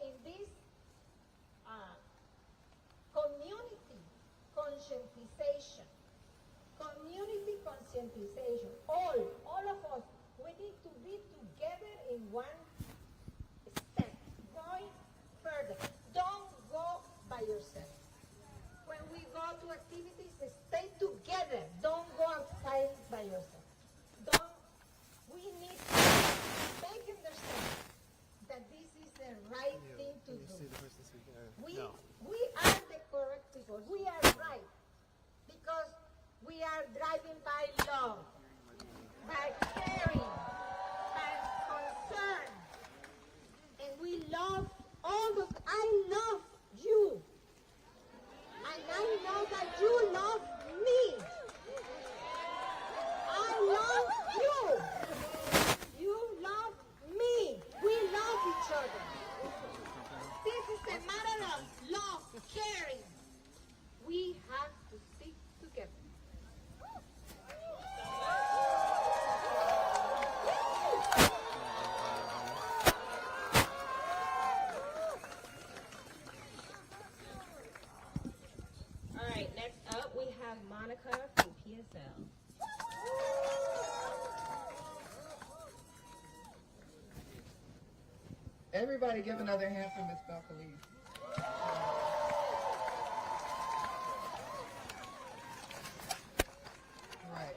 in this community conscientization, all of us, we need to be together in one step, going further. Don't go by yourself. When we go to activities, stay together. Don't go outside by yourself. We need to make understand that this is the right thing to do. We are the correct people. We are right because we are driving by love, by caring, by concern, and we love all of. I love you, and I know that you love me. I love you. You love me. We love each other. This is a matter of love, caring. We have to stick together. All right, next up we have Monica from PSL. Everybody give another hand for Miss Balcalise. Right.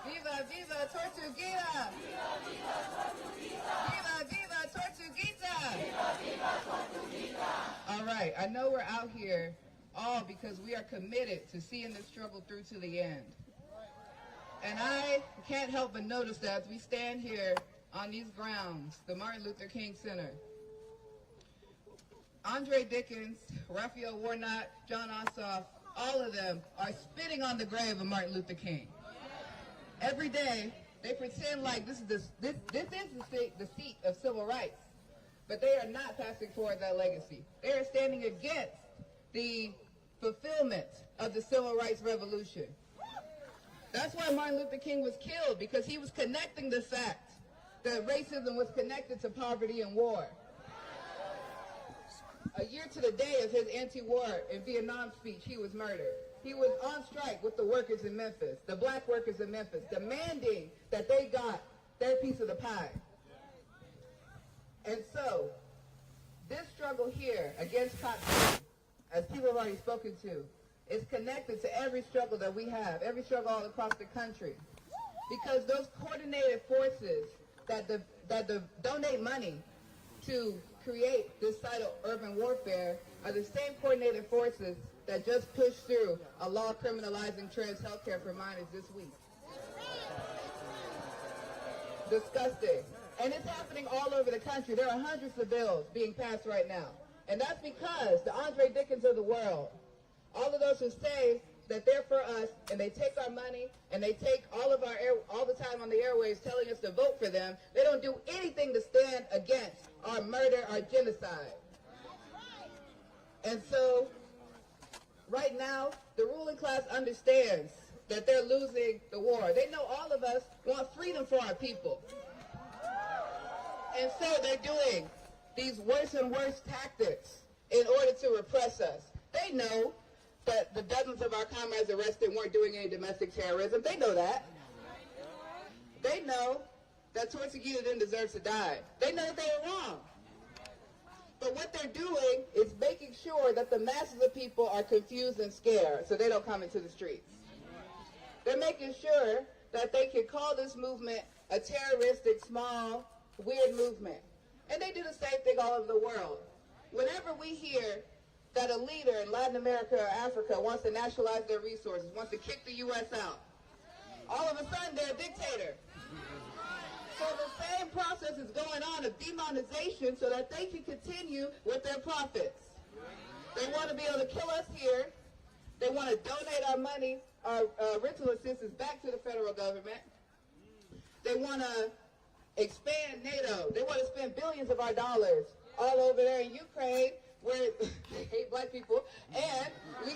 Viva, viva, Tortuguita! Viva, viva, Tortuguita! All right, I know we're out here all because we are committed to seeing this struggle through to the end. And I can't help but notice that as we stand here on these grounds, the Martin Luther King Center, Andre Dickens, Raphael Warnock, John Ossoff, all of them are spitting on the grave of Martin Luther King. Every day, they pretend like this is the seat of civil rights, but they are not passing forward that legacy. They are standing against the fulfillment of the civil rights revolution. That's why Martin Luther King was killed, because he was connecting the fact that racism was connected to poverty and war. A year to the day of his anti-war in Vietnam speech, he was murdered. He was on strike with the workers in Memphis, the black workers in Memphis, demanding that they got their piece of the pie. And so, this struggle here against poverty, as people have already spoken to, is connected to every struggle that we have, every struggle all across the country. Because those coordinated forces that donate money to create this side of urban warfare are the same coordinated forces that just pushed through a law criminalizing trans health care for minors this week. Disgusting. And it's happening all over the country. There are hundreds of bills being passed right now. And that's because the Andre Dickens of the world, all of those who say that they're for us, and they take our money, and they take all the time on the airwaves telling us to vote for them, they don't do anything to stand against our murder, our genocide. And so, right now, the ruling class understands that they're losing the war. They know all of us want freedom for our people. And so they're doing these worse and worse tactics in order to repress us. They know that the dozens of our comrades arrested weren't doing any domestic terrorism. They know that. They know that Tortuguita didn't deserve to die. They know that they were wrong. But what they're doing is making sure that the masses of people are confused and scared so they don't come into the streets. They're making sure that they can call this movement a terroristic, small, weird movement. And they do the same thing all over the world. Whenever we hear that a leader in Latin America or Africa wants to nationalize their resources, wants to kick the U.S. out, all of a sudden they're a dictator. So the same process is going on of demonization so that they can continue with their profits. They want to be able to kill us here. They want to donate our money, our rental assistance back to the federal government. They want to expand NATO. They want to spend billions of our dollars all over there in Ukraine, where they hate black people, and we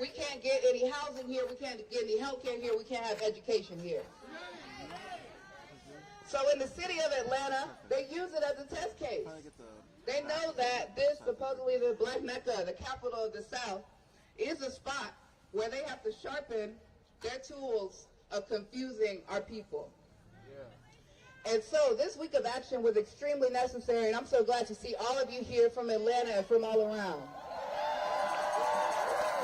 can't get any housing here, we can't get any health care here, we can't have education here. So in the city of Atlanta, they use it as a test case. They know that this, supposedly the Black Mecca, the capital of the South, is a spot where they have to sharpen their tools of confusing our people. And so this week of action was extremely necessary, and I'm so glad to see all of you here from Atlanta and from all around.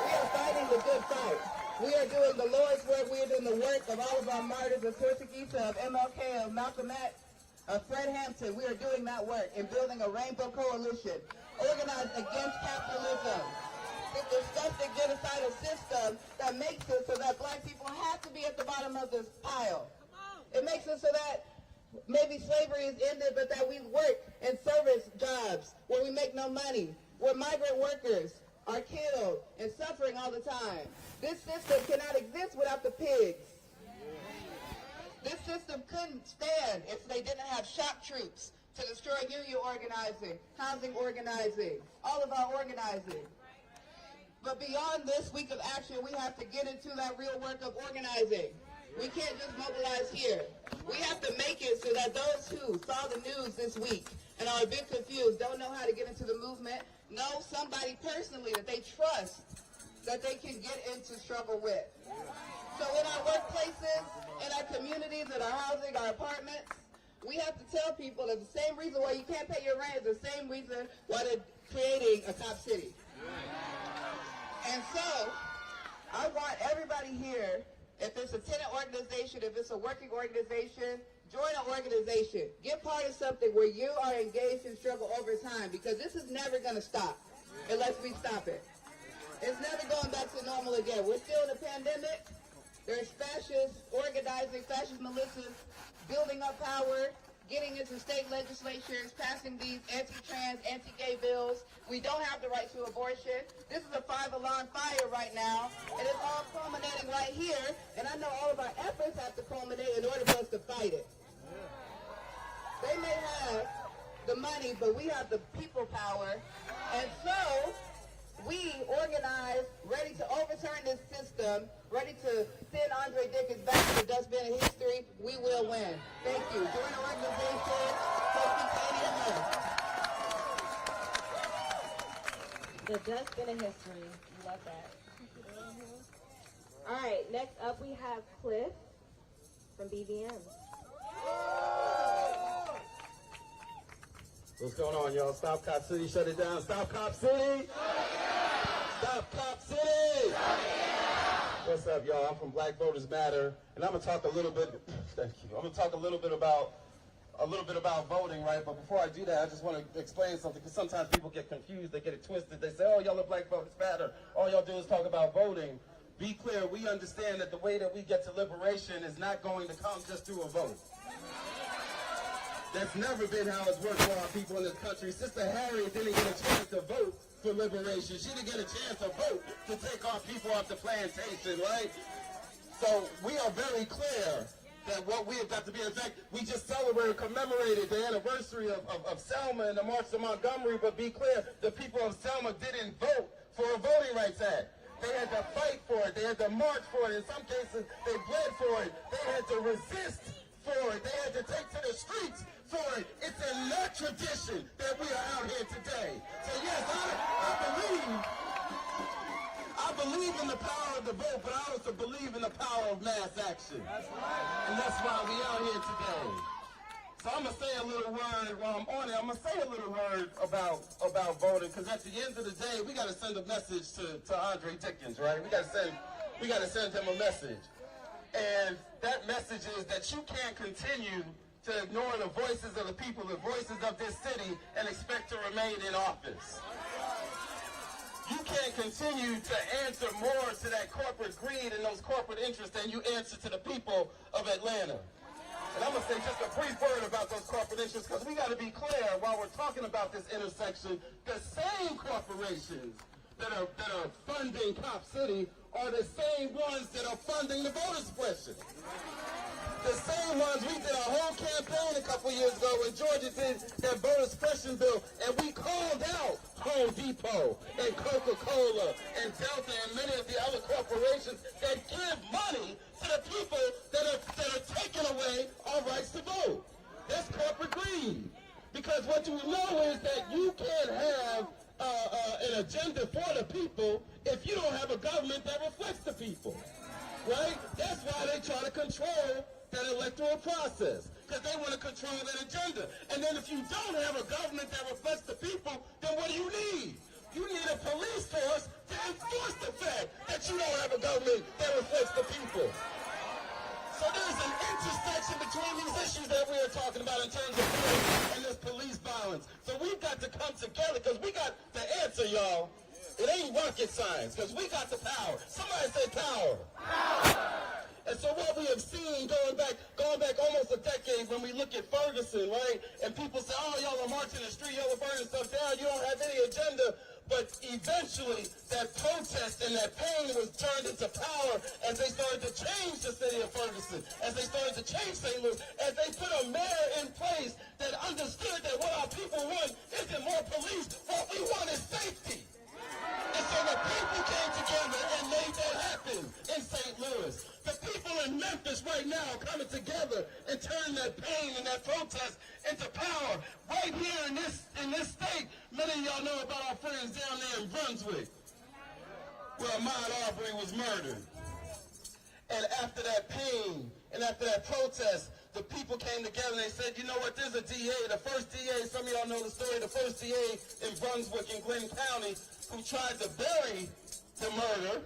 We are fighting the good fight. We are doing the Lord's work. We are doing the work of all of our martyrs of Tortuguesa, of MLK, of Malcolm X, of Fred Hampton. We are doing that work and building a rainbow coalition organized against capitalism. It's a disgusting genocidal system that makes it so that black people have to be at the bottom of this pile. It makes it so that maybe slavery is ended, but that we work in service jobs where we make no money, where migrant workers are killed and suffering all the time. This system cannot exist without the pigs. This system couldn't stand if they didn't have shock troops to destroy union organizing, housing organizing, all of our organizing. But beyond this week of action, we have to get into that real work of organizing. We can't just mobilize here. We have to make it so that those who saw the news this week and are a bit confused, don't know how to get into the movement, know somebody personally that they trust that they can get into struggle with. So in our workplaces, in our communities, in our housing, our apartments, we have to tell people that the same reason why you can't pay your rent is the same reason why they're creating a top city. And so I want everybody here, if it's a tenant organization, if it's a working organization, join an organization. Get part of something where you are engaged in struggle over time, because this is never going to stop unless we stop it. It's never going back to normal again. We're still in a pandemic. There's fascists organizing, fascist militias, building up power, getting into state legislatures, passing these anti-trans, anti-gay bills. We don't have the right to abortion. This is a five-alarm fire right now, and it's all culminating right here. And I know all of our efforts have to culminate in order for us to fight it. They may have the money, but we have the people power. And so we organize, ready to overturn this system, ready to send Andre Dickens back to the dustbin of history. We will win. Thank you. Join the organization. The dustbin of history. Love that. All right, next up we have Cliff from BVM. What's going on, y'all? Stop Cop City, shut it down. Stop Cop City! Stop Cop City! What's up, y'all? I'm from Black Voters Matter, and I'm gonna talk a little bit. Thank you. I'm gonna talk a little bit about voting, right? But before I do that, I just want to explain something, because sometimes people get confused, they get it twisted. They say, "Oh, y'all are Black Voters Matter. All y'all do is talk about voting." Be clear. We understand that the way that we get to liberation is not going to come just through a vote. That's never been how it's worked for our people in this country. Sister Harriet didn't get a chance to vote for liberation. She didn't get a chance to vote to take our people off the plantation, right? So we are very clear that what we have got to be, in fact, we just celebrated, commemorated the anniversary of Selma and the March to Montgomery, but be clear, the people of Selma didn't vote for a Voting Rights Act. They had to fight for it. They had to march for it. In some cases, they bled for it. They had to resist for it. They had to take to the streets for it. It's in that tradition that we are out here today. So yes, I believe in the power of the vote, but I also believe in the power of mass action. That's right. And that's why we out here today. So I'm going to say a little word while I'm on it. I'm going to say a little word about voting, because at the end of the day, we got to send a message to Andre Dickens, right? We got to send him a message. And that message is that you can't continue to ignore the voices of the people, the voices of this city, and expect to remain in office. You can't continue to answer more to that corporate greed and those corporate interests than you answer to the people of Atlanta. And I'm going to say just a brief word about those corporate interests, because we got to be clear while we're talking about this intersection. The same corporations that are funding Cop City are the same ones that are funding the voter suppression. The same ones. We did a whole campaign a couple years ago when Georgia did that voter suppression bill, and we called out Home Depot and Coca-Cola and Delta and many of the other corporations that give money to the people that are taking away our rights to vote. That's corporate greed. Because what you know is that you don't have a government that reflects the people, right? That's why they try to control that electoral process, because they want to control that agenda. And then if you don't have a government that reflects the people, then what do you need? You need a police force to enforce the fact that you don't have a government that reflects the people. So there's an intersection between these issues that we are talking about in terms of violence and this police violence. So we've got to come together, because we got the answer, y'all. It ain't rocket science, because we got the power. Somebody say power. And so what we have seen going back almost a decade, when we look at Ferguson, right? And people say, oh, y'all are marching the street, y'all are burning stuff down, you don't have any agenda. But eventually, that protest and that pain was turned into power as they started to change the city of Ferguson, as they started to change St. Louis, as they put a mayor in place that understood that what our people want isn't more police, what we want is safety. And so the people came together and made that happen in St. Louis. The people in Memphis right now are coming together and turning that pain and that protest into power. Right here in this state, many of y'all know about our friends down there in Brunswick, where Ahmaud Arbery was murdered. And after that pain and after that protest, the people came together and they said, you know what, there's a DA, the first DA, some of y'all know the story, the first DA in Brunswick in Glynn County who tried to bury the murder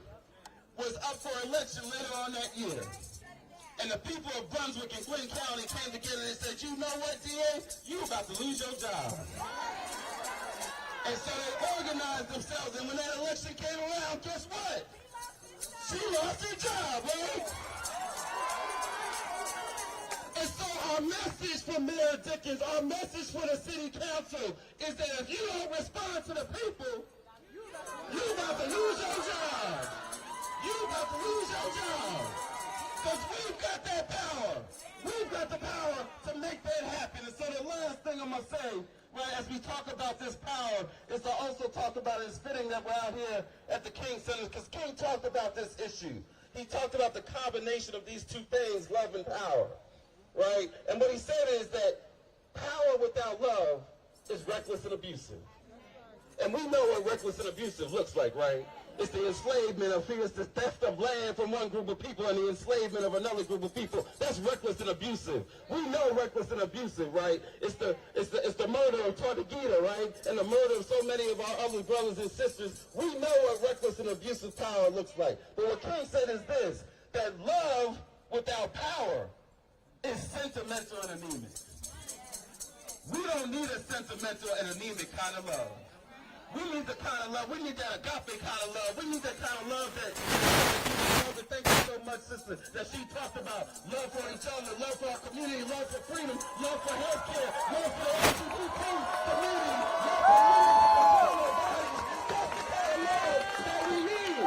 was up for election later on that year. And the people of Brunswick and Glynn County came together and said, you know what, DA, you about to lose your job. And so they organized themselves, and when that election came around, guess what? She lost her job, right? And so our message for Mayor Dickens, our message for the city council is that if you don't respond to the people, you about to lose your job. You about to lose your job. Because we've got that power. We've got the power to make that happen. And so the last thing I'm going to say, right, as we talk about this power, is to also talk about, it's fitting that we're out here at the King Center, because King talked about this issue. He talked about the combination of these two things, love and power, right? And what he said is that power without love is reckless and abusive. And we know what reckless and abusive looks like, right? It's the enslavement of fear, it's the theft of land from one group of people and the enslavement of another group of people. That's reckless and abusive. We know reckless and abusive, right? It's the murder of Tortuguita, right? And the murder of so many of our other brothers and sisters. We know what reckless and abusive power looks like. But what King said is this, that love without power is sentimental and anemic. We don't need a sentimental and anemic kind of love. We need the kind of love, we need that agape kind of love. We need that kind of love that, thank you so much, sister, that she talked about. Love for each other, love for our community, love for freedom, love for health care, love for the LGBT community, love for women, bodies. That's the kind of love that we need.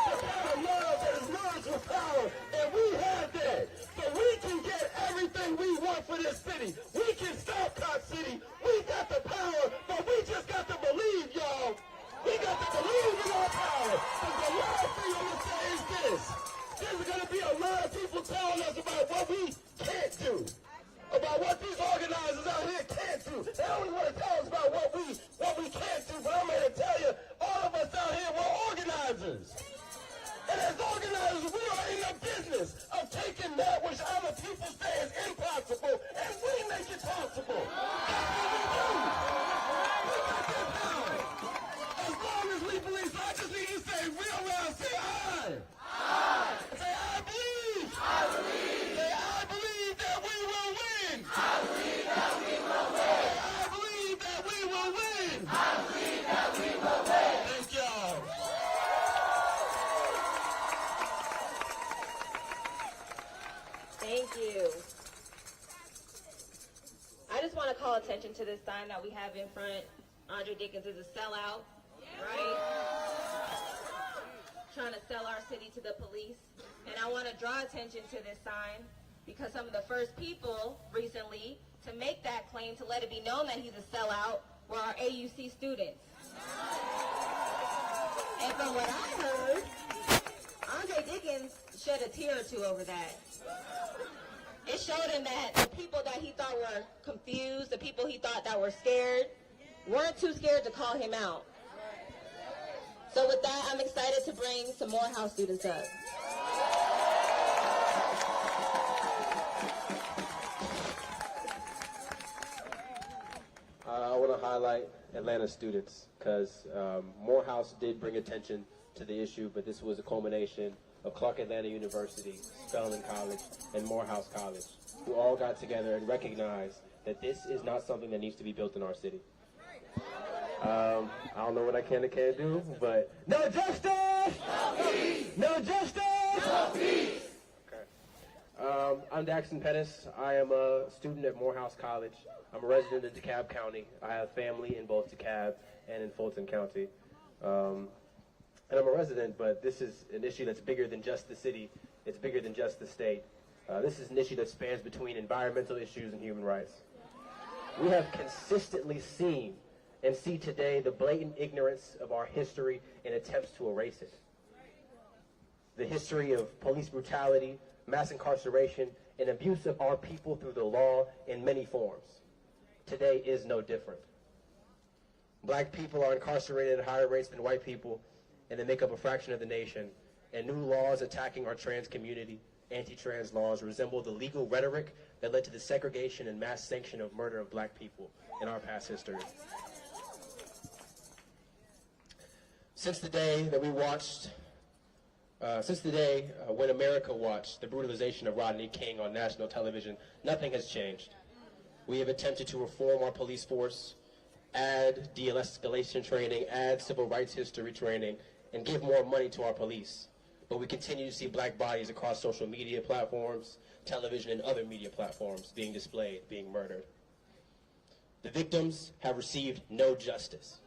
The kind of love that is merged with power, and we have that. So we can get everything we want for this city. We can stop Cop City. We got the power, but we just got to believe, y'all. We got to believe in our power. Because the last thing I'm going to say is this. There's going to be a lot of people telling us about what we can't do. About what these organizers out here can't do. They only want to tell us about what we can't do. But I'm here to tell you, all of us out here, we're organizers. And as organizers, we are in the business of taking that which other people say is impossible, and we make it possible. That's what we do. We got that power. As long as we believe, so I just need you to say real loud, say I. Say I believe. I believe. Say I believe that we will win. I believe that we will win. Say I believe that we will win. I believe that we will win. Thank y'all. Thank you. I just want to call attention to this sign that we have in front. Andre Dickens is a sellout, right? Trying to sell our city to the police. And I want to draw attention to this sign because some of the first people recently to make that claim, to let it be known that he's a sellout, were our AUC students. And from what I heard, Andre Dickens shed a tear or two over that. It showed him that the people that he thought were confused, the people he thought that were scared, weren't too scared to call him out. So with that, I'm excited to bring some more House students up. I want to highlight Atlanta students because Morehouse did bring attention to the issue, but this was a culmination of Clark Atlanta University, Spelman College, and Morehouse College, who all got together and recognized that this is not something that needs to be built in our city. I don't know what I can and can't do, but no justice! No peace! No justice! No peace! Okay. I'm Daxton Pettis. I am a student at Morehouse College. I'm a resident in DeKalb County. I have family in both DeKalb and in Fulton County. And I'm a resident, but this is an issue that's bigger than just the city. It's bigger than just the state. This is an issue that spans between environmental issues and human rights. We have consistently seen and see today the blatant ignorance of our history in attempts to erase it. The history of police brutality, mass incarceration, and abuse of our people through the law in many forms. Today is no different. Black people are incarcerated at higher rates than white people, and they make up a fraction of the nation. And new laws attacking our trans community, anti-trans laws, resemble the legal rhetoric that led to the segregation and mass sanction of murder of black people in our past history. Since the day that we watched, when America watched the brutalization of Rodney King on national television, nothing has changed. We have attempted to reform our police force, add de-escalation training, add civil rights history training, and give more money to our police. But we continue to see black bodies across social media platforms, television, and other media platforms being displayed, being murdered. The victims have received no justice.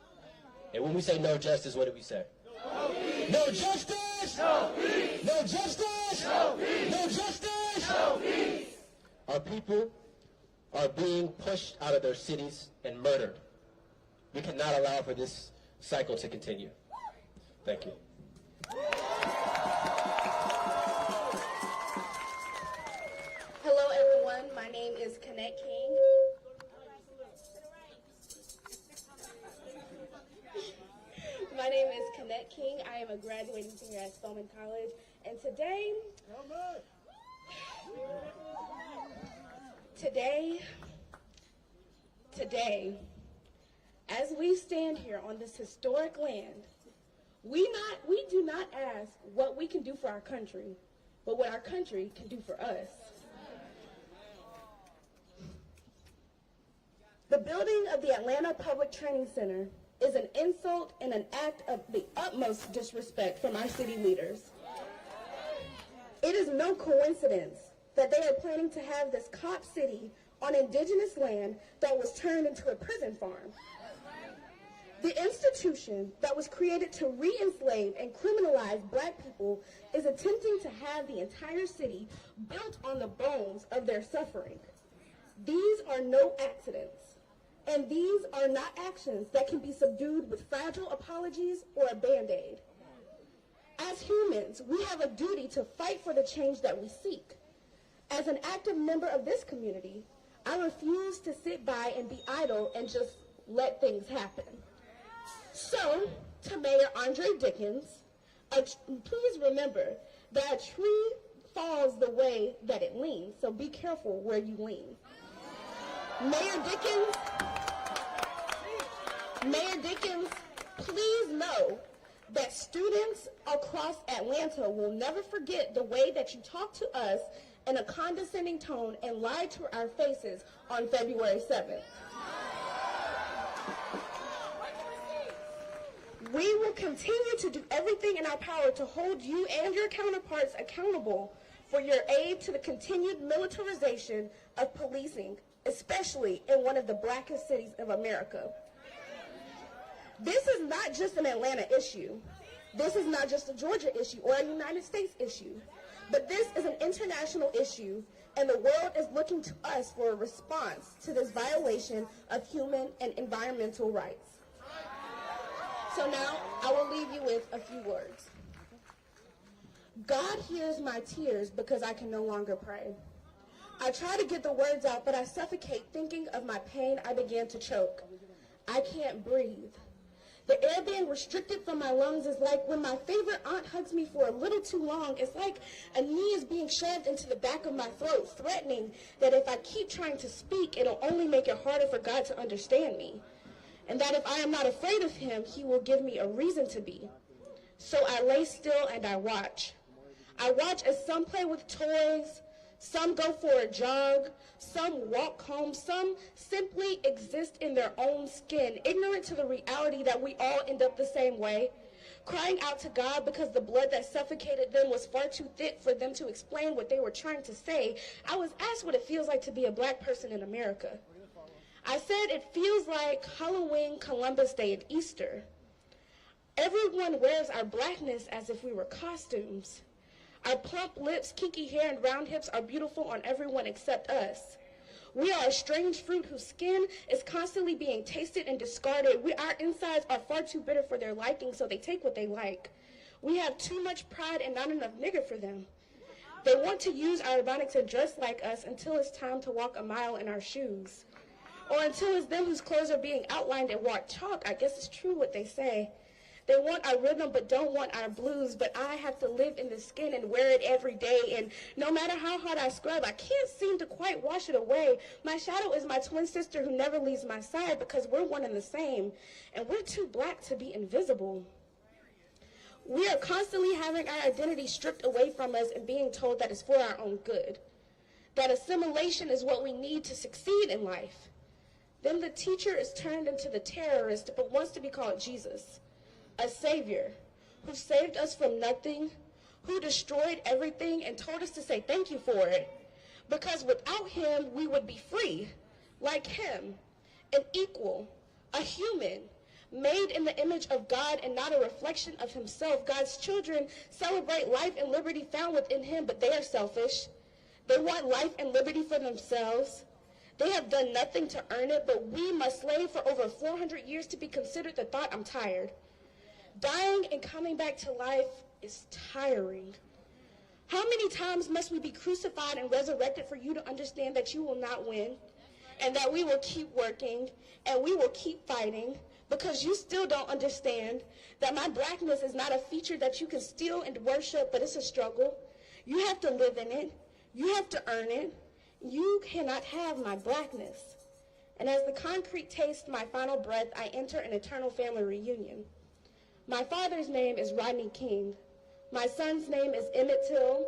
And when we say no justice, what do we say? No peace. No justice! No peace! No justice! No peace! No justice! No peace! Our people are being pushed out of their cities and murdered. We cannot allow for this cycle to continue. Thank you. Hello, everyone. My name is Connect King. My name is Connect King. I am a graduating senior at Spelman College, and today, as we stand here on this historic land, we do not ask what we can do for our country, but what our country can do for us. The building of the Atlanta Public Training Center is an insult and an act of the utmost disrespect from our city leaders. It is no coincidence that they are planning to have this cop city on indigenous land that was turned into a prison farm. The institution that was created to re-enslave and criminalize black people is attempting to have the entire city built on the bones of their suffering. These are no accidents. And these are not actions that can be subdued with fragile apologies or a Band-Aid. As humans, we have a duty to fight for the change that we seek. As an active member of this community, I refuse to sit by and be idle and just let things happen. So, to Mayor Andre Dickens, please remember that a tree falls the way that it leans, so be careful where you lean. Mayor Dickens, please know that students across Atlanta will never forget the way that you talked to us in a condescending tone and lied to our faces on February 7th. We will continue to do everything in our power to hold you and your counterparts accountable for your aid to the continued militarization of policing, especially in one of the blackest cities of America. This is not just an Atlanta issue. This is not just a Georgia issue or a United States issue. But this is an international issue, and the world is looking to us for a response to this violation of human and environmental rights. So now, I will leave you with a few words. God hears my tears because I can no longer pray. I try to get the words out, but I suffocate thinking of my pain. I began to choke. I can't breathe. The air being restricted from my lungs is like when my favorite aunt hugs me for a little too long. It's like a knee is being shoved into the back of my throat, threatening that if I keep trying to speak, it'll only make it harder for God to understand me. And that if I am not afraid of him, he will give me a reason to be. So I lay still and I watch. I watch as some play with toys, some go for a jog, some walk home, some simply exist in their own skin, ignorant to the reality that we all end up the same way, crying out to God because the blood that suffocated them was far too thick for them to explain what they were trying to say. I was asked what it feels like to be a black person in America. I said it feels like Halloween, Columbus Day, and Easter. Everyone wears our blackness as if we were costumes. Our plump lips, kinky hair, and round hips are beautiful on everyone except us. We are a strange fruit whose skin is constantly being tasted and discarded. Our insides are far too bitter for their liking, so they take what they like. We have too much pride and not enough nigger for them. They want to use our ebonics and dress like us until it's time to walk a mile in our shoes. Or until it's them whose clothes are being outlined in white chalk. I guess it's true what they say. They want our rhythm but don't want our blues, but I have to live in the skin and wear it every day, and no matter how hard I scrub, I can't seem to quite wash it away. My shadow is my twin sister who never leaves my side because we're one and the same, and we're too black to be invisible. We are constantly having our identity stripped away from us and being told that it's for our own good, that assimilation is what we need to succeed in life. Then the teacher is turned into the terrorist but wants to be called Jesus. A savior who saved us from nothing, who destroyed everything and told us to say thank you for it. Because without him, we would be free, like him, an equal, a human, made in the image of God and not a reflection of himself. God's children celebrate life and liberty found within him, but they are selfish. They want life and liberty for themselves. They have done nothing to earn it, but we must slave for over 400 years to be considered the thought, I'm tired. Dying and coming back to life is tiring. How many times must we be crucified and resurrected for you to understand that you will not win, and that we will keep working, and we will keep fighting, because you still don't understand that my blackness is not a feature that you can steal and worship, but it's a struggle. You have to live in it. You have to earn it. You cannot have my blackness. And as the concrete tastes my final breath, I enter an eternal family reunion. My father's name is Rodney King. My son's name is Emmett Till.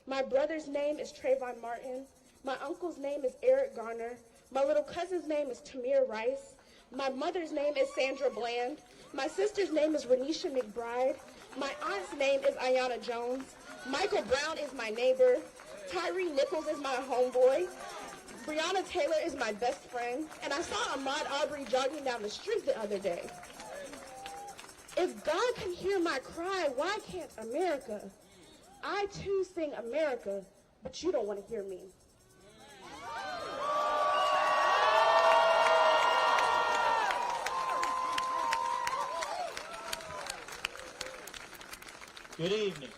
My brother's name is Trayvon Martin. My uncle's name is Eric Garner. My little cousin's name is Tamir Rice. My mother's name is Sandra Bland. My sister's name is Renisha McBride. My aunt's name is Ayanna Jones. Michael Brown is my neighbor. Tyree Nichols is my homeboy. Breonna Taylor is my best friend. And I saw Ahmaud Arbery jogging down the street the other day. If God can hear my cry, why can't America? I too sing America, but you don't want to hear me. Good evening.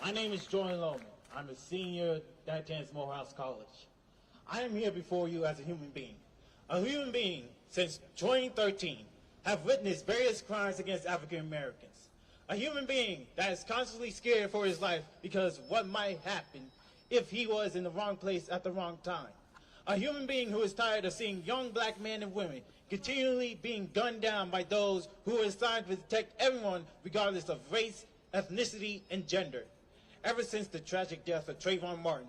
My name is Jordan Loman. I'm a senior at Morehouse College. I am here before you as a human being. A human being since 2013 have witnessed various crimes against African Americans. A human being that is constantly scared for his life because what might happen if he was in the wrong place at the wrong time. A human being who is tired of seeing young black men and women continually being gunned down by those who are assigned to protect everyone regardless of race, ethnicity, and gender. Ever since the tragic death of Trayvon Martin,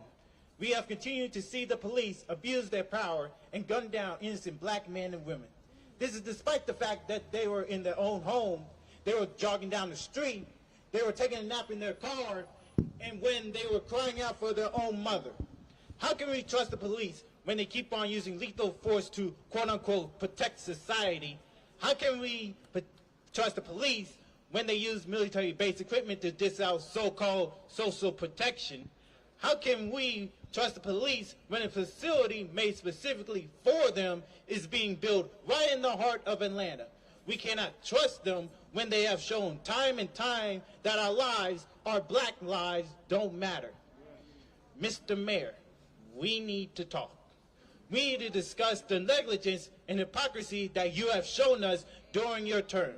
we have continued to see the police abuse their power and gun down innocent black men and women. This is despite the fact that they were in their own home, they were jogging down the street, they were taking a nap in their car, and when they were crying out for their own mother. How can we trust the police when they keep on using lethal force to quote-unquote protect society? How can we trust the police when they use military-based equipment to dish out so-called social protection? How can we trust the police when a facility made specifically for them is being built right in the heart of Atlanta? We cannot trust them when they have shown time and time that our lives, our black lives, don't matter. Mr. Mayor, we need to talk. We need to discuss the negligence and hypocrisy that you have shown us during your term.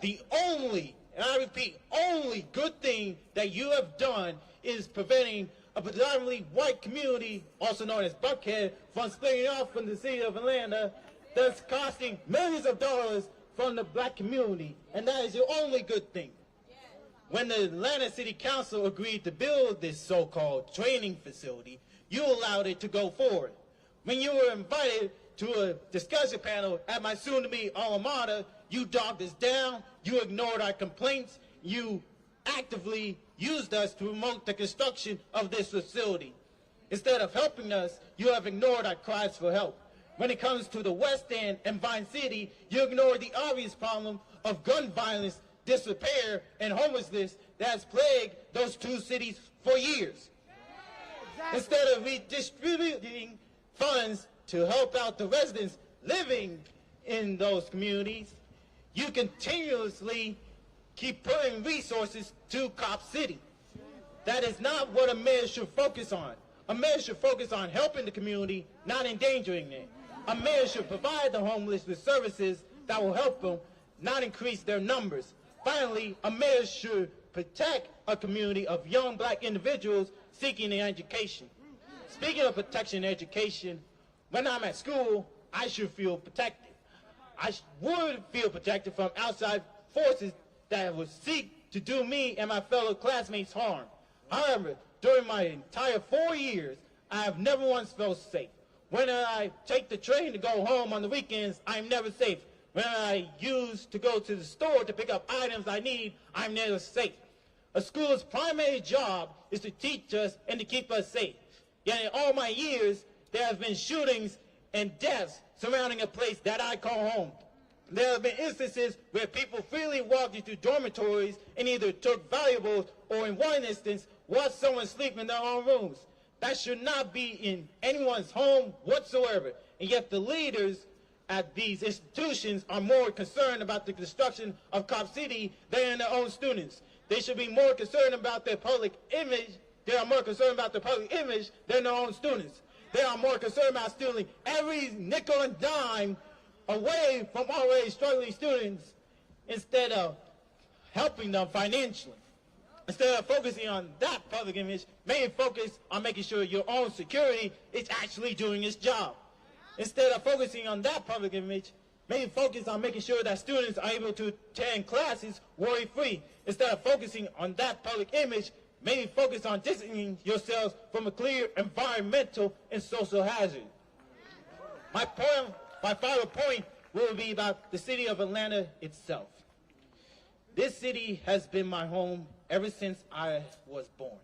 the only, and I repeat, only good thing that you have done is preventing a predominantly white community, also known as Buckhead, from splitting off from the city of Atlanta, thus costing millions of dollars from the black community. And that is your only good thing. When the Atlanta City Council agreed to build this so-called training facility, you allowed it to go forward. When you were invited to a discussion panel at my soon-to-be alma mater, you dogged us down, you ignored our complaints, you actively used us to promote the construction of this facility. Instead of helping us, you have ignored our cries for help. When it comes to the West End and Vine City, you ignore the obvious problem of gun violence, disrepair, and homelessness that has plagued those two cities for years. Instead of redistributing funds to help out the residents living in those communities, you continuously keep putting resources to Cop City. That is not what a mayor should focus on. A mayor should focus on helping the community, not endangering it. A mayor should provide the homeless with services that will help them, not increase their numbers. Finally, a mayor should protect a community of young black individuals seeking an education. Speaking of protection and education, when I'm at school, I should feel protected. I would feel protected from outside forces that would seek to do me and my fellow classmates harm. However, during my entire 4 years, I have never once felt safe. When I take the train to go home on the weekends, I'm never safe. When I use to go to the store to pick up items I need, I'm never safe. A school's primary job is to teach us and to keep us safe. Yet in all my years, there have been shootings and deaths surrounding a place that I call home. There have been instances where people freely walked into dormitories and either took valuables or, in one instance, watched someone sleep in their own rooms. That should not be in anyone's home whatsoever. And yet the leaders at these institutions are more concerned about the destruction of Cop City than their own students. They should be more concerned about their public image. They are more concerned about their public image than their own students. They are more concerned about stealing every nickel and dime away from already struggling students instead of helping them financially. Instead of focusing on that public image, maybe focus on making sure your own security is actually doing its job. Instead of focusing on that public image, maybe focus on making sure that students are able to attend classes worry-free. Instead of focusing on that public image, maybe focus on distancing yourselves from a clear environmental and social hazard. My final point will be about the city of Atlanta itself. This city has been my home ever since I was born.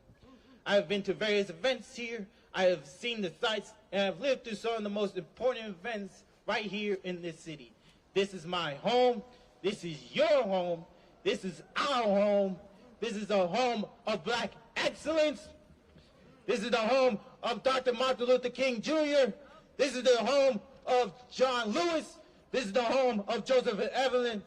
I have been to various events here. I have seen the sights, and I've lived through some of the most important events right here in this city. This is my home. This is your home. This is our home. This is the home of black excellence. This is the home of Dr. Martin Luther King Jr. This is the home of John Lewis. This is the home of Joseph Evelyn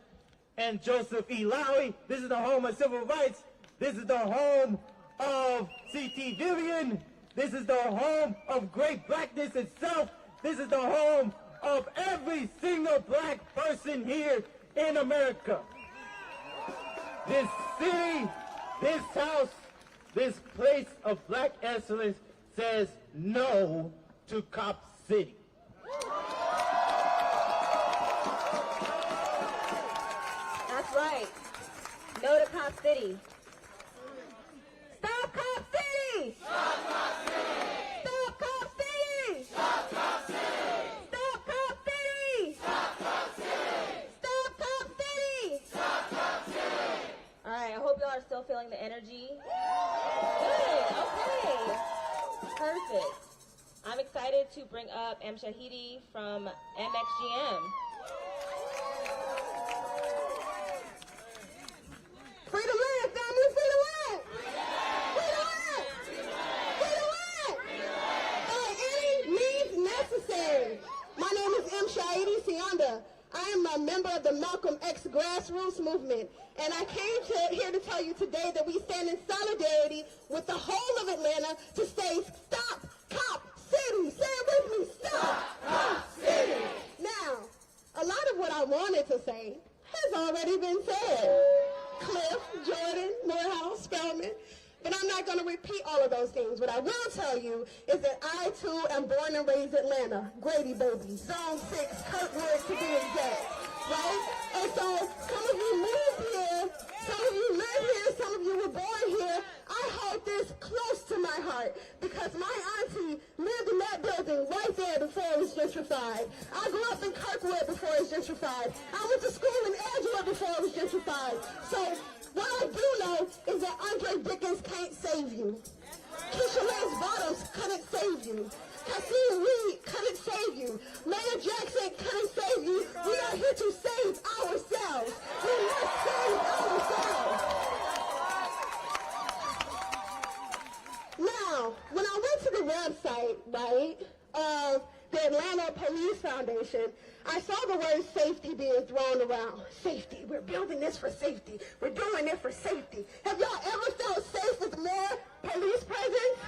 and Joseph E. Lowry. This is the home of civil rights. This is the home of C.T. Vivian. This is the home of great blackness itself. This is the home of every single black person here in America. This city, this house, this place of black excellence says no to Cop City. That's right. No to Cop City. Stop Cop City! Stop Cop City! Stop Cop City! Stop Cop City! Stop Cop City! Stop Cop City! Stop Cop City! Stop Cop City! All right, I hope y'all are still feeling the energy. Good, okay. Perfect. I'm excited to bring up M. Shahidi from MXGM. Free the land, family, free the land! Free the land! Free the land! By any means necessary. My name is M. Shahidi Sianda. I am a member of the Malcolm X grassroots movement, and I came here to tell you today that we stand in solidarity with the whole of Atlanta to say, stop Cop City. Say it with me, stop Cop City. Now, a lot of what I wanted to say has already been said. But I'm not going to repeat all of those things. What I will tell you is that I, too, am born and raised Atlanta. Grady, baby. Zone 6, Kirkwood, to be exact. Right? And so some of you moved here, some of you live here, some of you were born here. I hold this close to my heart because my auntie lived in that building right there before it was gentrified. I grew up in Kirkwood before it was gentrified. I went to school in Edgewood before it was gentrified. So what I do know is that Andre Dickens can't save you. Keisha Lance Bottoms couldn't save you. Cassine Reed couldn't save you. Mayor Jackson couldn't save you. We are here to save ourselves. We must save ourselves. Now, when I went to the website, right, of the Atlanta Police Foundation, I saw the word safety being thrown around. Safety. We're building this for safety. We're doing it for safety. Have y'all ever felt safe with more police presence?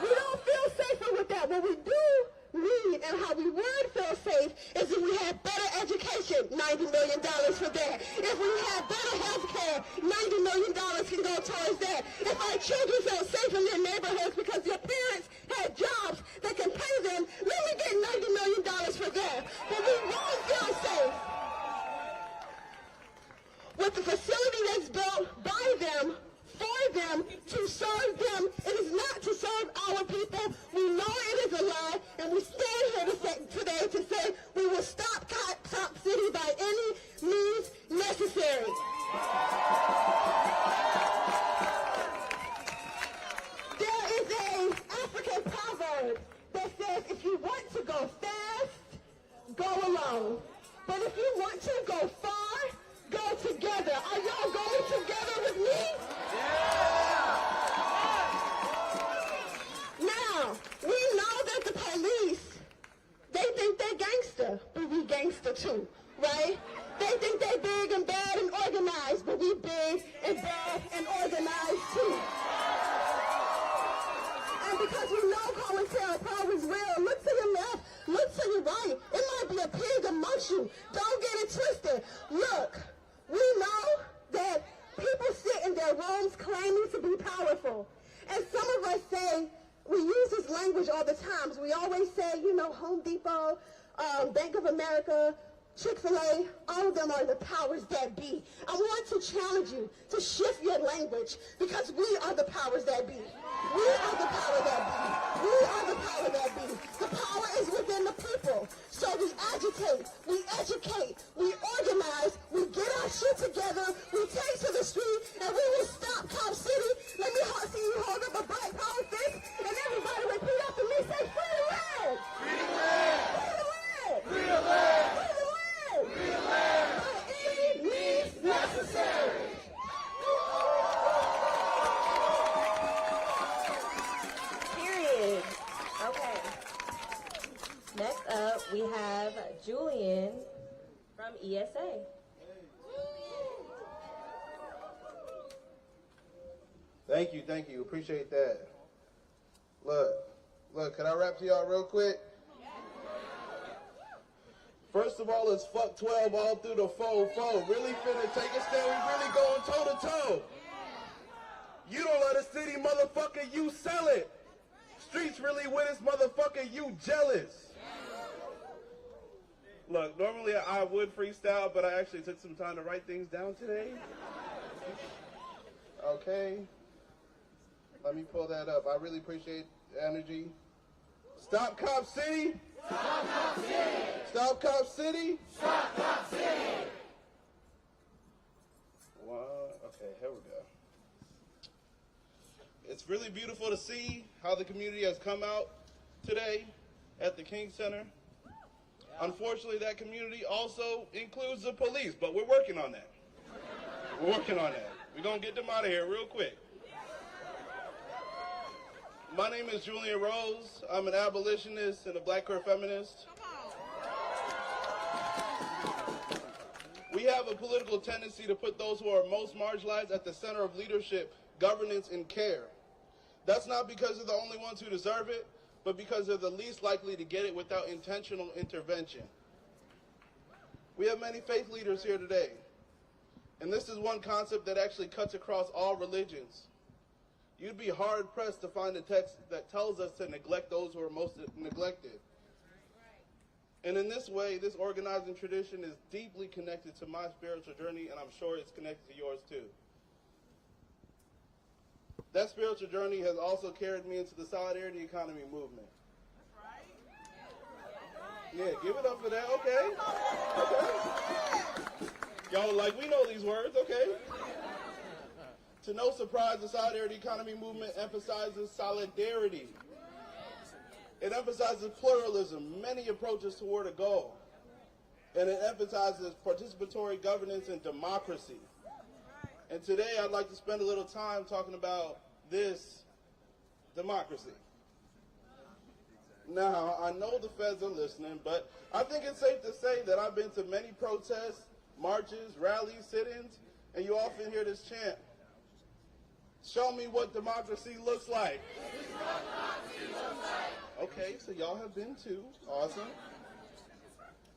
We don't feel safer with that. What we do need and how we would feel safe is if we had better education, $90 million for that. If we had better health care, $90 million can go towards that. If our children felt safe in their neighborhoods because their parents had jobs that can pay them, let me get $90 million for that. But we won't feel safe with the facility that's built by them, for them, to serve them. It is not to serve our people. We know it is a lie, and we stand here today to say we will stop Top City by any means necessary. There is an African proverb that says if you want to go fast, go alone. But if you want to go far, go together. Are y'all going together with me? Now, we know that the police, they think they're gangster, but we gangster too, right? They think they're big and bad and organized, but we big and bad and organized too. And because we know COINTELPRO is real, look to your left, look to your right. It might be a pig amongst you. Don't get it twisted. Look, we know that people sit in their rooms claiming to be powerful. And some of us say, we use this language all the time. We always say, you know, Home Depot, Bank of America, Chick-fil-A, all of them are the powers that be. I want to challenge you to shift your language because we are the powers that be. We are the power that be. We are the power that be. The power is within the people. So we agitate, we educate, we organize, we get our shit together, we take to the street, and we will stop Cop City. Let me see you hold up a black power fist, and everybody repeat after me, say, free the land! Free the land! Free the land! Free the land! Free the land! Free the land! By any means necessary! Period. Okay. Next up, we have Julian from ESA. Thank you. Appreciate that. Look, can I rap to y'all real quick? First of all, it's fuck 12 all through the fo-fo. Really finna take a stand, we really going toe-to-toe. You don't let a city, motherfucker, you sell it. Streets really with us, motherfucker, you jealous. Look, normally I would freestyle, but I actually took some time to write things down today. Okay. Let me pull that up. I really appreciate the energy. Stop Cop City. Stop Cop City. Stop Cop City. Stop Cop City. Okay, here we go. It's really beautiful to see how the community has come out today at the King Center. Unfortunately, that community also includes the police, but we're working on that. We're working on that. We're going to get them out of here real quick. My name is Julian Rose. I'm an abolitionist and a black queer feminist. We have a political tendency to put those who are most marginalized at the center of leadership, governance, and care. That's not because they're the only ones who deserve it, but because they're the least likely to get it without intentional intervention. We have many faith leaders here today. And this is one concept that actually cuts across all religions. You'd be hard-pressed to find a text that tells us to neglect those who are most neglected. And in this way, this organizing tradition is deeply connected to my spiritual journey, and I'm sure it's connected to yours too. That spiritual journey has also carried me into the solidarity economy movement. Yeah, give it up for that, okay. Y'all like, we know these words, okay. To no surprise, the solidarity economy movement emphasizes solidarity. It emphasizes pluralism, many approaches toward a goal. And it emphasizes participatory governance and democracy. And today I'd like to spend a little time talking about this democracy. Now, I know the feds are listening, but I think it's safe to say that I've been to many protests, marches, rallies, sit-ins, and you often hear this chant, "Show me what democracy looks like." Okay, so y'all have been too. Awesome.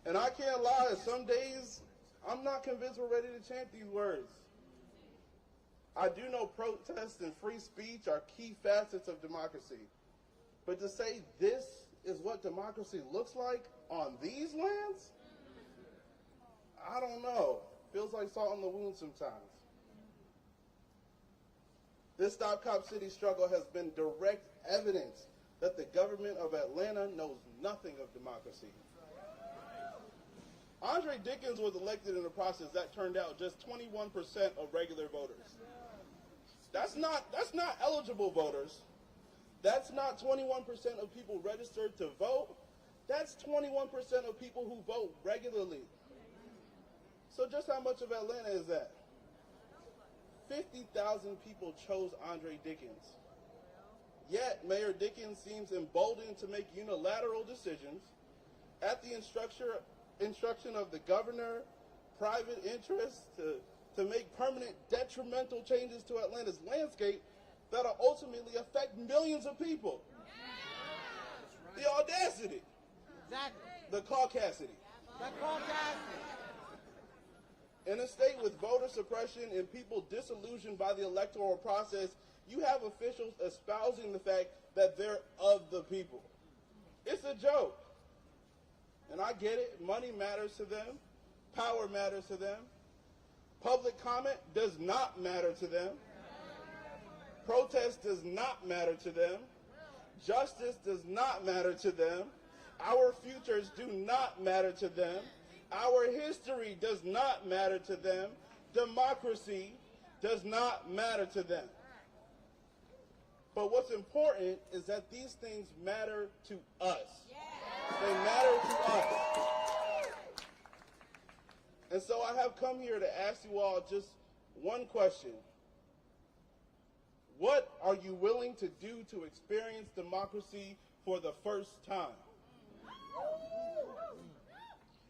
And I can't lie, some days I'm not convinced we're ready to chant these words. I do know protest and free speech are key facets of democracy. But to say this is what democracy looks like on these lands? I don't know. Feels like salt in the wound sometimes. This Stop Cop City struggle has been direct evidence that the government of Atlanta knows nothing of democracy. Andre Dickens was elected in a process that turned out just 21% of regular voters. That's not eligible voters. That's not 21% of people registered to vote. That's 21% of people who vote regularly. So just how much of Atlanta is that? 50,000 people chose Andre Dickens. Yet, Mayor Dickens seems emboldened to make unilateral decisions at the instruction of the governor, private interests, to make permanent detrimental changes to Atlanta's landscape that'll ultimately affect millions of people. The audacity. Exactly. The caucasity. The caucasity. In a state with voter suppression and people disillusioned by the electoral process, you have officials espousing the fact that they're of the people. It's a joke. And I get it. Money matters to them. Power matters to them. Public comment does not matter to them. Protest does not matter to them. Justice does not matter to them. Our futures do not matter to them. Our history does not matter to them. Democracy does not matter to them. But what's important is that these things matter to us. They matter to us. And so I have come here to ask you all just one question. What are you willing to do to experience democracy for the first time?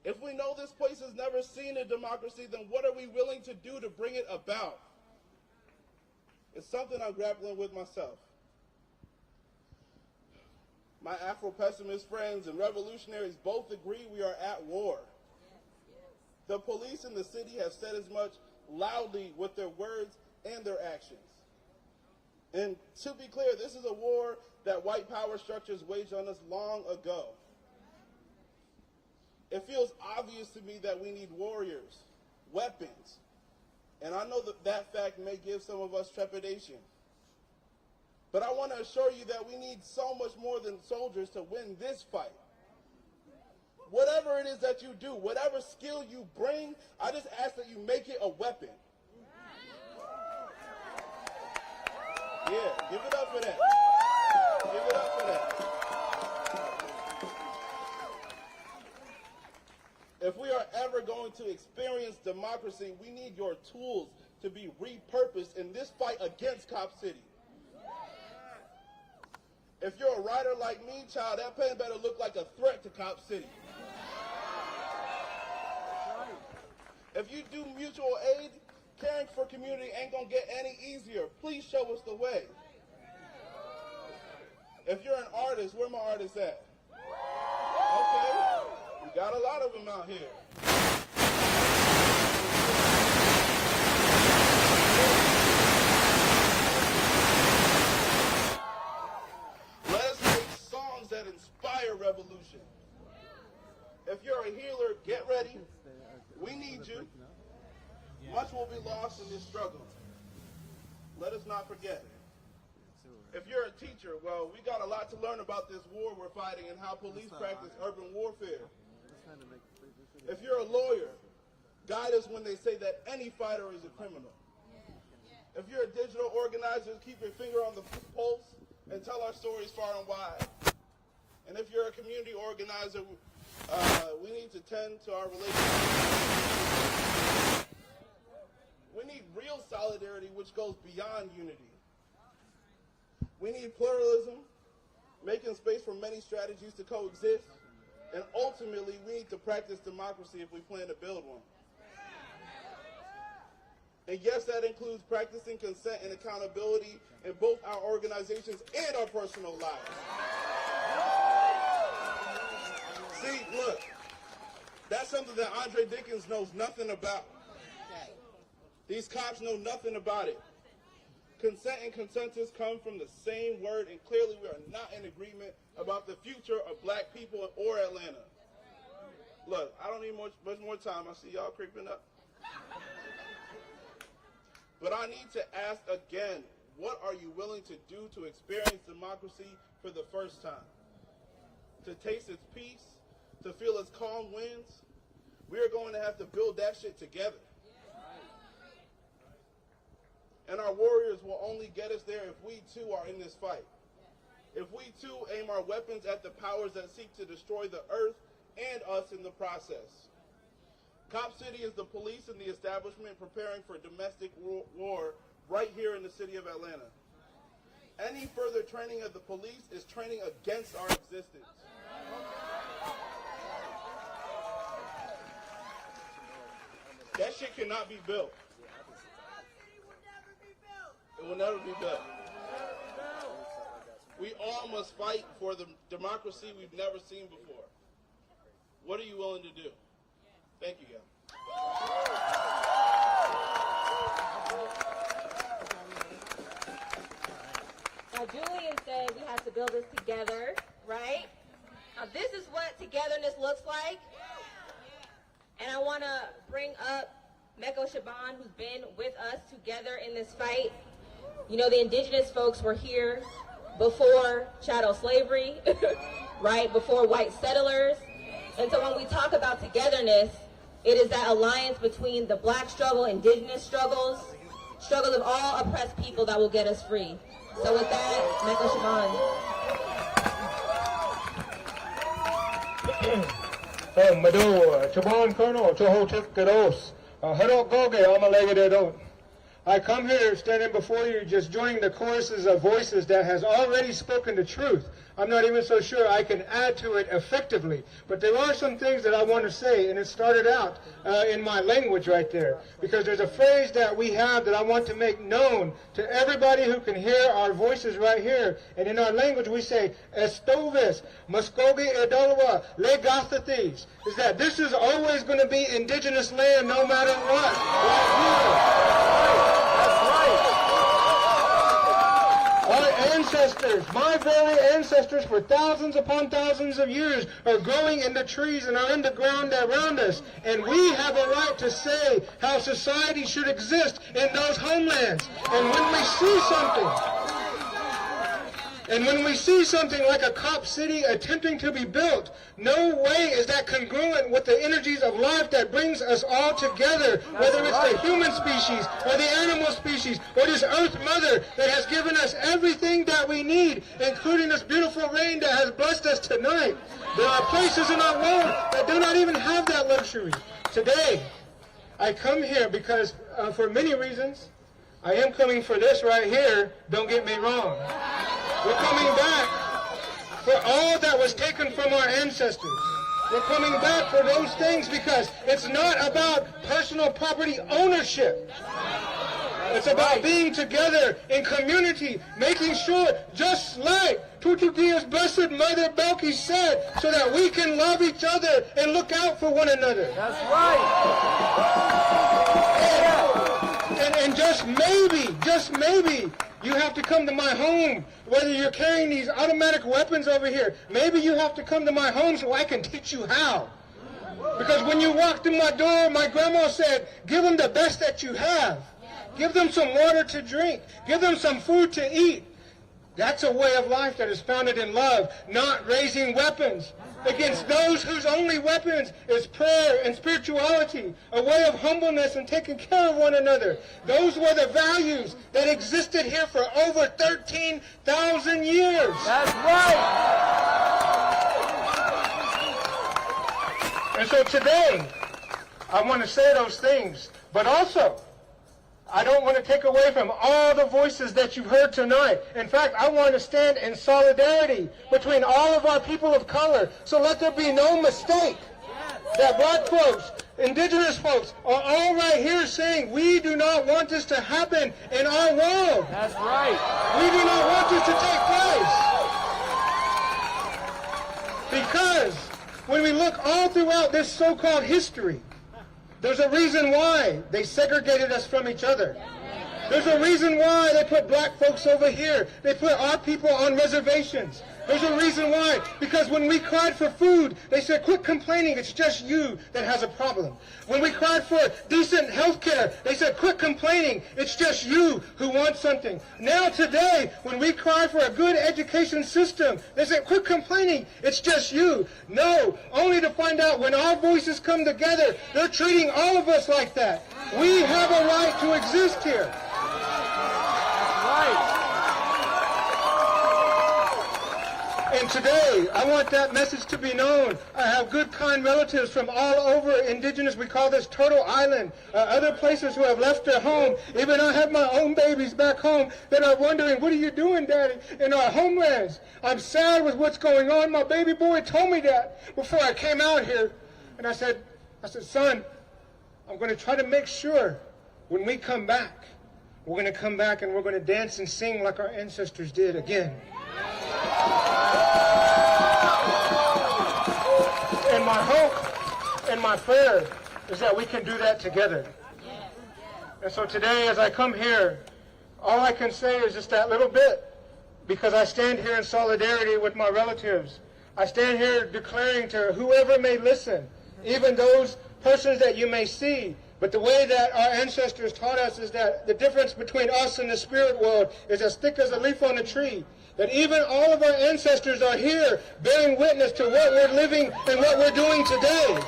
If we know this place has never seen a democracy, then what are we willing to do to bring it about? It's something I'm grappling with myself. My Afro-pessimist friends and revolutionaries both agree we are at war. The police in the city have said as much loudly with their words and their actions. And to be clear, this is a war that white power structures waged on us long ago. It feels obvious to me that we need warriors, weapons. And I know that fact may give some of us trepidation. But I want to assure you that we need so much more than soldiers to win this fight. Whatever it is that you do, whatever skill you bring, I just ask that you make it a weapon. Yeah, give it up for that. Give it up for that. If we are ever going to experience democracy, we need your tools to be repurposed in this fight against Cop City. If you're a writer like me, child, that pen better look like a threat to Cop City. If you do mutual aid, caring for community ain't gonna get any easier. Please show us the way. If you're an artist, where my artists at? Okay, we got a lot of them out here. a healer, get ready. We need you. Much will be lost in this struggle. Let us not forget. If you're a teacher, well, we got a lot to learn about this war we're fighting and how police practice urban warfare. If you're a lawyer, guide us when they say that any fighter is a criminal. If you're a digital organizer, keep your finger on the pulse and tell our stories far and wide. And if you're a community organizer, we need to tend to our relationships. We need real solidarity, which goes beyond unity. We need pluralism, making space for many strategies to coexist, and ultimately, we need to practice democracy if we plan to build one. And yes, that includes practicing consent and accountability in both our organizations and our personal lives. See, look, that's something that Andre Dickens knows nothing about. These cops know nothing about it. Consent and consensus come from the same word, and clearly we are not in agreement about the future of black people or Atlanta. Look, I don't need much more time. I see y'all creeping up. But I need to ask again, what are you willing to do to experience democracy for the first time? To taste its peace, to feel its calm winds? We are going to have to build that shit together. And our warriors will only get us there if we too are in this fight. If we too aim our weapons at the powers that seek to destroy the earth and us in the process. Cop City is the police and the establishment preparing for domestic war right here in the city of Atlanta. Any further training of the police is training against our existence. That shit cannot be built. It will never be built. We all must fight for the democracy we've never seen before. What are you willing to do? Thank you, guys. Now, Julian said we have to build this together, right? Now, this is what togetherness looks like. And I want to bring up Meko Shaban, who's been with us together in this fight. You know, the indigenous folks were here before chattel slavery, right, before white settlers. And so when we talk about togetherness, it is that alliance between the black struggle, indigenous struggles of all oppressed people that will get us free. So with that, Meko Shaban. Mado, Chabon Colonel, Chohotik Kados, Hero Goge, Amalegado. I come here standing before you just joining the choruses of voices that has already spoken the truth. I'm not even so sure I can add to it effectively. But there are some things that I want to say, and it started out in my language right there. Because there's a phrase that we have that I want to make known to everybody who can hear our voices right here. And in our language we say, Estoves, Muskogee Edolwa, Legathathis. Is that this is always going to be indigenous land no matter what. Our ancestors, my very ancestors, for thousands upon thousands of years are growing in the trees and are in the ground around us. And we have a right to say how society should exist in those homelands. And when we see something like a Cop City attempting to be built, no way is that congruent with the energies of life that brings us all together, whether it's the human species or the animal species or this Earth Mother that has given us everything that we need, including this beautiful rain that has blessed us tonight. There are places in our world that do not even have that luxury. Today, I come here because, for many reasons, I am coming for this right here, don't get me wrong. We're coming back for all that was taken from our ancestors. We're coming back for those things because it's not about personal property ownership. It's about being together in community, making sure, just like Tutukia's Blessed Mother Belki said, so that we can love each other and look out for one another. That's right. And just maybe, you have to come to my home, whether you're carrying these automatic weapons over here. Maybe you have to come to my home so I can teach you how. Because when you walked in my door, my grandma said, give them the best that you have. Give them some water to drink. Give them some food to eat. That's a way of life that is founded in love, not raising weapons against those whose only weapons is prayer and spirituality, a way of humbleness and taking care of one another. Those were the values that existed here for over 13,000 years. That's right. And so today, I want to say those things, but also, I don't want to take away from all the voices that you've heard tonight. In fact, I want to stand in solidarity between all of our people of color. So let there be no mistake that black folks, indigenous folks, are all right here saying we do not want this to happen in our world. That's right. We do not want this to take place. Because when we look all throughout this so-called history, there's a reason why they segregated us from each other. There's a reason why they put black folks over here. They put our people on reservations. There's a reason why. Because when we cried for food, they said, quit complaining, it's just you that has a problem. When we cried for decent health care, they said, quit complaining, it's just you who wants something. Now today, when we cry for a good education system, they say, quit complaining, it's just you. No, only to find out when our voices come together, they're treating all of us like that. We have a right to exist here. That's right. And today, I want that message to be known. I have good, kind relatives from all over indigenous, we call this Turtle Island, other places who have left their home. Even I have my own babies back home that are wondering, what are you doing, Daddy, in our homelands? I'm sad with what's going on. My baby boy told me that before I came out here. And I said, son, I'm going to try to make sure when we come back, we're going to come back and we're going to dance and sing like our ancestors did again. And my hope and my prayer is that we can do that together. And so today, as I come here, all I can say is just that little bit, because I stand here in solidarity with my relatives. I stand here declaring to whoever may listen, even those persons that you may see, but the way that our ancestors taught us is that the difference between us and the spirit world is as thick as a leaf on a tree. That even all of our ancestors are here bearing witness to what we're living and what we're doing today.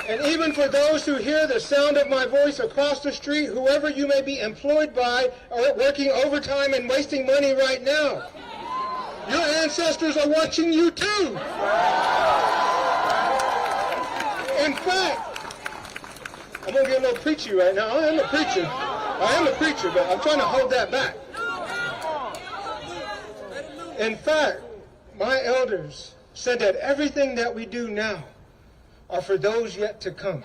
And even for those who hear the sound of my voice across the street, whoever you may be employed by or working overtime and wasting money right now, your ancestors are watching you too. In fact, I'm going to get a little preachy right now. I am a preacher, but I'm trying to hold that back. In fact, my elders said that everything that we do now are for those yet to come.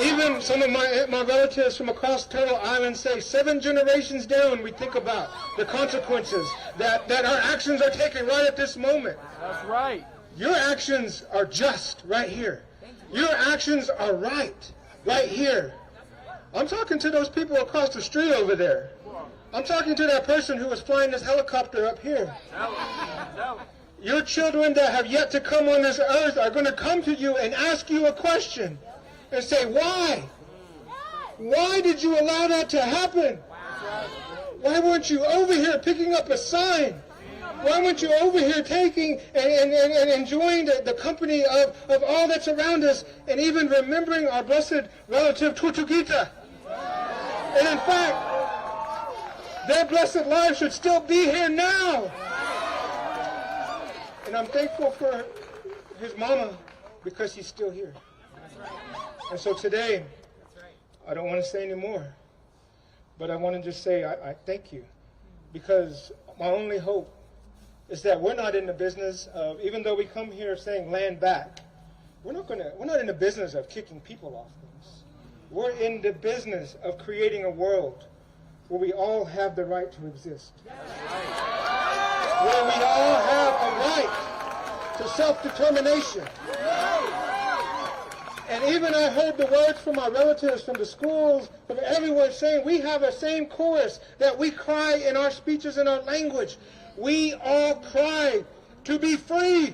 Even some of my relatives from across Turtle Island say 7 generations down we think about the consequences that our actions are taking right at this moment. That's right. Your actions are just right here. Your actions are right here. I'm talking to those people across the street over there. I'm talking to that person who was flying this helicopter up here. Your children that have yet to come on this earth are going to come to you and ask you a question and say, why? Why did you allow that to happen? Why weren't you over here picking up a sign? Why weren't you over here taking and enjoying the company of all that's around us and even remembering our blessed relative Tutugita? And in fact, their blessed lives should still be here now. And I'm thankful for his mama because he's still here. And so today, I don't want to say any more, but I want to just say I thank you, because my only hope is that we're not in the business of, even though we come here saying land back, we're not in the business of kicking people off things. We're in the business of creating a world where we all have the right to exist. Where we all have a right to self-determination. And even I heard the words from my relatives, from the schools, from everyone saying we have the same chorus that we cry in our speeches and our language. We all cry to be free.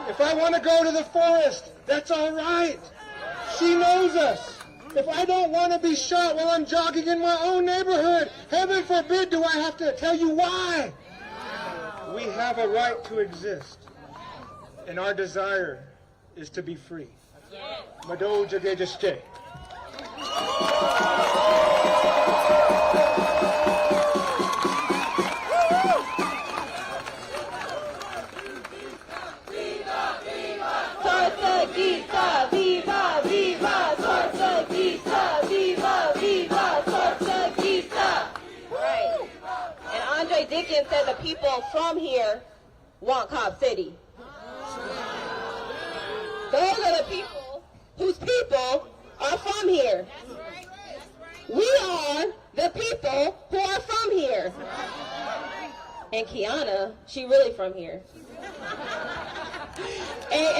If I want to go to the forest, that's all right. She knows us. If I don't want to be shot while I'm jogging in my own neighborhood, heaven forbid do I have to tell you why. We have a right to exist, and our desire is to be free. Mado Jagejashke. Tortuguita, viva, viva, Tortuguita, viva, viva, Tortuguita. Right. And Andre Dickens said the people from here want Cop City. Those are the people whose people are from here. We are the people who are from here. And Kiana, she really from here. Hey.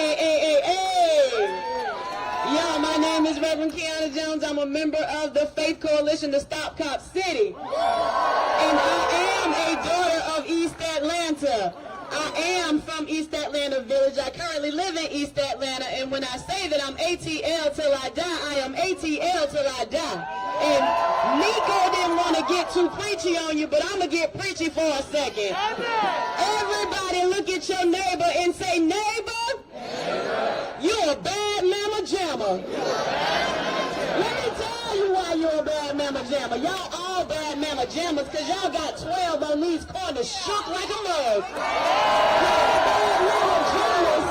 Yo, my name is Reverend Kiana Jones. I'm a member of the Faith Coalition to Stop Cop City. And I am a daughter of East Atlanta. I am from East Atlanta Village. I currently live in East Atlanta, and when I say that I'm ATL till I die, I am ATL till I die. And Nico didn't want to get too preachy on you, but I'm going to get preachy for a second. Everybody look at your neighbor and say, neighbor, you're a bad mama jammer. Let me tell you why you're a bad mama jammer. Y'all all bad mama jammers because y'all got 12 on these corners shook like a mug. Y'all bad mama jammers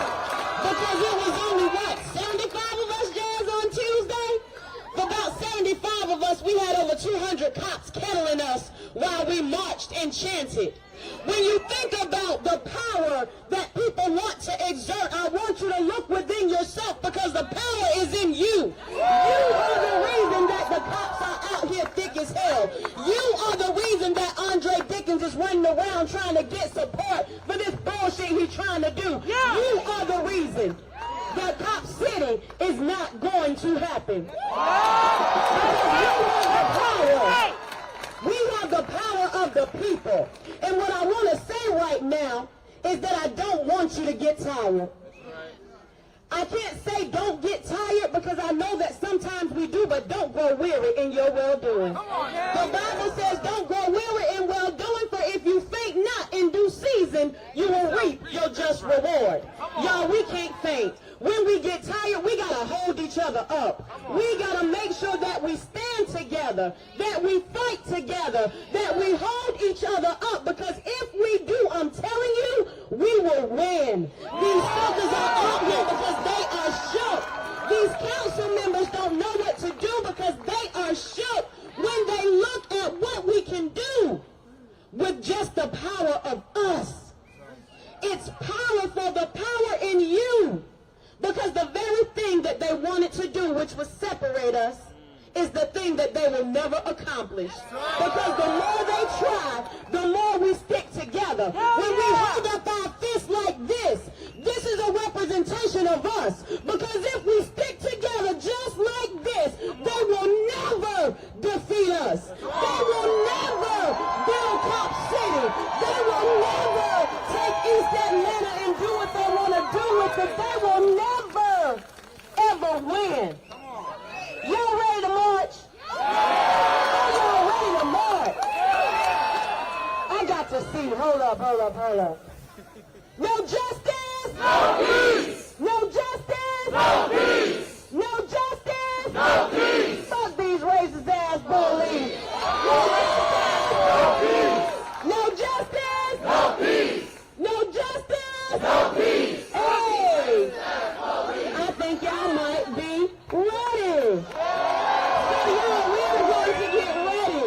because it was only, 75 of us, Jazz, on Tuesday? For about 75 of us, we had over 200 cops kettling us while we marched and chanted. When you think about the power that people want to exert, I want you to look within yourself because the power is in you. You are the reason that the cops are out here thick as hell. You are the reason that Andre Dickens is running around trying to get support for this bullshit he's trying to do. Yeah. You are the reason that Cop City is not going to happen. We have the power of the people. And what I want to say right now is that I don't want you to get tired. I can't say don't get tired because I know that sometimes we do, but don't grow weary in your well-doing. The Bible says don't grow weary in well-doing, for if you faint not in due season, you will reap your just reward. Y'all, we can't faint. When we get tired, we got to hold each other up. We got to make sure that we stand together, that we fight together, that we hold each other up, because if we do, I'm telling you, we will win. These suckers are out here because they are shook. These council members don't know what to do because they are shook when they look at what we can do with just the power of us. It's powerful, the power in you. Because the very thing that they wanted to do, which was separate us, is the thing that they will never accomplish. Because the more they try, the more we stick together. When we hold up our fists like this is a representation of us. Because if we stick together just like this, they will never defeat us. They will never build Cop City. They will never take East Atlanta and do what they want to do with it. They will never, ever win. Y'all ready to march? Are y'all ready to march? I got to see. Hold up. No justice? No peace. No justice? No peace. No justice? No peace. Fuck these racist ass bullies. No justice? No peace. No justice? No peace. No justice? No peace. Hey, I think y'all might be ready. So yeah, we are going to get ready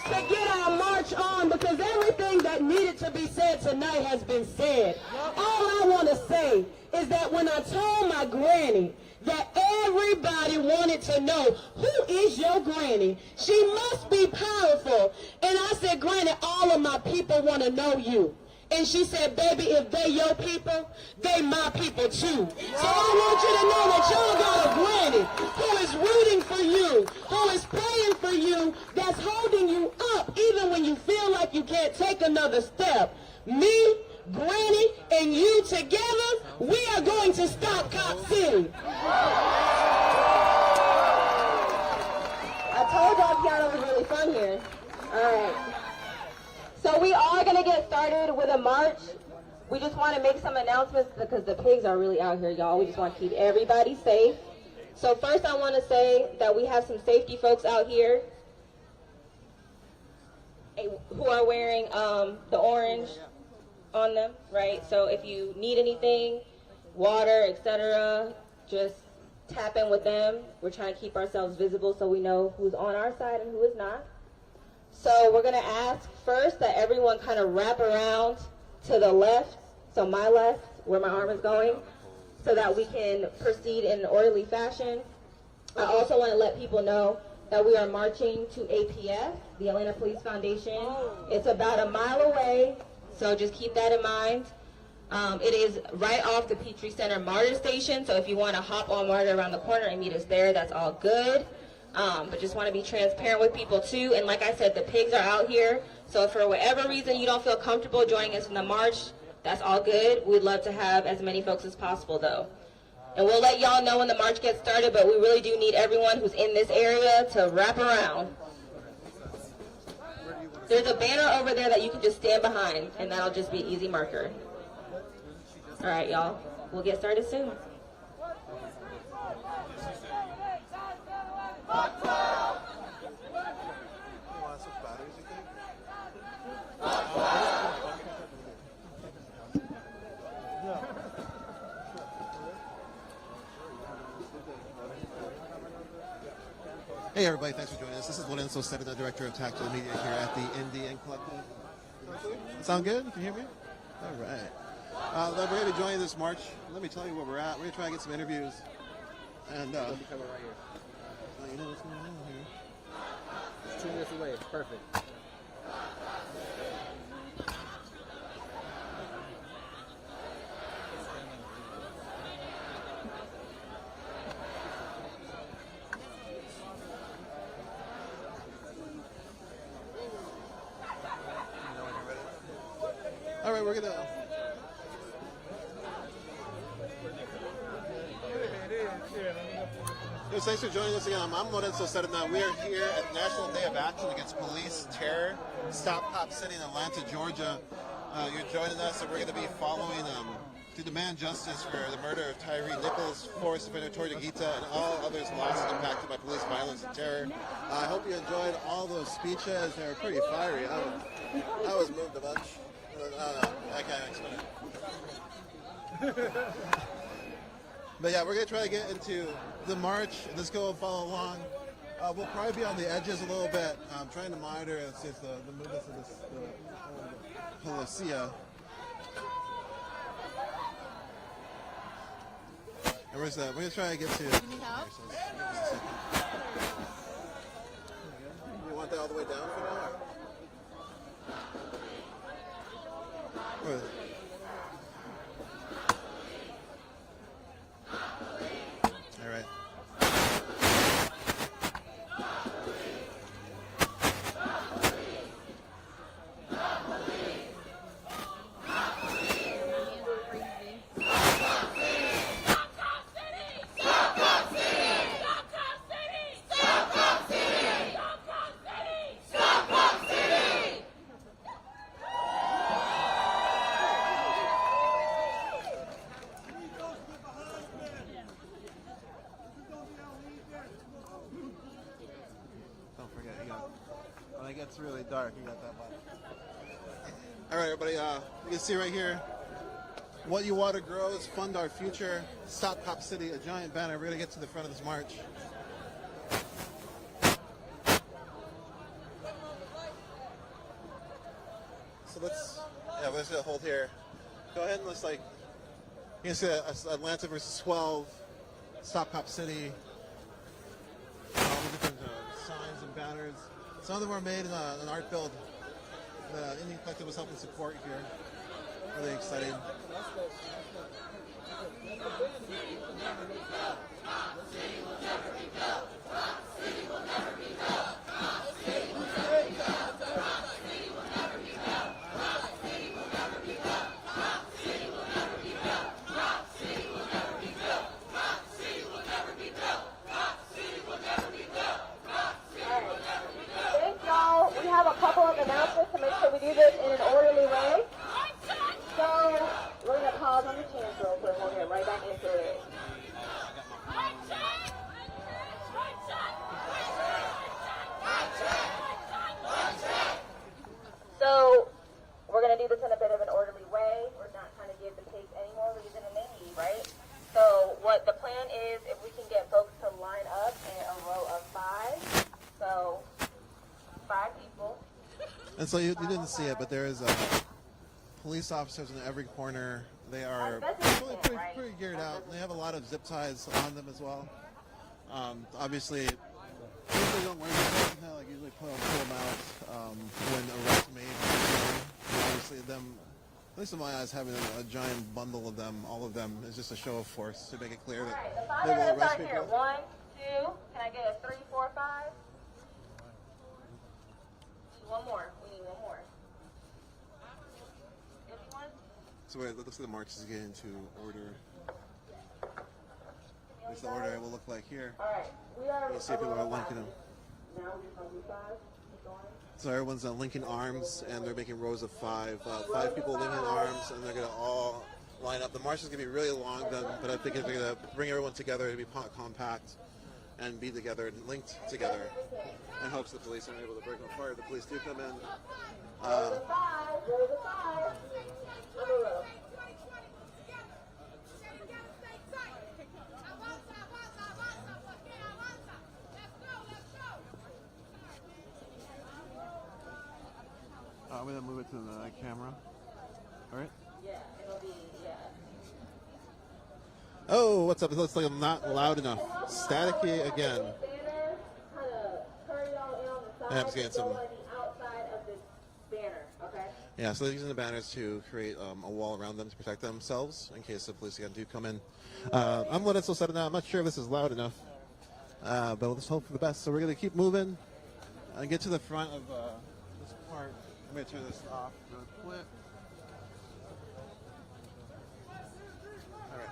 to get our march on, because everything that needed to be said tonight has been said. All I want to say is that when I told my granny that everybody wanted to know, who is your granny? She must be powerful. And I said, Granny, all of my people want to know you. And she said, baby, if they your people, they my people too. So I want you to know that y'all got a granny who is rooting for you, who is praying for you, that's holding you up even when you feel like you can't take another step. Me, hope y'all know it was really fun here. All right. So we are going to get started with a march. We just want to make some announcements because the pigs are really out here, y'all. We just want to keep everybody safe. So first I want to say that we have some safety folks out here who are wearing the orange on them, right? So if you need anything, water, etc., just tap in with them. We're trying to keep ourselves visible so we know who's on our side and who is not. So we're going to ask first that everyone kind of wrap around to the left, so my left, where my arm is going, so that we can proceed in an orderly fashion. I also want to let people know that we are marching to APF, the Atlanta Police Foundation. It's about a mile away, so just keep that in mind. It is right off the Petrie Center MARTA station, so if you want to hop on MARTA around the corner and meet us there, that's all good. But just want to be transparent with people too. And like I said, the pigs are out here, so if for whatever reason you don't feel comfortable joining us in the march, that's all good. We'd love to have as many folks as possible though. And we'll let y'all know when the march gets started, but we really do need everyone who's in this area to wrap around. There's a banner over there that you can just stand behind, and that'll just be an easy marker. All right, y'all. We'll get started soon. Hey everybody, thanks for joining us. This is Lorenzo Sedina, Director of Tactical Media here at the NDN Collective. Sound good? Can you hear me? All right. We're going to be joining this march. Let me tell you where we're at. We're going to try to get some interviews. And Right here. you know what's going on here. It's 2 minutes away. Perfect. All right, we're going to... Yes, thanks for joining us again. I'm Lorenzo Sedina. We are here at National Day of Action Against Police Terror, Stop Cop City in Atlanta, Georgia. You're joining us, and we're going to be following to demand justice for the murder of Tyree Nichols, Forest Defender Tortuguita, and all others lost and impacted by police violence and terror. I hope you enjoyed all those speeches. They were pretty fiery. I was moved a bunch. I can't explain it. But yeah, we're going to try to get into the march. Let's go and follow along. We'll probably be on the edges a little bit. I'm trying to monitor and see if the movements of this policia. And we're going to try to get to... You want that all the way down for now? Or? All right. It's really dark. You got that one. All right, everybody. You can see right here. What you want to grow is fund our future. Stop Cop City, a giant banner. We're gonna get to the front of this march. So let's just hold here. Go ahead and let's you can see Atlanta versus 12. Stop Cop City. All the different signs and banners. Some of them were made in an art build. The Indian Collective was helping support here. Really exciting. 5 people. And so you didn't see it, but there is police officers in every corner. They are pretty geared out. They have a lot of zip ties on them as well. Obviously, usually don't wear them. Like usually pull them out when arrests made. Obviously, them, at least in my eyes, having a giant bundle of them, all of them, is just a show of force to make it clear that they will arrest people. Here. 1, 2. Can I get a 3, 4, 5? One more. We need one more. Anyone? So wait, let's see the march is getting into order. This is the order it will look like here. All right. We are. You see people are linking them. Now we're going to do 5. Keep going. So everyone's linking arms, and they're making rows of 5. 5 people linking arms, and they're going to all line up. The march is going to be really long, then, but I think if they're going to bring everyone together to be compact and be together and linked together, in hopes the police aren't able to break them apart. The police do come in. I'm going to move it to the camera. All right? Yeah, it'll be, yeah. Oh, what's up? It looks like I'm not loud enough. Staticky again. I'm just getting some. Yeah, so they're using the banners to create a wall around them to protect themselves in case the police again do come in. I'm letting it set now. I'm not sure if this is loud enough, but we'll just hope for the best. So we're going to keep moving and get to the front of this part. I'm going to turn this off real quick. All right.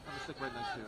I'm going to stick right next to you.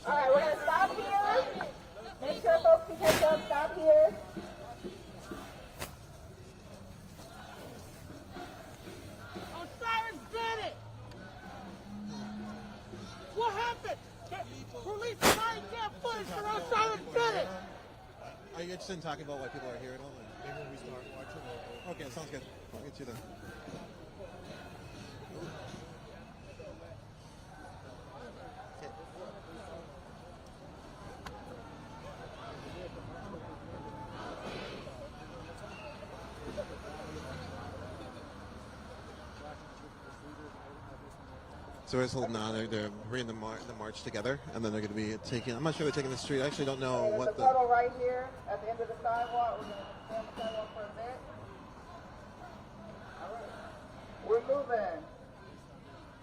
All right, we're going to stop here. Make sure folks can catch up. Stop here. Osiris did it! What happened? Police trying to get footage from Osiris did it! Are you interested in talking about why people are here at all? Maybe when we start watching. Okay, sounds good. I'll get you then. So we're just holding on. They're bringing the march together, and then they're going to be taking. I'm not sure they're taking the street. I actually don't know what the. Puddle right here at the end of the sidewalk. We're going to stand the sidewalk for a bit. All right. We're moving.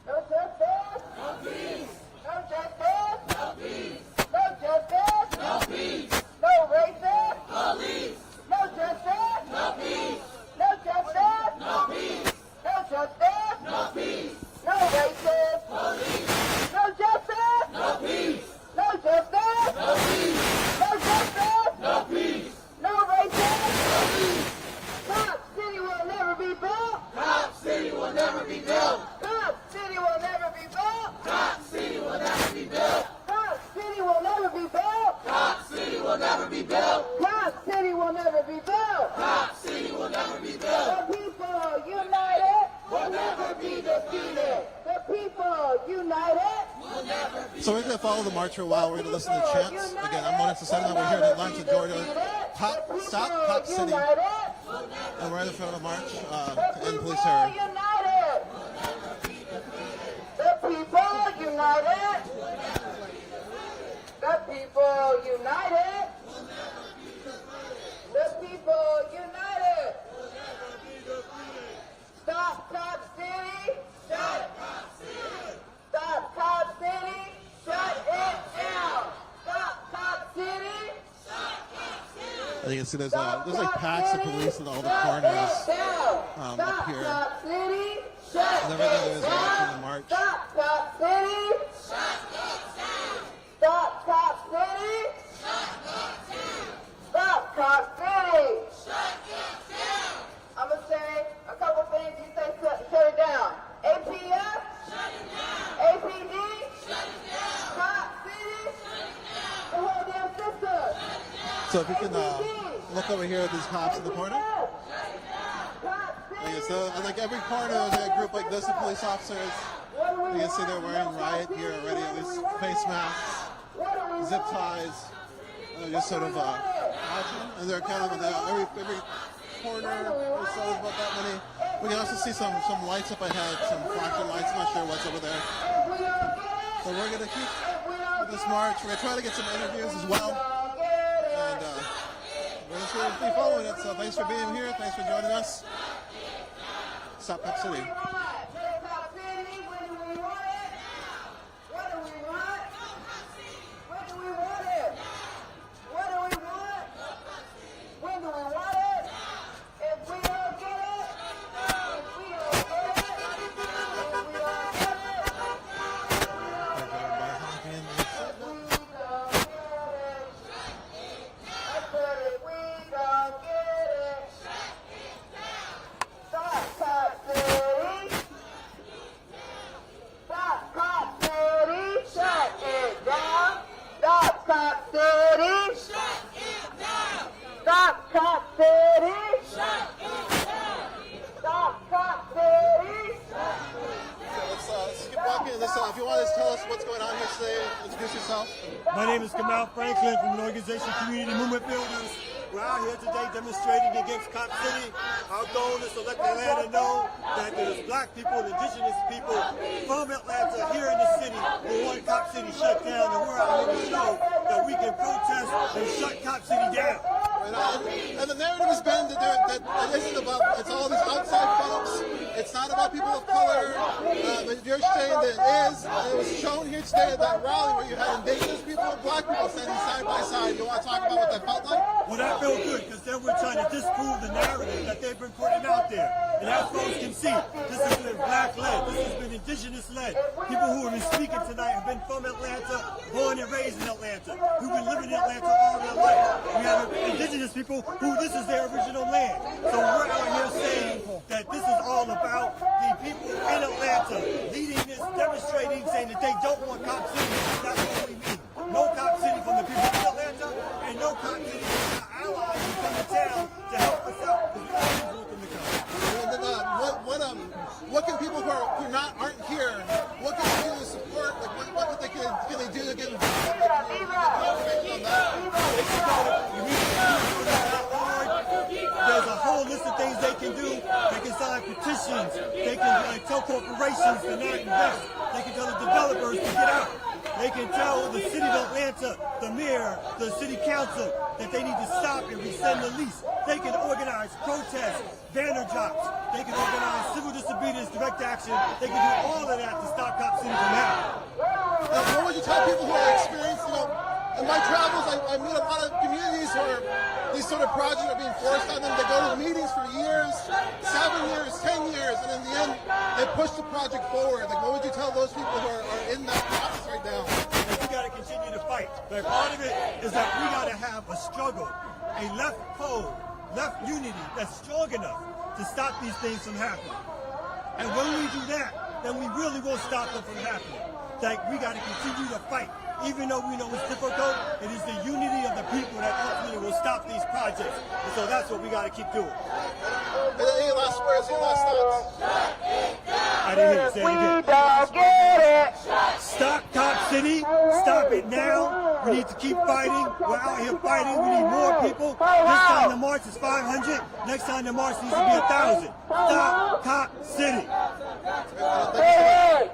No justice. No peace. No justice. No peace. No justice. No peace. No racist. Police. No justice. No peace. No justice. No peace. No justice. No peace. No racist. Police. No justice. No peace. No justice. No peace. No justice. No peace. No racist. Police. Cop City will never be built. Cop City will never be built. Cop City will never be built. Cop City will never be built. Cop City will never be built. Cop City will never be built. Cop City will never be built. Cop City will never be built. The people united will never be defeated. The people united will never be. So we're going to follow the march for a while. We're going to listen to chants. Again, I'm Lawrence Sesena. We're here in Atlanta, Georgia. Stop Pop City. And we're in the front of the march to end police terror. The people united. people united. The people united. Stop Cop City. Shut Stop Cop City. Shut it down. Stop Cop City. And you can see there's like packs of police in all the corners up here. Stop City. Shut And everything is watching the march. Stop Cop City. Stop Cop City. Stop Cop City. I'm going to say a couple things. You say shut it down. APF. APD. Cop City. The whole damn system. So if you can look over here at these cops in the corner. Yeah, so like every corner there's a group like this of police officers. You can see they're wearing riot gear already, at least face masks, zip ties. They're just sort of watching, and they're kind of every corner or so is about that many. We can also see some lights up ahead, some flashing lights. I'm not sure what's over there. So we're gonna keep with this march. We're gonna try to get some interviews as well, and we're just gonna be following it. So thanks for being here. Thanks for joining us. Stop Cop City. If you want to tell us what's going on here today, introduce yourself. My name is Kamal Franklin from an organization, Community Movement Builders. We're out here today demonstrating against Cop City. Our goal is to let Atlanta know that there's black people and indigenous people from Atlanta here in the city who want Cop City shut down, and we're out here to show that we can protest and shut Cop City down. And the narrative has been that it isn't about, it's all these outside folks. It's not about people of color. But you're saying that it is. And it was shown here today at that rally where you had indigenous people and black people standing side by side. You want to talk about what that felt like? Well, that felt good because then we're trying to disprove the narrative that they've been putting out there. And as folks can see, this has been black-led. This has been indigenous-led. People who have been speaking tonight have been from Atlanta, born and raised in Atlanta, who've been living in Atlanta all their life. We have indigenous people who this is their original land. So we're out here saying that this is all about the people in Atlanta leading this, demonstrating, saying that they don't want Cop City. That's what we mean. No Cop City from the people in Atlanta, and no Cop City from our allies who come to town to help us out. Because we always want them to come. What can people who aren't here, what can they do to support? Like what can they do to get involved? There's a whole list of things they can do. They can sign petitions. They can tell corporations to not invest. They can tell the developers to get out. They can tell the city of Atlanta, the mayor, the city council, that they need to stop and rescind the lease. They can organize protests, banner drops. They can organize civil disobedience, direct action. They can do all of that to stop Cop City from happening. What would you tell people who are experienced, in my travels, I meet a lot of communities where these sort of projects are being forced on them. They go to the meetings for years, 7 years, 10 years, and in the end, they push the project forward. Like, what would you tell those people who are in that process right now? We got to continue to fight. But part of it is that we got to have a struggle, a left pole, left unity that's strong enough to stop these things from happening. And when we do that, then we really will stop them from happening. Like, we got to continue to fight. Even though we know it's difficult, it is the unity of the people that ultimately will stop these projects. And so that's what we got to keep doing. Any last words, any last thoughts? I didn't hear you. Say it again. We don't get it. Stop Cop City. Stop it now. We need to keep fighting. We're out here fighting. We need more people. This time the march is 500. Next time the march needs to be 1,000. Stop Cop City. Hey, hey.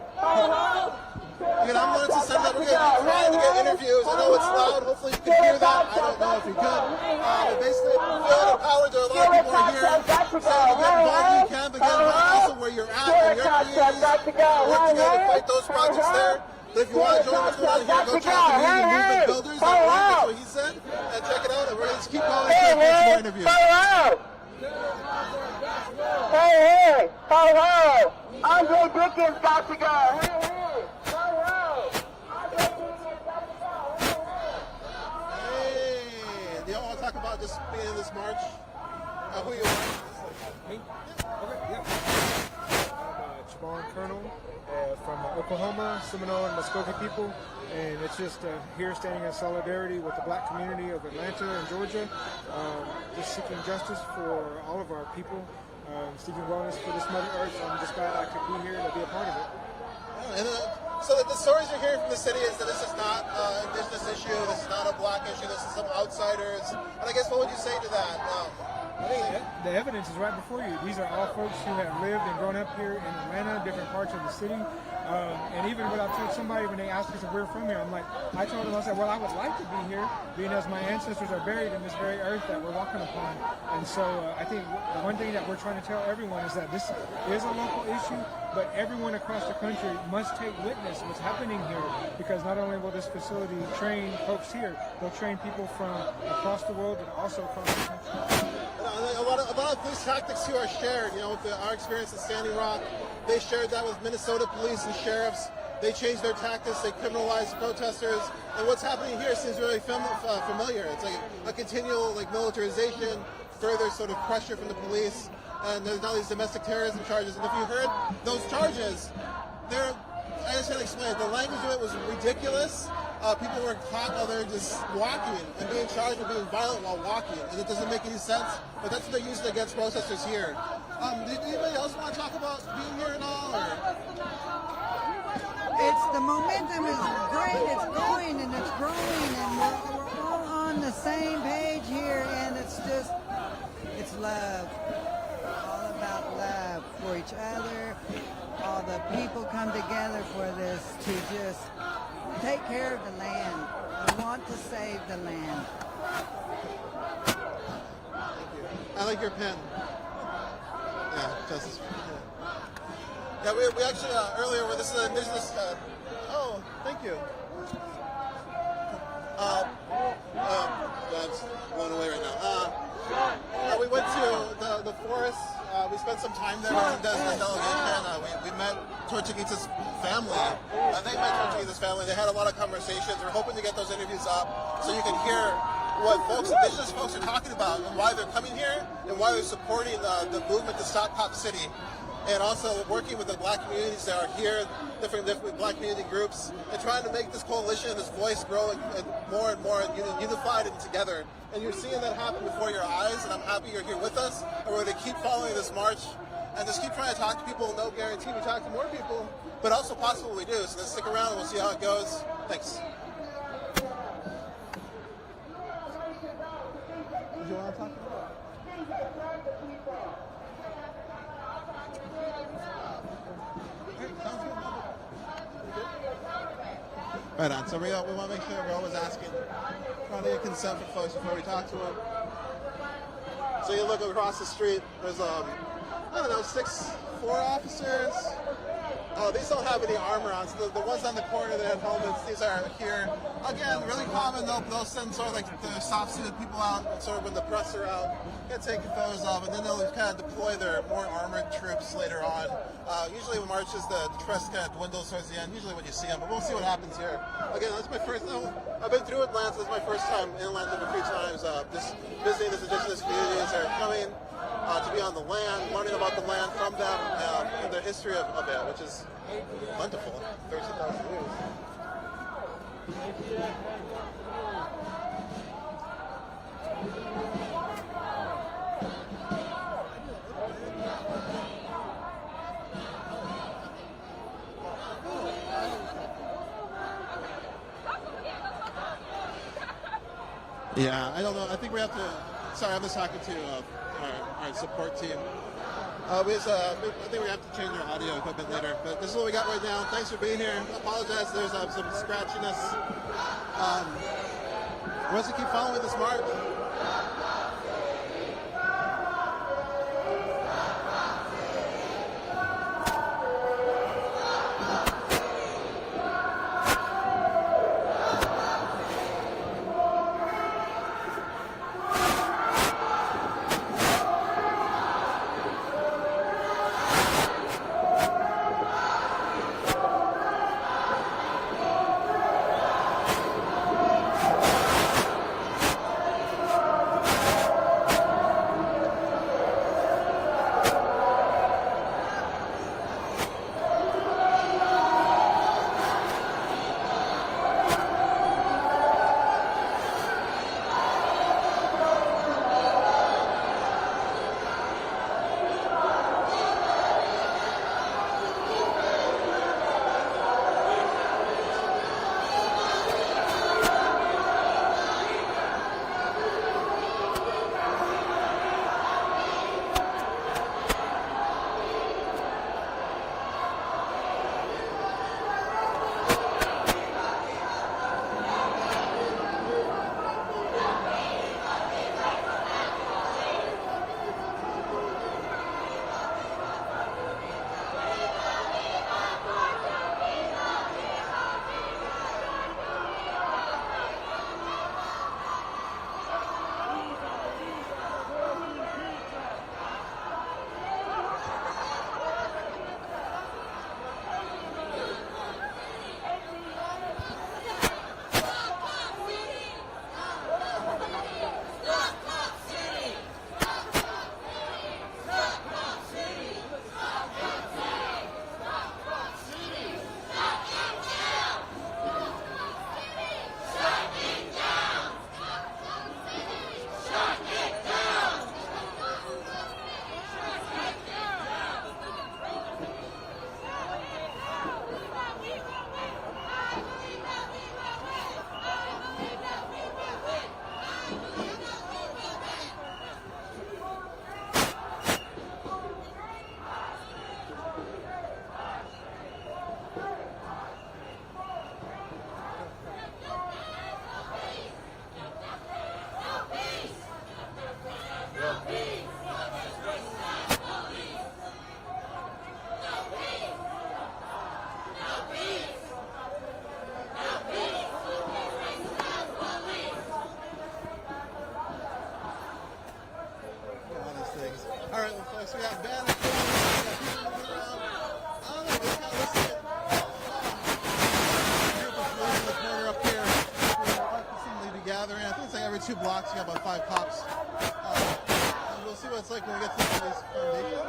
Again, I'm Lawrence Ascenda. We're going to be trying to get interviews. I know it's loud. Hopefully you can hear that. I don't know if you could. But basically, feeling empowered. There are a lot of people here. So get involved in camp. Again, also where you're at in your communities. Work together to fight those projects there. But if you want to join what's going on here, go check out Community Movement Builders. That's what he said. And check it out. And we're going to just keep going and get some more interviews. Hey, ho, ho! Andre Dickens got to go! Hey, ho, ho! Andre Dickens got to go! Hey! Do y'all want to talk about just being in this march? Who you are? Me? Okay, yeah. I'm Chabon Colonel from Oklahoma, Seminole, and Muskogee people. And it's just here standing in solidarity with the black community of Atlanta and Georgia, just seeking justice for all of our people, seeking wellness for this Mother Earth. I'm just glad I could be here to be a part of it. And, so the stories you're hearing from the city is that this is not an indigenous issue, this is not a black issue, this is some outsiders. And I guess what would you say to that? The evidence is right before you. These are all folks who have lived and grown up here in Atlanta, different parts of the city. And even when I told somebody, when they asked us if we're from here, I told them, I said, well, I would like to be here, being as my ancestors are buried in this very earth that we're walking upon. And so I think the one thing that we're trying to tell everyone is that this is a local issue, but everyone across the country must take witness what's happening here, because not only will this facility train folks here, they'll train people from across the world and also across the country. A lot of these tactics here are shared. With our experience in Standing Rock, they shared that with Minnesota police and sheriffs. They changed their tactics. They criminalized protesters. And what's happening here seems really familiar. It's like a continual militarization, further sort of pressure from the police. And there's now these domestic terrorism charges. And if you heard those charges, I just had to explain it. The language of it was ridiculous. People were caught while they're just walking and being charged with being violent while walking, and it doesn't make any sense. But that's what they're using against protesters here. Did anybody else want to talk about being here at all? The momentum is great. It's going and it's growing, and we're all on the same page here. And it's love, all about love for each other. All the people come together for this to just take care of the land. We want to save the land. I like your pen. Yeah, Justice. Yeah, we actually earlier this is an indigenous. Oh, thank you. That's blown away right now. We went to the forest. We spent some time there with the delegation. We met Tortuguita's family. They met Tortuguita's family. They had a lot of conversations. We're hoping to get those interviews up so you can hear what indigenous folks are talking about and why they're coming here and why they're supporting the movement to stop Cop City. And also working with the black communities that are here, different black community groups, and trying to make this coalition, this voice grow and more unified and together. And you're seeing that happen before your eyes, and I'm happy you're here with us. And we're going to keep following this march and just keep trying to talk to people. No guarantee we talk to more people, but also possible we do. So let's stick around and we'll see how it goes. Thanks. Did you want to talk about? Right on. So we want to make sure we're always asking, trying to get consent from folks before we talk to them. So you look across the street, there's, 4 officers. These don't have any armor on, so the ones on the corner that have helmets, these are here. Again, really common, they'll send sort of the soft-suited people out, sort of when the press are out, get taken photos of, and then they'll kind of deploy their more armored troops later on. Usually when marches, the press kind of dwindles towards the end, usually when you see them, but we'll see what happens here. Again, that's my first, I've been through Atlanta, this is my first time in Atlanta a few times, just visiting this indigenous communities that are coming to be on the land, learning about the land from them, and the history of it, which is plentiful, 13,000 years. Yeah, I don't know. I think we have to. Sorry, I'm just talking to our support team. I think we have to change our audio equipment later, but this is what we got right now. Thanks for being here. I apologize, there's some scratchiness. Wants to keep following this march. So we got banners, we got people moving around. I don't know, just kind of listen. Group of police in the corner up here. People seem to be gathering. I think it's like every 2 blocks you got about 5 cops. And we'll see what it's like when we get to the police foundation.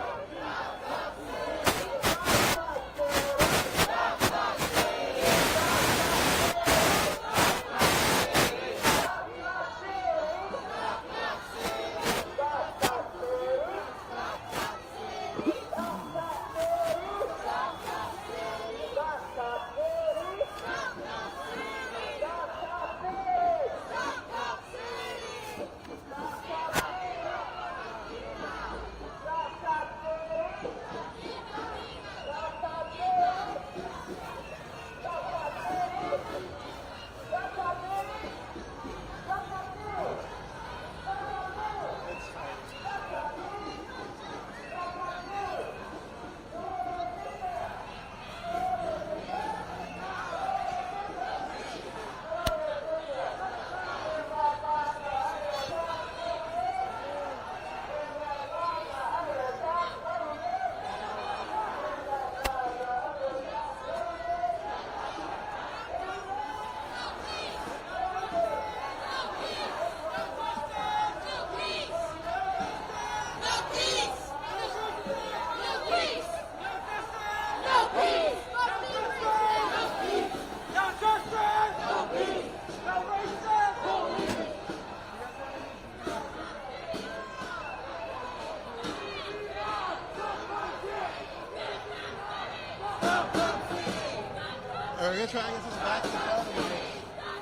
We're going to try and get this back to the crowd.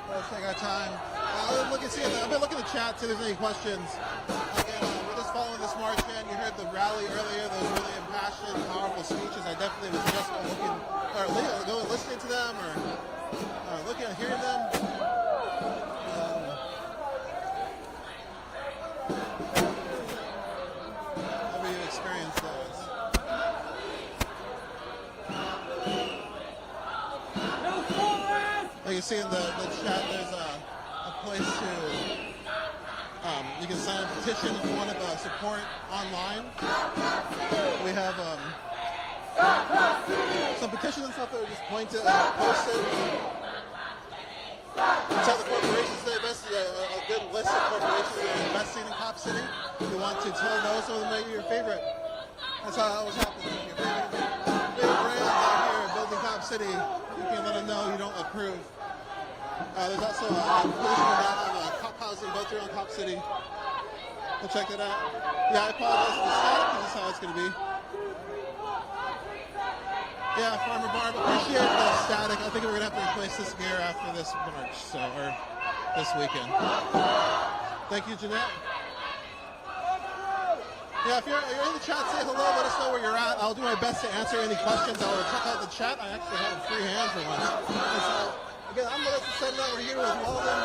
Let's take our time. I've been looking at the chat, see if there's any questions. Again, we're just following this march in. You heard the rally earlier, those really impassioned, powerful speeches, I definitely would suggest listening to them or looking and hearing them. However you experience those. Like you see in the chat, there's a place to you can sign a petition if you want to support online. We have some petitions and stuff that are just posted. Tell the corporations they invest a good list of corporations that are investing in Cop City. You want to tell those, some of them may be your favorite. That's how it always happens. Your favorite brand out here building Cop City, you can let them know you don't approve. There's also a petition of cop housing both here on Cop City. Go check that out. Yeah, I apologize for the static, because this is how it's going to be. Yeah, Farmer Barb, appreciate the static. I think we're going to have to replace this gear after this March, or this weekend. Thank you, Jeanette. Yeah, if you're in the chat, say hello, let us know where you're at. I'll do my best to answer any questions. I will check out the chat. I actually have a free hand for once. And so, again, I'm Melissa Sedna. We're here with Walden,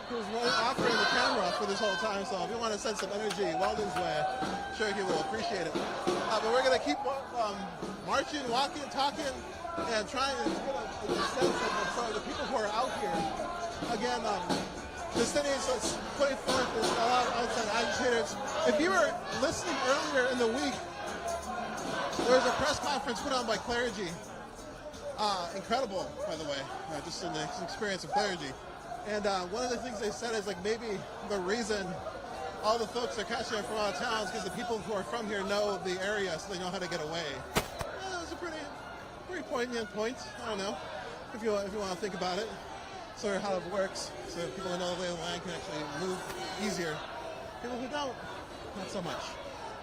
who's offering the camera for this whole time. So if you want to send some energy Walden's way, I'm sure he will appreciate it. But we're going to keep marching, walking, talking, and trying to get a sense of the people who are out here. Again, the city is putting forth this a lot of outside agitators. If you were listening earlier in the week, there was a press conference put on by Clergy. Incredible, by the way, just in the experience of Clergy. And one of the things they said is like maybe the reason all the folks are catching up from out of town is because the people who are from here know the area, so they know how to get away. It was a pretty poignant point. I don't know if you want to think about it, sort of how it works, so people who know the lay of the land can actually move easier. People who don't, not so much.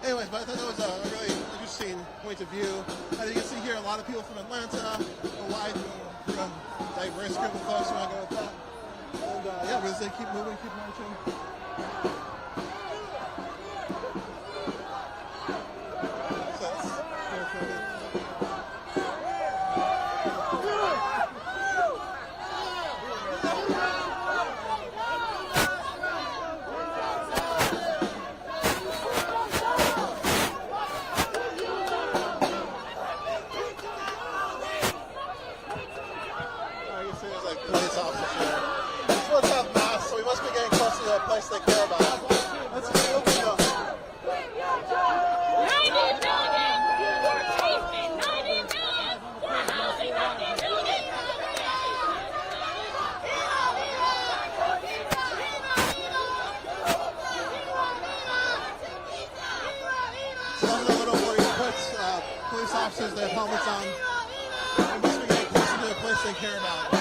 Anyways, but I thought that was a really interesting point of view. As you can see here, a lot of people from Atlanta, a wide diverse group of folks who want to go with that. And yeah, we're just going to keep moving, keep marching. So that's a place they care about. Let's see what we go. 90 million for safety, 90 million for housing, 90 million. So this is a little where you put police officers, they have helmets on. They must be getting closer to a place they care about.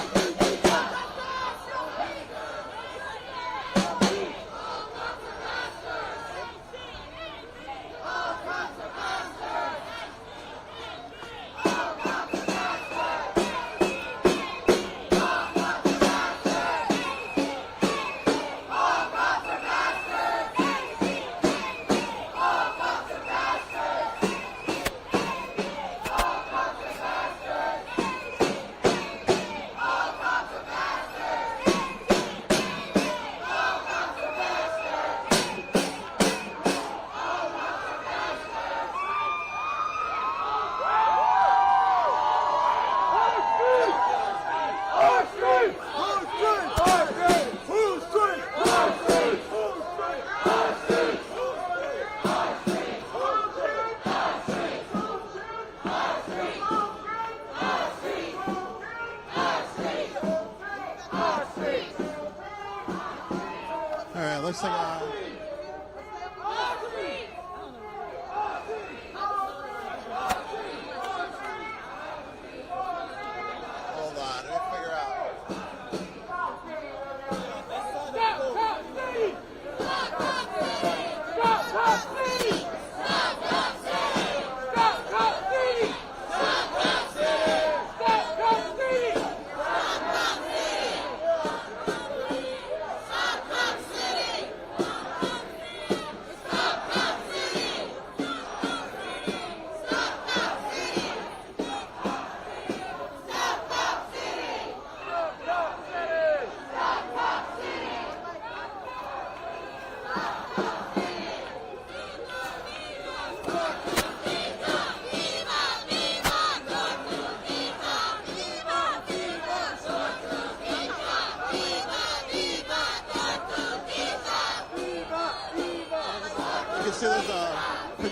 Looks like hold on, let me figure out.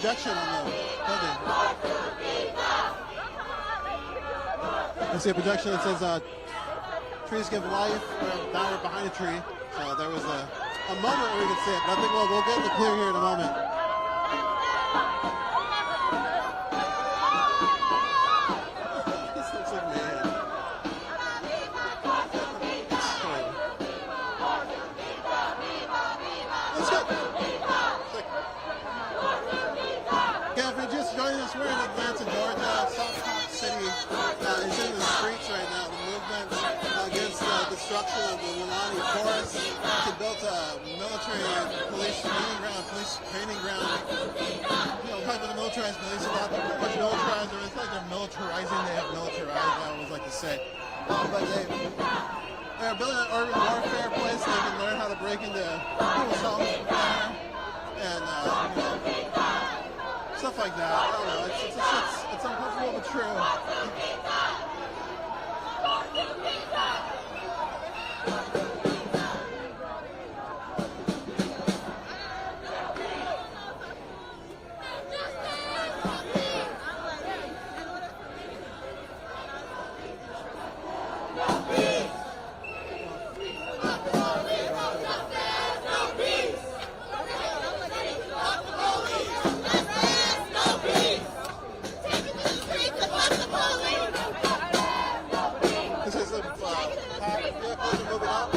projection on the building. I see a projection that says, trees give life. Now we're behind a tree. So there was a moment where we could see it, but I think we'll get the clear here in a moment. This looks like mayhem. Let's go. Okay, if you're just joining us, we're in Atlanta, Georgia. South Park City is in the streets right now. The movement against the destruction of the Milani Forest. They built a military police training ground. You know, talking about the militarized police a lot. They're pretty much militarized. It's like they're militarizing. They have militarized, I always like to say. But they're building an urban warfare place. They can learn how to break into people's homes and stuff like that. I don't know. It's uncomfortable but true. This is the vehicles are moving up.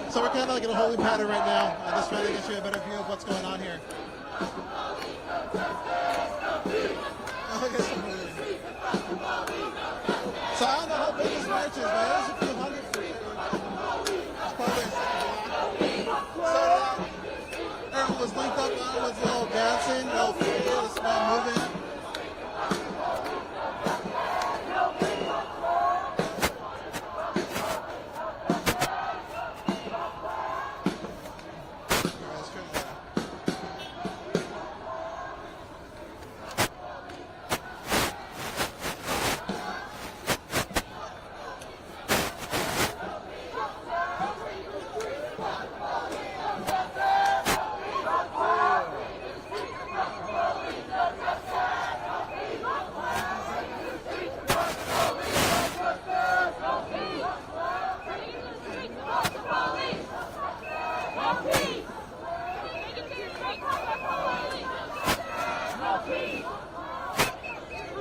So we're kind of like in a holding pattern right now. I'm just trying to get you a better view of what's going on here. So I don't know how big this march is, but there's a few hundred feet. It's probably so everyone was linked up now with a little dancing, a little food, a small movement.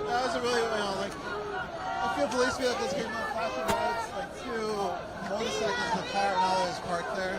That was a really, like, a few police vehicles came up, flashing lights, like 2 motorcycles in the car, and all those parked there.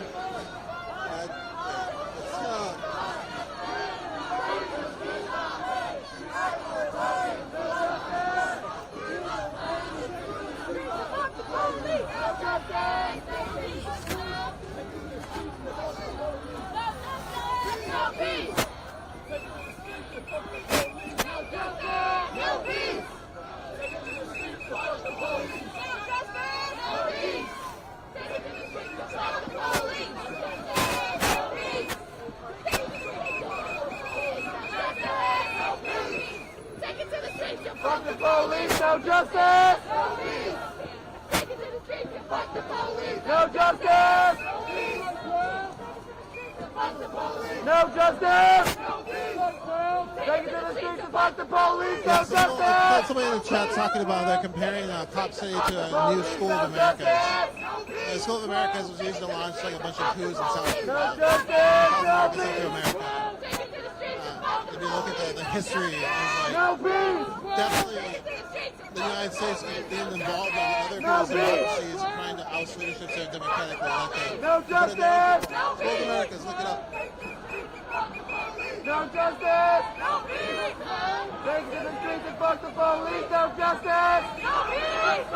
Fuck the police, no justice! No justice! No justice! Take it to the streets and fuck the police, no justice! Somebody in the chat talking about they're comparing Cop City to a new School of Americas. The School of Americas was used to launch like a bunch of coups in South America. If you look at the history, it's like definitely the United States being involved in other people's democracies, trying to House leadership are Democratic, we'll let them. No justice! Both Americas, look it up. No justice! No peace! Take to the streets and fuck the police! No justice! No peace!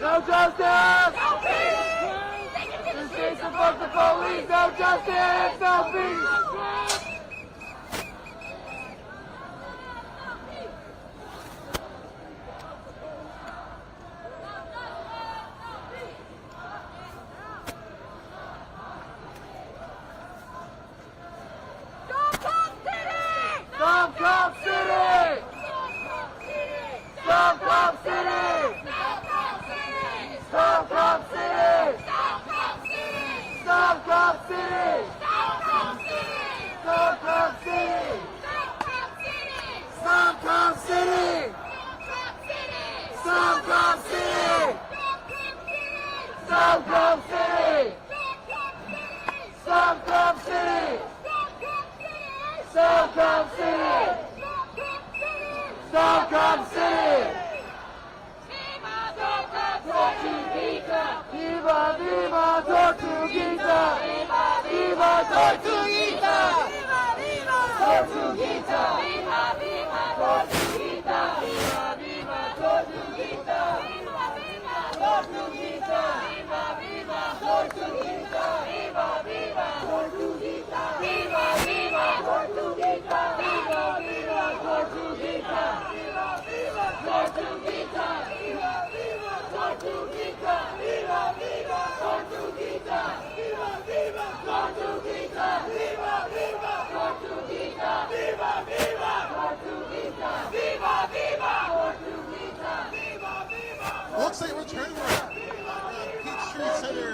No justice! No peace! The streets and fuck the police! No justice! No peace! Stop Cop City! Stop Cop City! Stop Cop City! Stop Cop City! Stop Cop City! Stop Cop City! Stop Cop City! Stop Cop City! Stop Cop City! Stop Cop City! Stop Cop City! Viva, viva, Tortuguita! Viva, viva, Tortuguita! Viva, viva, Tortuguita! Viva, viva, Tortuguita! Viva, viva, Tortuguita! Viva, viva, Tortuguita! Viva, viva, Tortuguita! Viva, viva, Tortuguita! Viva, viva, Tortuguita! Viva, viva, Tortuguita! Viva, viva, Tortuguita! Viva, viva, Tortuguita! Viva, viva, Tortuguita! Viva, viva, Tortuguita! Viva, viva, Tortuguita! Viva, viva, Tortuguita! Viva, viva, Tortuguita! Viva, viva! Looks like we're turning around. Peachtree Center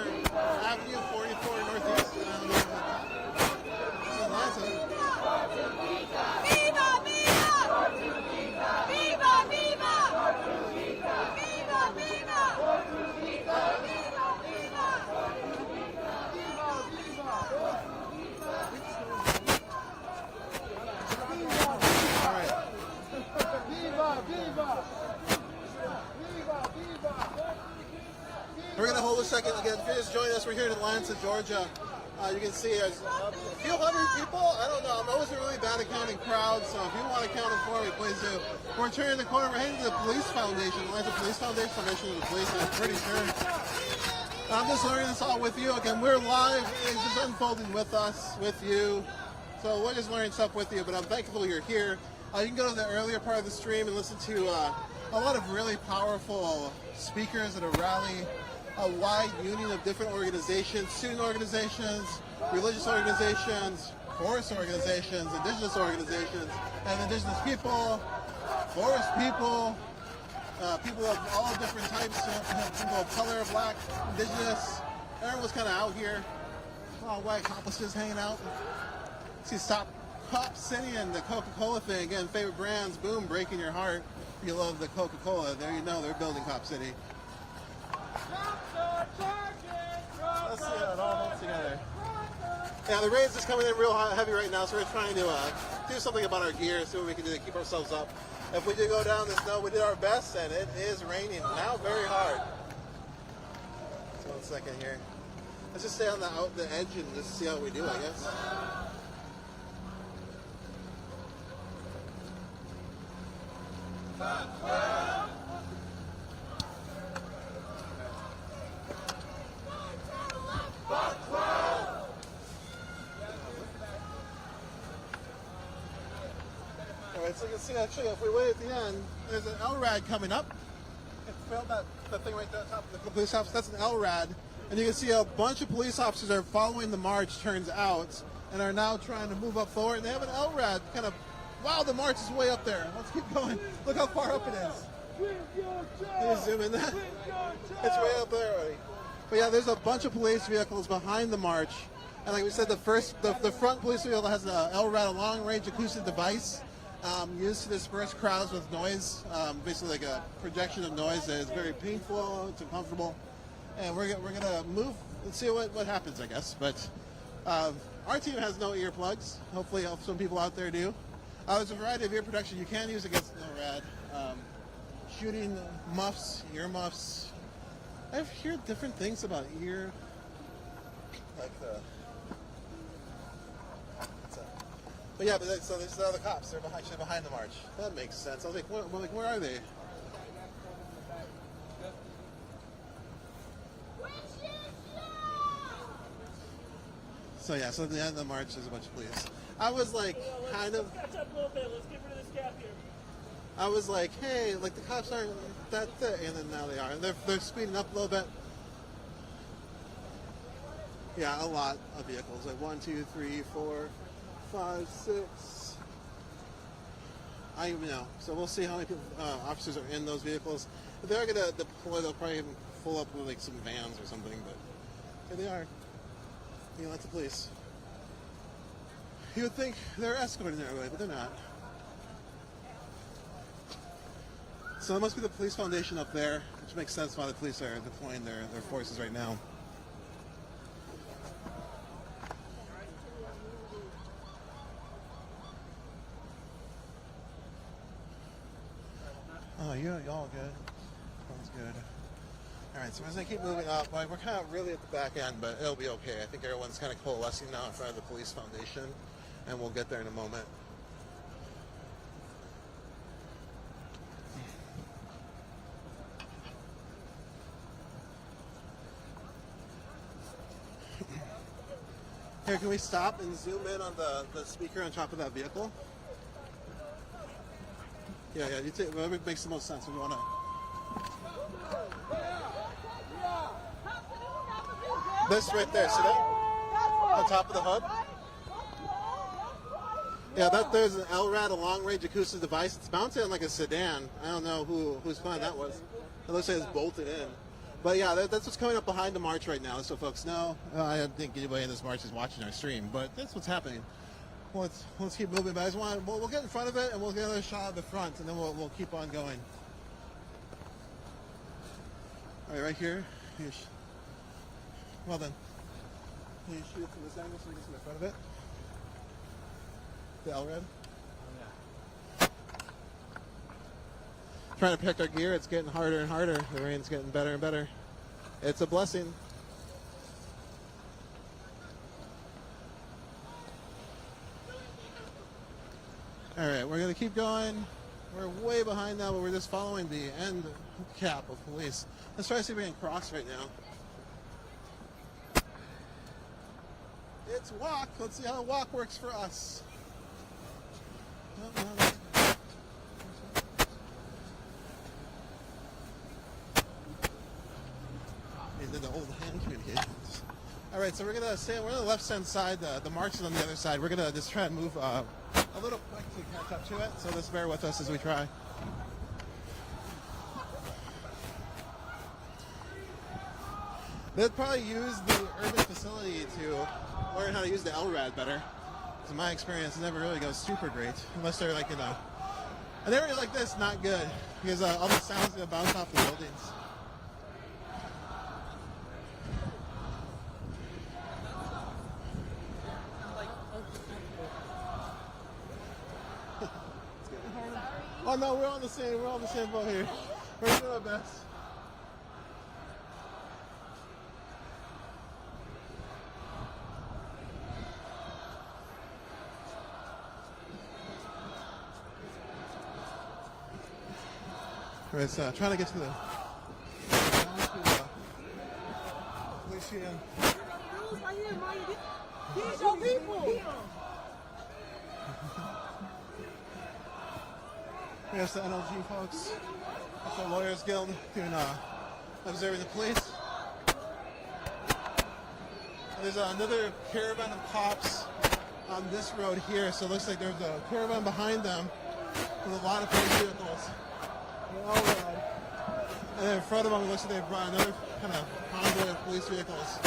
Avenue 44 Northeast. This is Atlanta. Viva, viva! Viva, viva! Viva, viva! We're going to hold a second again. If you're just joining us, we're here in Atlanta, Georgia. You can see there's a few hundred people. I don't know. I'm always really bad at counting crowds, so if you want to count it for me, please do. We're turning the corner. We're heading to the Police Foundation, Atlanta Police Foundation, Foundation of the Police. I'm pretty sure. I'm just learning this all with you. Again, we're live. It's just unfolding with us, with you. So we're just learning stuff with you, but I'm thankful you're here. You can go to the earlier part of the stream and listen to a lot of really powerful speakers at a rally. A wide union of different organizations, student organizations, religious organizations, forest organizations, indigenous organizations, and indigenous people, forest people, people of all different types, people of color, black, indigenous. Everyone's kind of out here. All white accomplices hanging out. See Stop Cop City and the Coca-Cola thing. Again, favorite brands, boom, breaking your heart. If you love the Coca-Cola, there you know they're building Cop City. Let's see how it all holds together. Yeah, the rain's just coming in real heavy right now, so we're trying to do something about our gear, see what we can do to keep ourselves up. If we do go down the snow, we did our best, and it is raining now very hard. So 1 second here. Let's just stay on the edge and just see how we do, I guess. Alright, so you can see actually if we wait at the end, there's an LRAD coming up. It's filled that thing right there at the top of the police office. That's an LRAD. And you can see a bunch of police officers are following the march, turns out, and are now trying to move up forward. And they have an LRAD kind of, wow, the march is way up there. Let's keep going. Look how far up it is. Can you zoom in that? It's way up there already. But yeah, there's a bunch of police vehicles behind the march. And like we said, the front police vehicle has an LRAD, a long-range acoustic device, used to disperse crowds with noise, basically like a projection of noise that is very painful, it's uncomfortable. And we're gonna move and see what happens, I guess. But our team has no earplugs. Hopefully some people out there do. There's a variety of ear protection you can use against NORAD. Shooting muffs, ear muffs, I've heard different things about ear, like but yeah, so there's the other cops. They're behind the march. That makes sense. I was like, where are they? So yeah, so at the end of the march, there's a bunch of police. I was like, kind of. Let's catch up a little bit. Let's get rid of this gap here. I was like, hey, like the cops aren't that thick, and then now they are, and they're speeding up a little bit. Yeah, a lot of vehicles, like 1, 2, 3, 4, 5, 6. I don't even know. So we'll see how many people, officers are in those vehicles. If they're gonna deploy, they'll probably pull up with like some vans or something. But here they are. You know, that's the police. You would think they're escorting everybody, but they're not. So it must be the police foundation up there, which makes sense why the police are deploying their forces right now. Oh, you're all good. Sounds good. All right, so as I keep moving up, we're kind of really at the back end, but it'll be okay. I think everyone's kind of coalescing now in front of the police foundation, and we'll get there in a moment. Here, can we stop and zoom in on the speaker on top of that vehicle? Yeah, you take whatever makes the most sense. We want to. This right there, see that? On top of the hub? Yeah, there's an LRAD, a long-range acoustic device. It's mounted on like a sedan. I don't know whose plan that was. It looks like it's bolted in. But yeah, that's what's coming up behind the march right now, so folks know. I don't think anybody in this march is watching our stream, but that's what's happening. Well, let's keep moving. But I just want we'll get in front of it, and we'll get another shot of the front, and then we'll keep on going. All right, right here. Well then, can you shoot it from this angle so we can see the front of it? The LRAD. Trying to protect our gear. It's getting harder and harder. The rain's getting better and better. It's a blessing. All right, we're going to keep going. We're way behind now, but we're just following the end cap of police. Let's try to see if we can cross right now. It's walk. Let's see how walk works for us. No. Did the old hand communications. All right, so we're gonna stay. We're on the left-hand side. The march is on the other side. We're gonna just try and move a little quick to catch up to it. So just bear with us as we try. They'd probably use the urban facility to learn how to use the LRAD better. Because in my experience, it never really goes super great unless they're like in an area like this. Not good because all the sounds gonna bounce off the buildings. Oh no, we're all on the same boat here. We're doing our best. It's trying to get to the police here. These are people. Here's the NLG folks. That's the Lawyers Guild doing observing the police. There's another caravan of cops on this road here, so it looks like there's a caravan behind them with a lot of police vehicles. And then in front of them, it looks like they brought another kind of convoy of police vehicles.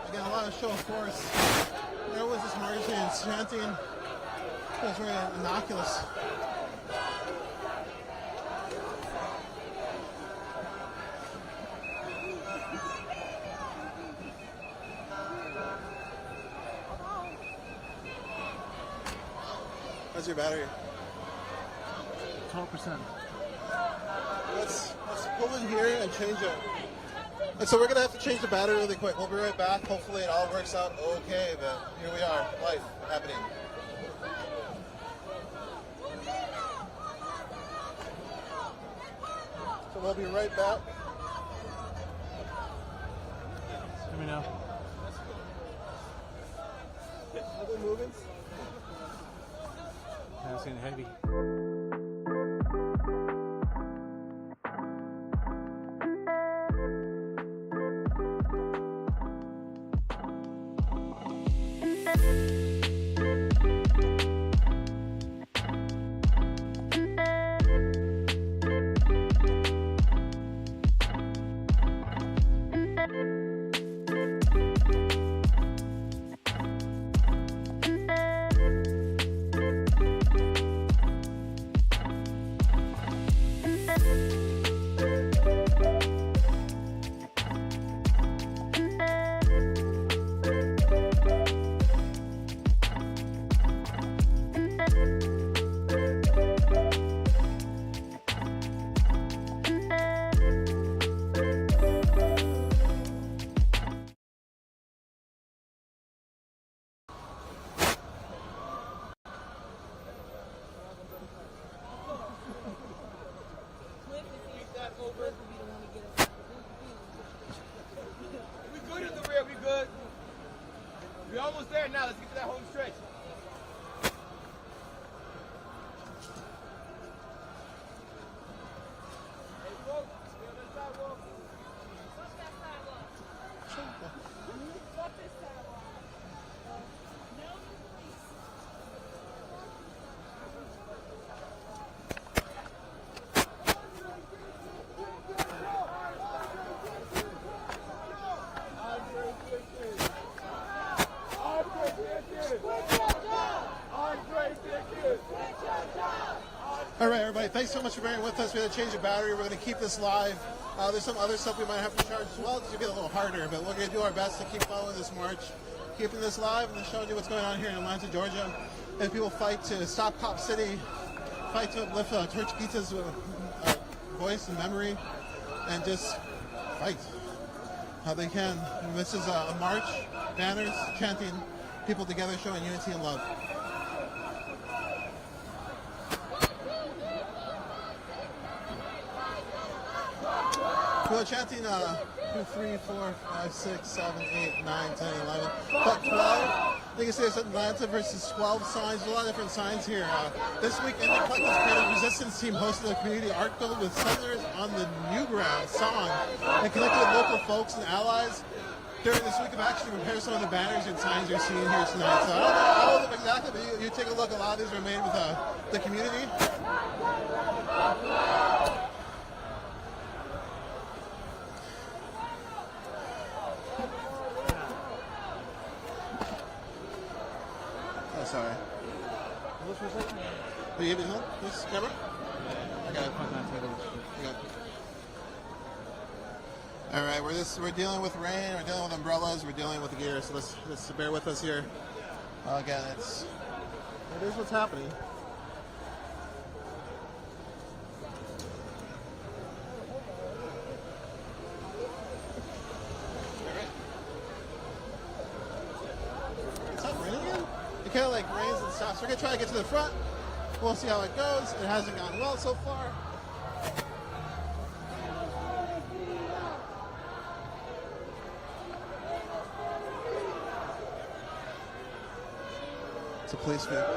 Again, a lot of show of force. Everyone's just marching and chanting. It's very innocuous. How's your battery? 12%. Let's pull in here and change it. And so we're going to have to change the battery really quick. We'll be right back. Hopefully it all works out okay, but here we are, life happening. So we'll be right back. Let me know. Are they moving? That's getting heavy. We're almost there now. Let's get to that home stretch. All right, everybody, thanks so much for bearing with us. We had to change the battery. We're going to keep this live. There's some other stuff we might have to charge as well. It's going to get a little harder, but we're going to do our best to keep following this march, keeping this live, and showing you what's going on here in Atlanta, Georgia. And people fight to stop Cop City, fight to uplift Torchiquita's voice and memory, and just fight how they can. And this is a march, banners, chanting, people together showing unity and love. People are chanting 2, 3, 4, 5, 6, 7, 8, 9, 10, 11, but 12. I think it says Atlanta versus 12 signs. There's a lot of different signs here. This week, NDN Creative Resistance Team hosted a community art build with Settlers on the New Ground song and connected with local folks and allies during this week of action to prepare some of the banners and signs you're seeing here tonight. So I don't know all of them exactly, but you take a look. A lot of these were made with the community. Sorry. Will you give me help, this camera? I got it. All right, we're dealing with rain, we're dealing with umbrellas, we're dealing with the gear, so let's bear with us here. Again, it is what's happening. Kind of like rains and stops. We're gonna try to get to the front. We'll see how it goes. It hasn't gone well so far. It's a police vehicle.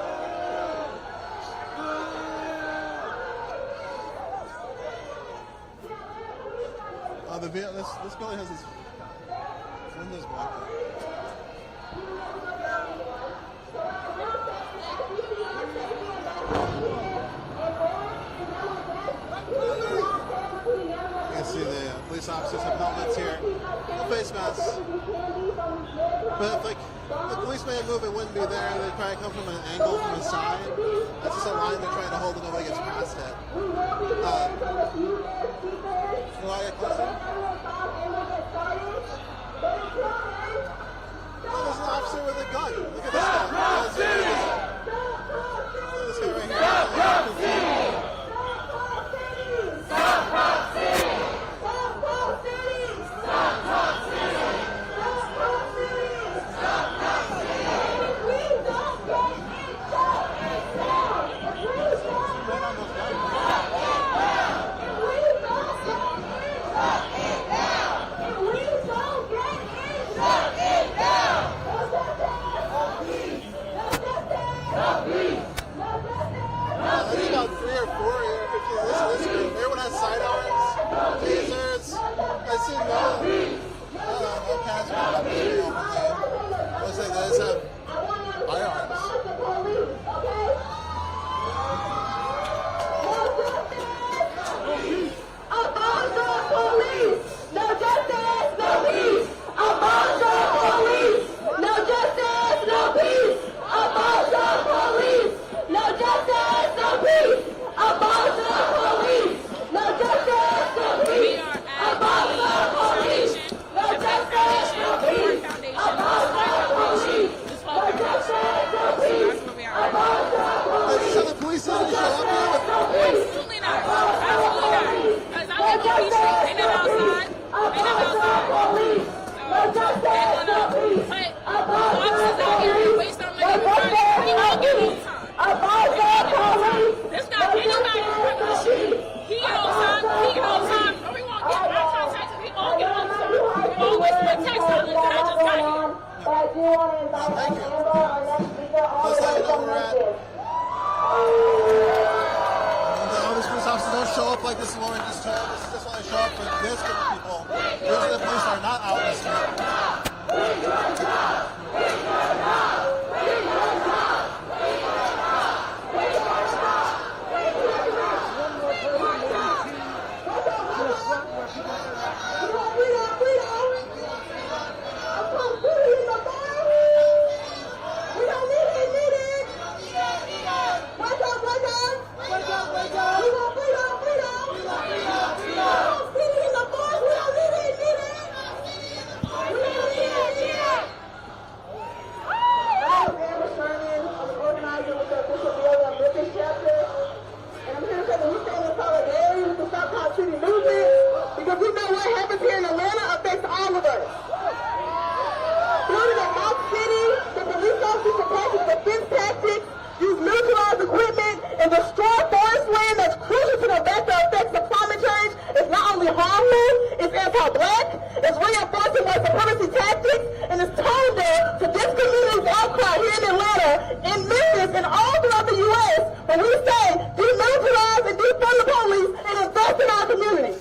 This building has its windows blocked out. See the police officers have helmets here, no face masks. But if the policeman movement wouldn't be there, they'd probably come from an angle from the side. That's just a line they're trying to hold and nobody gets past it. Will I get closer? Oh, there's an officer with a gun. Look at this guy. This guy right here. Abolish all police. It's not anybody's privilege. He owes some. Or we won't get our contracts and we won't get on some. We always protect something that I just got here. I do want to invite Amber, our next speaker, all the way from Memphis. All these police officers don't show up like this, Lauren just told us. This is why they show up for this group of people. Usually the police are not out in the street. Because we know what happens here in Atlanta affects all of us. Building a mock city, the police officers practice defense tactics, use militarized equipment, and destroy forest land that's crucial to the vector effects of climate change. It's not only harmful, it's anti-black, it's reinforcing white supremacy tactics, and it's tone deaf to this community's outcry here in Atlanta, in Memphis, and all throughout the U.S. when we say demilitarize and defund the police and invest in our communities.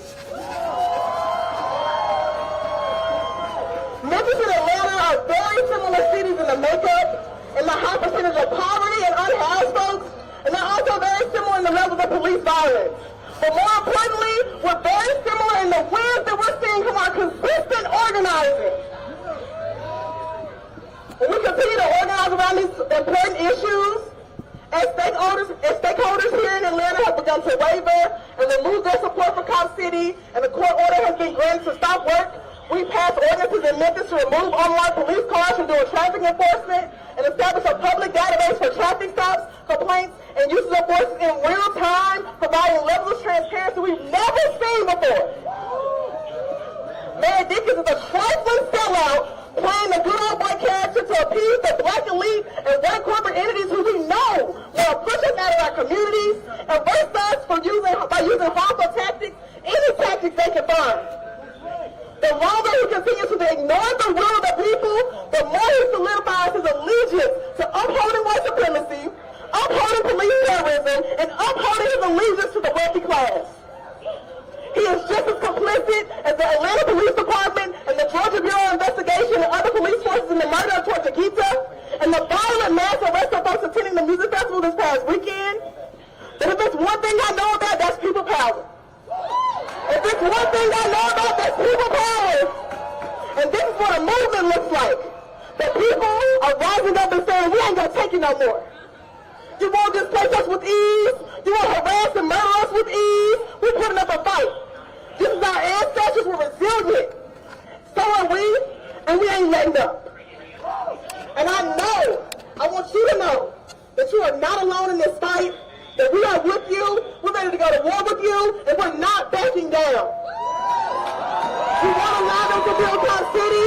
Memphis and Atlanta are very similar cities in the makeup, in the high percentage of poverty and unhoused folks, and they're also very similar in the levels of police violence. But more importantly, we're very similar in the wins that we're seeing from our consistent organizing. When we continue to organize around these important issues, as stakeholders here in Atlanta have begun to waver and remove their support for Cop City, and the court order has been granted to stop work, we passed ordinances in Memphis to remove unmarked police cars from doing traffic enforcement and establish a public database for traffic stops, complaints, and uses of force in real time, providing levels of transparency we've never seen before. Mayor Dickens is a trifling sellout, playing the good old boy character to appease the black elite and white corporate entities who we know will push us out of our communities and verse us by using harmful tactics, any tactics they can find. The longer he continues to ignore the will of the people, the more he solidifies his allegiance to upholding white supremacy, upholding police terrorism, and upholding his allegiance to the wealthy class. He is just as complicit as the Atlanta Police Department and the Georgia Bureau of Investigation and other police forces in the murder of Tortuguita and the violent mass arrest of folks attending the music festival this past weekend. But if there's one thing I know about, that's people power. If there's one thing I know about, that's people power. And this is what a movement looks like. The people are rising up and saying, we ain't gonna take it no more. You won't displace us with ease. You won't harass and murder us with ease. We're putting up a fight. This is our ancestors. We're resilient. So are we, and we ain't letting up. And I want you to know that you are not alone in this fight, that we are with you, we're ready to go to war with you, and we're not backing down. We won't allow them to build Cop City.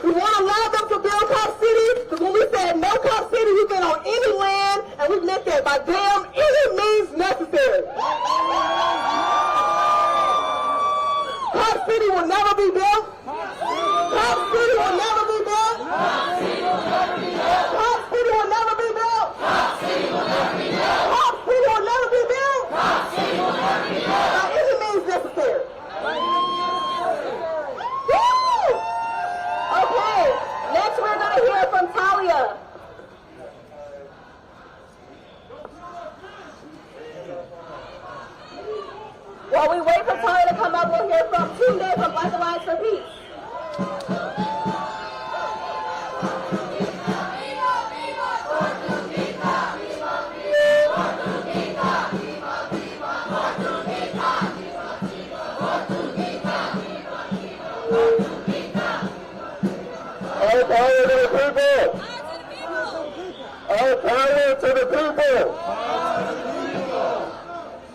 We won't allow them to build Cop City, because when we said no Cop City, we've been on any land, and we meant that by damn any means necessary. Cop City will never be built. Cop City will never be built. Cop City will never be built. Cop City will never be built. Cop City will never be built. Cop City will never be built. Cop City will never be built. By any means necessary. Woo! Okay, next we're going to hear from Talia. While we wait for Talia to come up, we'll hear from Tunde from Black Alliance for Peace. All power to the people! All power to the people!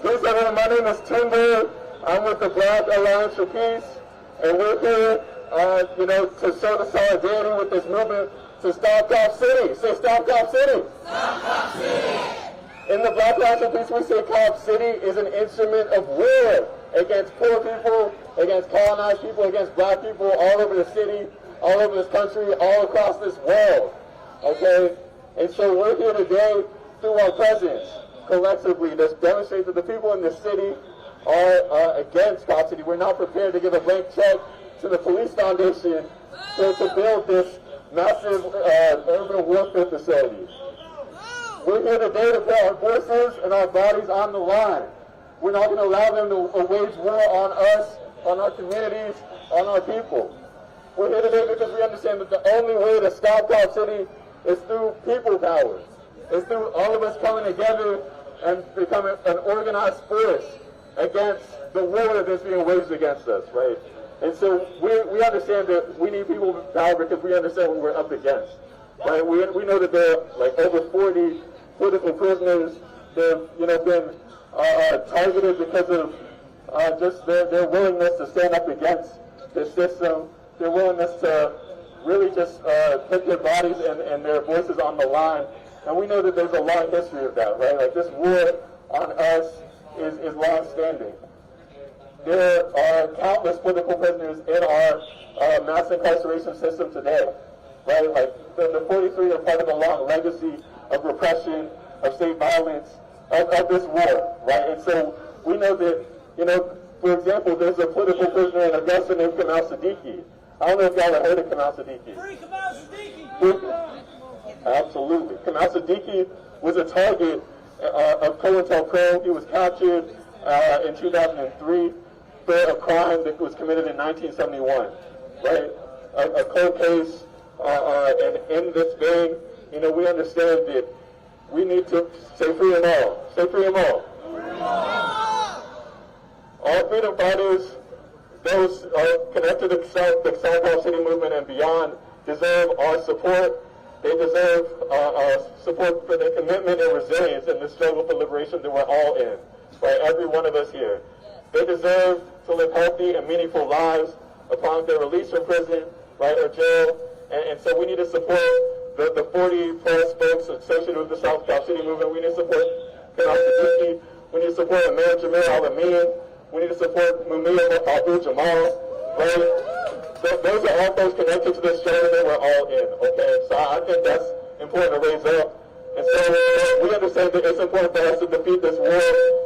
Peace, everyone. My name is Timber. I'm with the Black Alliance for Peace, and we're here, to show the solidarity with this movement to stop Cop City. Say, stop Cop City! Stop Cop City! In the Black Lives and Peace, we say Cobb City is an instrument of war against poor people, against colonized people, against black people all over the city, all over this country, all across this world. Okay? And so we're here today through our presence, collectively, to demonstrate that the people in this city are against Cobb City. We're not prepared to give a blank check to the police foundation to build this massive urban warfare facility. We're here today to put our voices and our bodies on the line. We're not going to allow them to wage war on us, on our communities, on our people. We're here today because we understand that the only way to stop Cobb City is through people power. It's through all of us coming together and becoming an organized force against the war that's being waged against us, right? And so we understand that we need people power because we understand what we're up against, right? We know that there are like over 40 political prisoners. They've been targeted because of just their willingness to stand up against the system, their willingness to really just put their bodies and their voices on the line. And we know that there's a long history of that, right? Like this war on us is long-standing. There are countless political prisoners in our mass incarceration system today, right? Like the 43 are part of a long legacy of repression, of state violence, of this war, right? And so we know that, for example, there's a political prisoner in Augusta named Kamal Siddiqui. I don't know if y'all have heard of Kamal Siddiqui. Free Kamal Siddiqui! Absolutely. Kamal Siddiqui was a target of COINTELPRO. He was captured in 2003 for a crime that was committed in 1971, right? A cold case, and in this vein, we understand that we need to say free them all. Say free them all. All freedom fighters, those connected to the South Cobb City movement and beyond, deserve our support. They deserve support for their commitment and resilience in the struggle for liberation that we're all in, right? Every one of us here. They deserve to live healthy and meaningful lives upon their release from prison, right, or jail. And so we need to support the 40-plus folks associated with the South Cobb City movement. We need to support Kamal Siddiqui. We need to support Mayor Jamil Al-Amin. We need to support Mumia Abu Jamal, right? Those are all folks connected to this struggle that we're all in, okay? So I think that's important to raise up. And so we understand that it's important for us to defeat this war,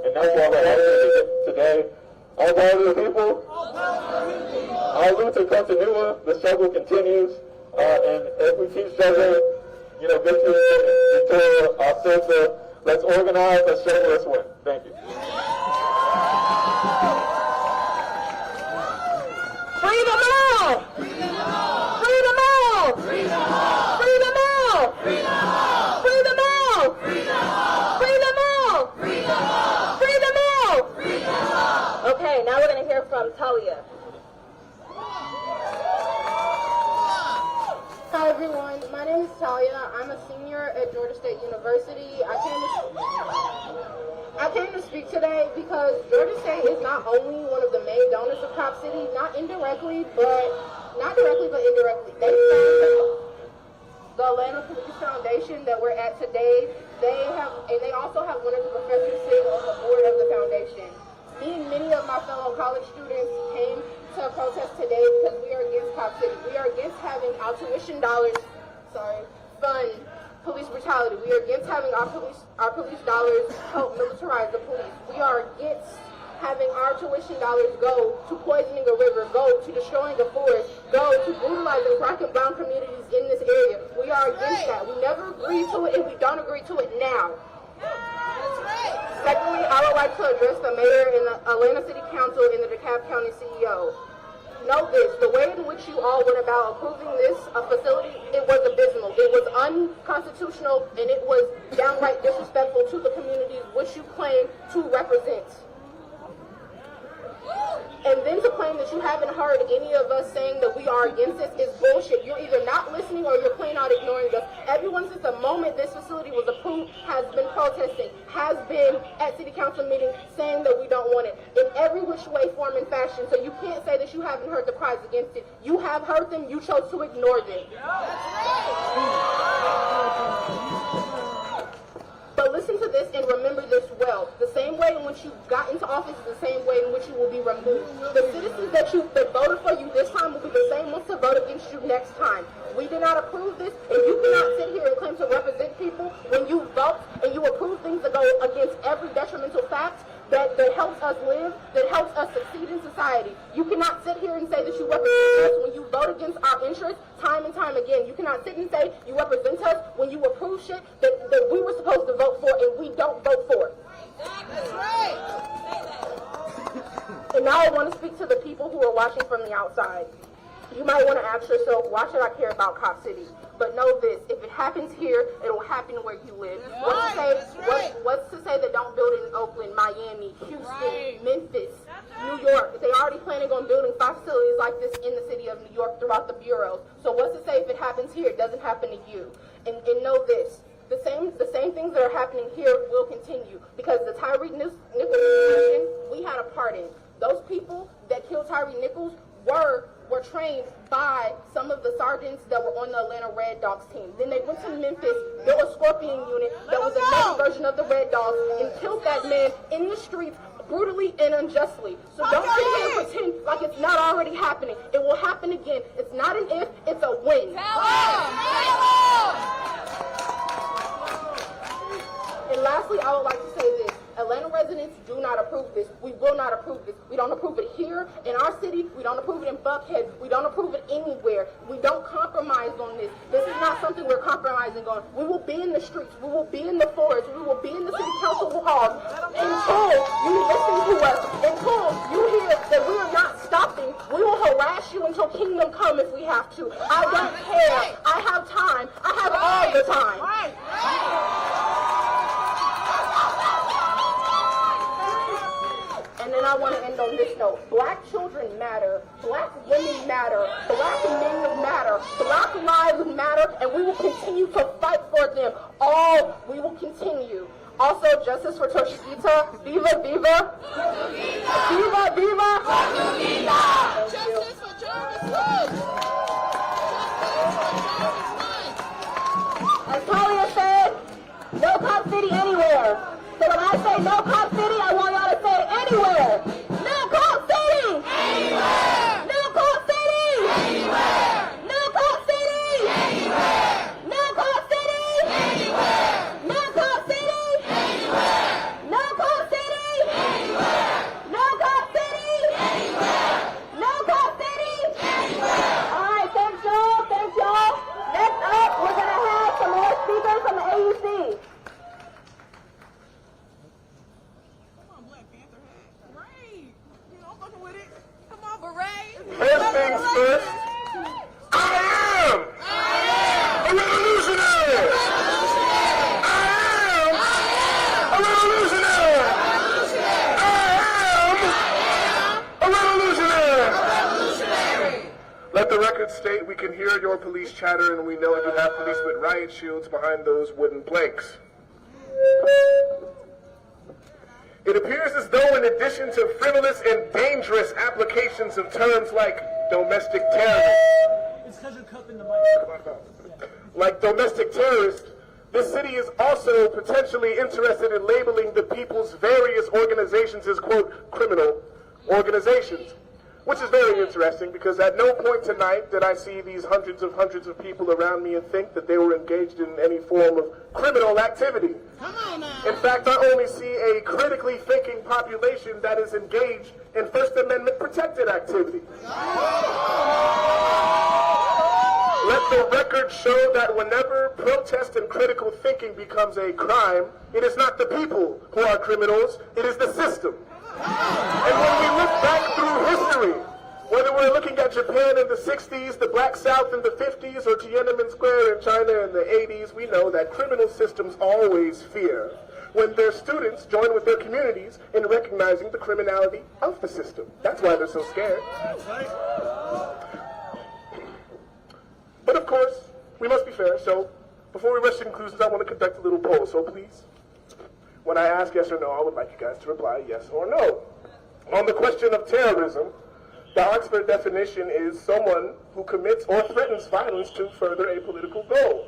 and that's why we're here today. All power to the people. All route to continua. The struggle continues. And if we keep struggling, victory is victoria. Let's organize, let's struggle, let's win. Thank you. Freedom all! Freedom all! Freedom all! Freedom all! Freedom all! Freedom all! Freedom all! Freedom all! Freedom all! Freedom all! Okay, now we're going to hear from Talia. Hi everyone, my name is Talia. I'm a senior at Georgia State University. I came to speak today because Georgia State is not only one of the main donors of Cobb City, not directly, but indirectly. They fund the Atlanta Police Foundation that we're at today. They also have one of the professors sitting on the board of the foundation. Me and many of my fellow college students came to protest today because we are against Cobb City. We are against having our tuition dollars, fund police brutality. We are against having our police dollars help militarize the police. We are against having our tuition dollars go to poisoning a river, go to destroying a forest, go to brutalizing black and brown communities in this area. We are against that. We never agreed to it, and we don't agree to it now. Secondly, I would like to address the mayor and the Atlanta City Council and the DeKalb County CEO. Note this, the way in which you all went about approving this facility, it was abysmal. It was unconstitutional, and it was downright disrespectful to the communities which you claim to represent. And then to claim that you haven't heard any of us saying that we are against this is bullshit. You're either not listening or you're plain out ignoring us. Everyone since the moment this facility was approved has been protesting, has been at city council meetings saying that we don't want it in every which way, form, and fashion. So you can't say that you haven't heard the cries against it. You have heard them, you chose to ignore them. But listen to this and remember once you got into office is the same way in which you will be removed. The citizens that voted for you this time will be the same ones to vote against you next time. We did not approve this, and you cannot sit here and claim to represent people when you vote and you approve things that go against every detrimental fact that helps us live, that helps us succeed in society. You cannot sit here and say that you represent us when you vote against our interests time and time again. You cannot sit and say you represent us when you approve shit that we were supposed to vote for and we don't vote for. That's right. And now I want to speak to the people who are watching from the outside. You might want to ask yourself, why should I care about Cop City? But know this, if it happens here, it'll happen where you live. What's to say they don't build it in Oakland, Miami, Houston, Memphis, New York? They already planning on building 5 facilities like this in the city of New York throughout the bureaus. So what's to say if it happens here, it doesn't happen to you? And know this, the same things that are happening here will continue, because the Tyre Nichols situation, we had a part in. Those people that killed Tyre Nichols were trained by some of the sergeants that were on the Atlanta Red Dogs team. Then they went to Memphis, built a Scorpion unit that was another version of the Red Dogs, and killed that man in the streets brutally and unjustly. So don't sit here and pretend like it's not already happening. It will happen again. It's not an if, it's a when. And lastly, I would like to say this. Atlanta residents do not approve this. We will not approve this. We don't approve it here in our city. We don't approve it in Buckhead. We don't approve it anywhere. We don't compromise on this. This is not something we're compromising on. We will be in the streets. We will be in the forest. We will be in the city council halls until you listen to us. Until you hear that we are not stopping. We will harass you until kingdom come if we have to. I don't care. I have time. I have all the time. And then I want to end on this note. Black children matter. Black women matter. Black men matter. Black lives matter. And we will continue to fight for them. We will continue. Also, justice for Toshikita. Viva, viva. Viva, viva. Justice for Jarvis Woods. As Talia said, no Cop City anywhere. So when I say no Cop City, I want y'all to say it anywhere. No Cop City! Anywhere! No Cop City! Anywhere! No Cop City! Anywhere! No Cop City! Anywhere! No Cop City! Anywhere! No Cop City! Anywhere! No Cop City! Anywhere! No Cop City! Anywhere! All right, thanks y'all. Thanks y'all. Next up, we're going to have some more speakers from the AUC. First things first, I am a revolutionary. I am a revolutionary. I am a revolutionary. Let the record state we can hear your police chatter, and we know you have police with riot shields behind those wooden planks. It appears as though in addition to frivolous and dangerous applications of terms like domestic terrorist, It's because you're cupping the mic. like domestic terrorist, this city is also potentially interested in labeling the people's various organizations as, quote, criminal organizations. Which is very interesting, because at no point tonight did I see these hundreds of people around me and think that they were engaged in any form of criminal activity. Come on now. In fact, I only see a critically thinking population that is engaged in First Amendment protected activity. Let the record show that whenever protest and critical thinking becomes a crime, it is not the people who are criminals, it is the system. And when we look back through history, whether we're looking at Japan in the 60s, the Black South in the 50s, or Tiananmen Square in China in the 80s, we know that criminal systems always fear when their students join with their communities in recognizing the criminality of the system. That's why they're so scared. But of course, we must be fair, so before we rush to conclusions, I want to conduct a little poll, so please, when I ask yes or no, I would like you guys to reply yes or no. On the question of terrorism, the Oxford definition is someone who commits or threatens violence to further a political goal.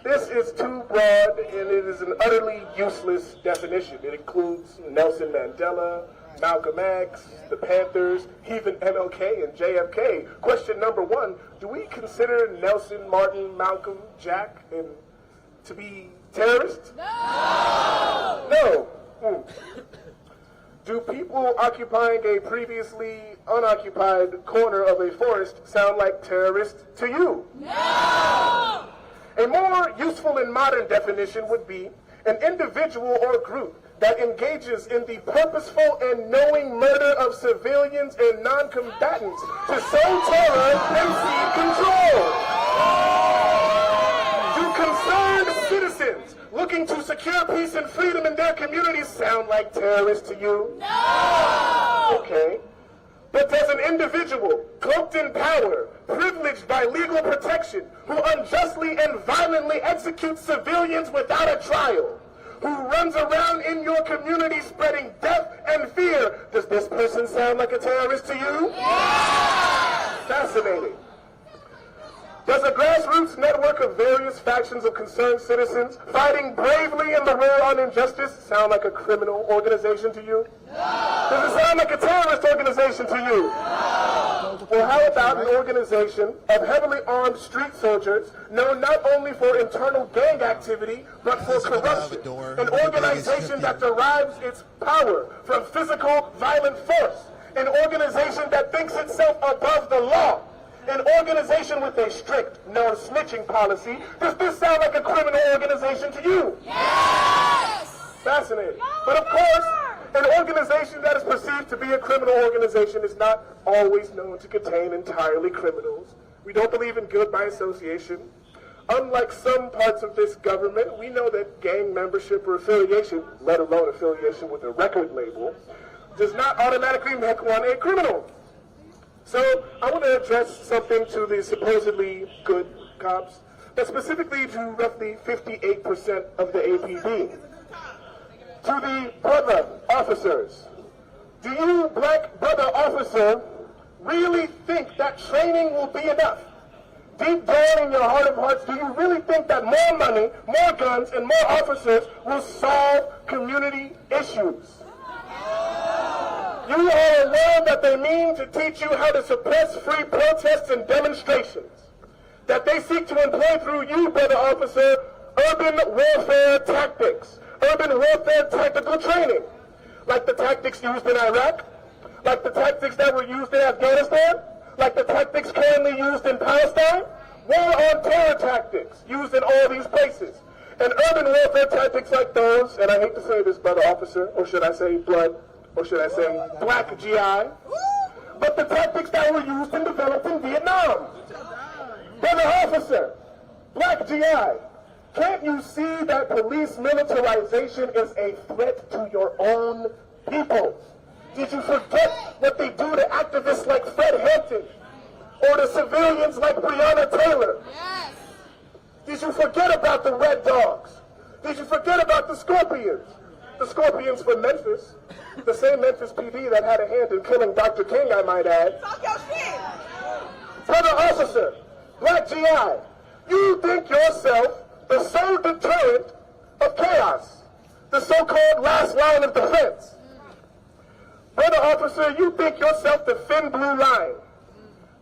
This is too broad, and it is an utterly useless definition. It includes Nelson Mandela, Malcolm X, the Panthers, even MLK and JFK. Question number one, do we consider Nelson, Martin, Malcolm, Jack, and to be terrorists? No! No. Do people occupying a previously unoccupied corner of a forest sound like terrorists to you? No! A more useful and modern definition would be an individual or group that engages in the purposeful and knowing murder of civilians and non-combatants to sow terror and seek control. Do concerned citizens looking to secure peace and freedom in their communities sound like terrorists to you? No! Okay. But does an individual cloaked in power, privileged by legal protection, who unjustly and violently executes civilians without a trial, who runs around in your community spreading death and fear, does this person sound like a terrorist to you? Yes! Fascinating. Does a grassroots network of various factions of concerned citizens fighting bravely in the war on injustice sound like a criminal organization to you? No! Does it sound like a terrorist organization to you? No! Well, how about an organization of heavily armed street soldiers known not only for internal gang activity, but for corruption? An organization that derives its power from physical, violent force. An organization that thinks itself above the law. An organization with a strict no snitching policy. Does this sound like a criminal organization to you? Yes! Fascinating. But of course, an organization that is perceived to be a criminal organization is not always known to contain entirely criminals. We don't believe in guilt by association. Unlike some parts of this government, we know that gang membership or affiliation, let alone affiliation with a record label, does not automatically make one a criminal. So I want to address something to the supposedly good cops, but specifically to roughly 58% of the APB. To the brother officers, do you, black brother officer, really think that training will be enough? Deep down in your heart of hearts, do you really think that more money, more guns, and more officers will solve community issues? You are aware that they mean to teach you how to suppress free protests and demonstrations. That they seek to employ through you, brother officer, urban warfare tactics, urban warfare tactical training, like the tactics used in Iraq, like the tactics that were used in Afghanistan, like the tactics currently used in Palestine, war on terror tactics used in all these places. And urban warfare tactics like those, and I hate to say this, brother officer, or should I say blood, or should I say black GI, but the tactics that were used and developed in Vietnam. Brother officer, black GI, can't you see that police militarization is a threat to your own people? Did you forget what they do to activists like Fred Hampton, or to civilians like Breonna Taylor? Yes. Did you forget about the Red Dogs? Did you forget about the Scorpions? The Scorpions from Memphis, the same Memphis PD that had a hand in killing Dr. King, I might add. Talk your shit. Brother officer, black GI, you think yourself the sole deterrent of chaos, the so-called last line of defense. Brother officer, you think yourself the thin blue line.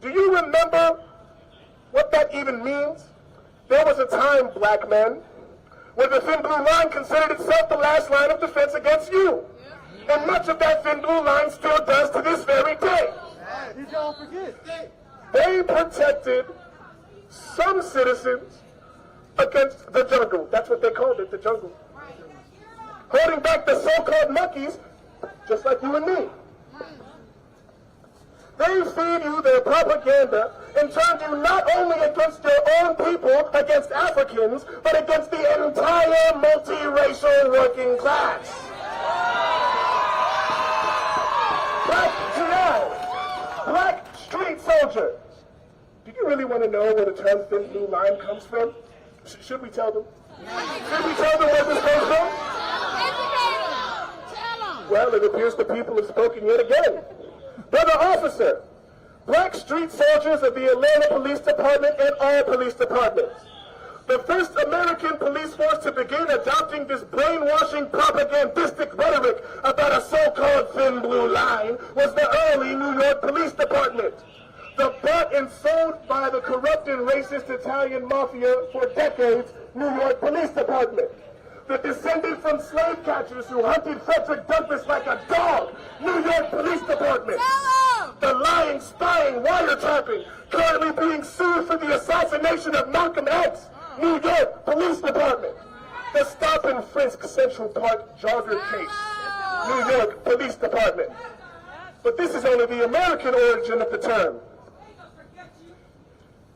Do you remember what that even means? There was a time, black men, where the thin blue line considered itself the last line of defense against you. And much of that thin blue line still does to this very day. They protected some citizens against the jungle. That's what they called it, the jungle. Holding back the so-called monkeys, just like you and me. They feed you their propaganda and turn you not only against your own people, against Africans, but against the entire multiracial working class. Black GI, black street soldier. Do you really want to know where the term thin blue line comes from? Should we tell them? Should we tell them where this comes from? Well, it appears the people have spoken yet again. Brother officer, black street soldiers of the Atlanta Police Department and all police departments, The first American police force to begin adopting this brainwashing propagandistic rhetoric about a so-called thin blue line was the early New York Police Department. The bought and sold by the corrupt and racist Italian mafia for decades, New York Police Department. The descendant from slave catchers who hunted Frederick Douglass like a dog, New York Police Department. The lying, spying, wiretapping, currently being sued for the assassination of Malcolm X, New York Police Department. The stop and frisk Central Park jogger case, New York Police Department. But this is only the American origin of the term.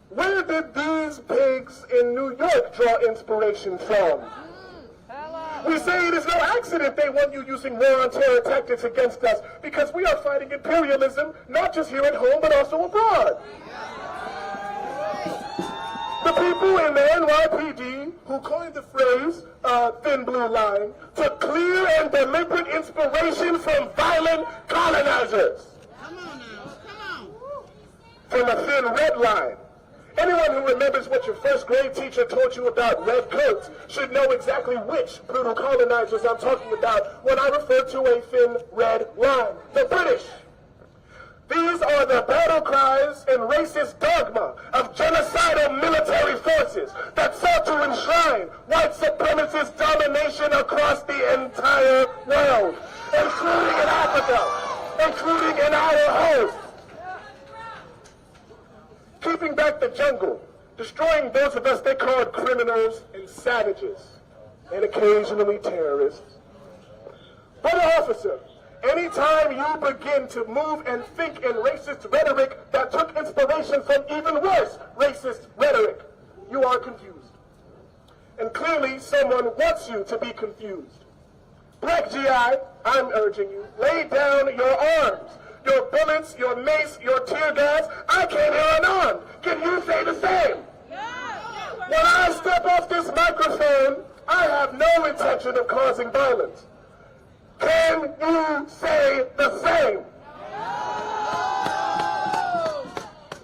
Where did these pigs in New York draw inspiration from? We say it is no accident they want you using war on terror tactics against us, because we are fighting imperialism, not just here at home, but also abroad. The people in the NYPD who coined the phrase, thin blue line, took clear and deliberate inspiration from violent colonizers. From a thin red line. Anyone who remembers what your first grade teacher taught you about red coats should know exactly which brutal colonizers I'm talking about when I refer to a thin red line. The British. These are the battle cries and racist dogma of genocidal military forces that sought to enshrine white supremacist domination across the entire world, including in Africa, including in our host. Keeping back the jungle, destroying those of us they called criminals and savages, and occasionally terrorists. Brother officer, anytime you begin to move and think in racist rhetoric that took inspiration from even worse racist rhetoric, you are confused. And clearly someone wants you to be confused. Black GI, I'm urging you, lay down your arms. Your bullets, your mace, your tear gas, I came here unarmed. Can you say the same? When I step off this microphone, I have no intention of causing violence. Can you say the same?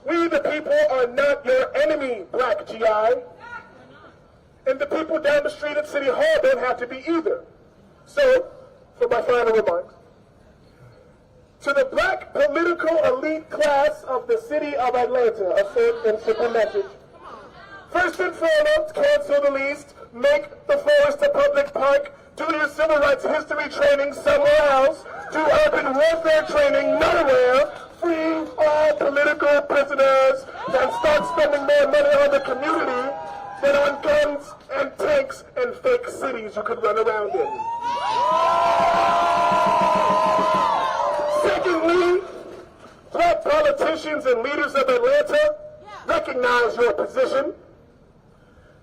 We the people are not your enemy, Black GI. And the people down the street at City Hall don't have to be either. So, for my final remarks, to the black political elite class of the city of Atlanta, a short and simple message. First and foremost, cancel the lease, make the forest a public park, do your civil rights history training somewhere else, do urban warfare training nowhere, free all political prisoners, and start spending more money on the community than on guns and tanks and fake cities you could run around in. Secondly, black politicians and leaders of Atlanta, recognize your position.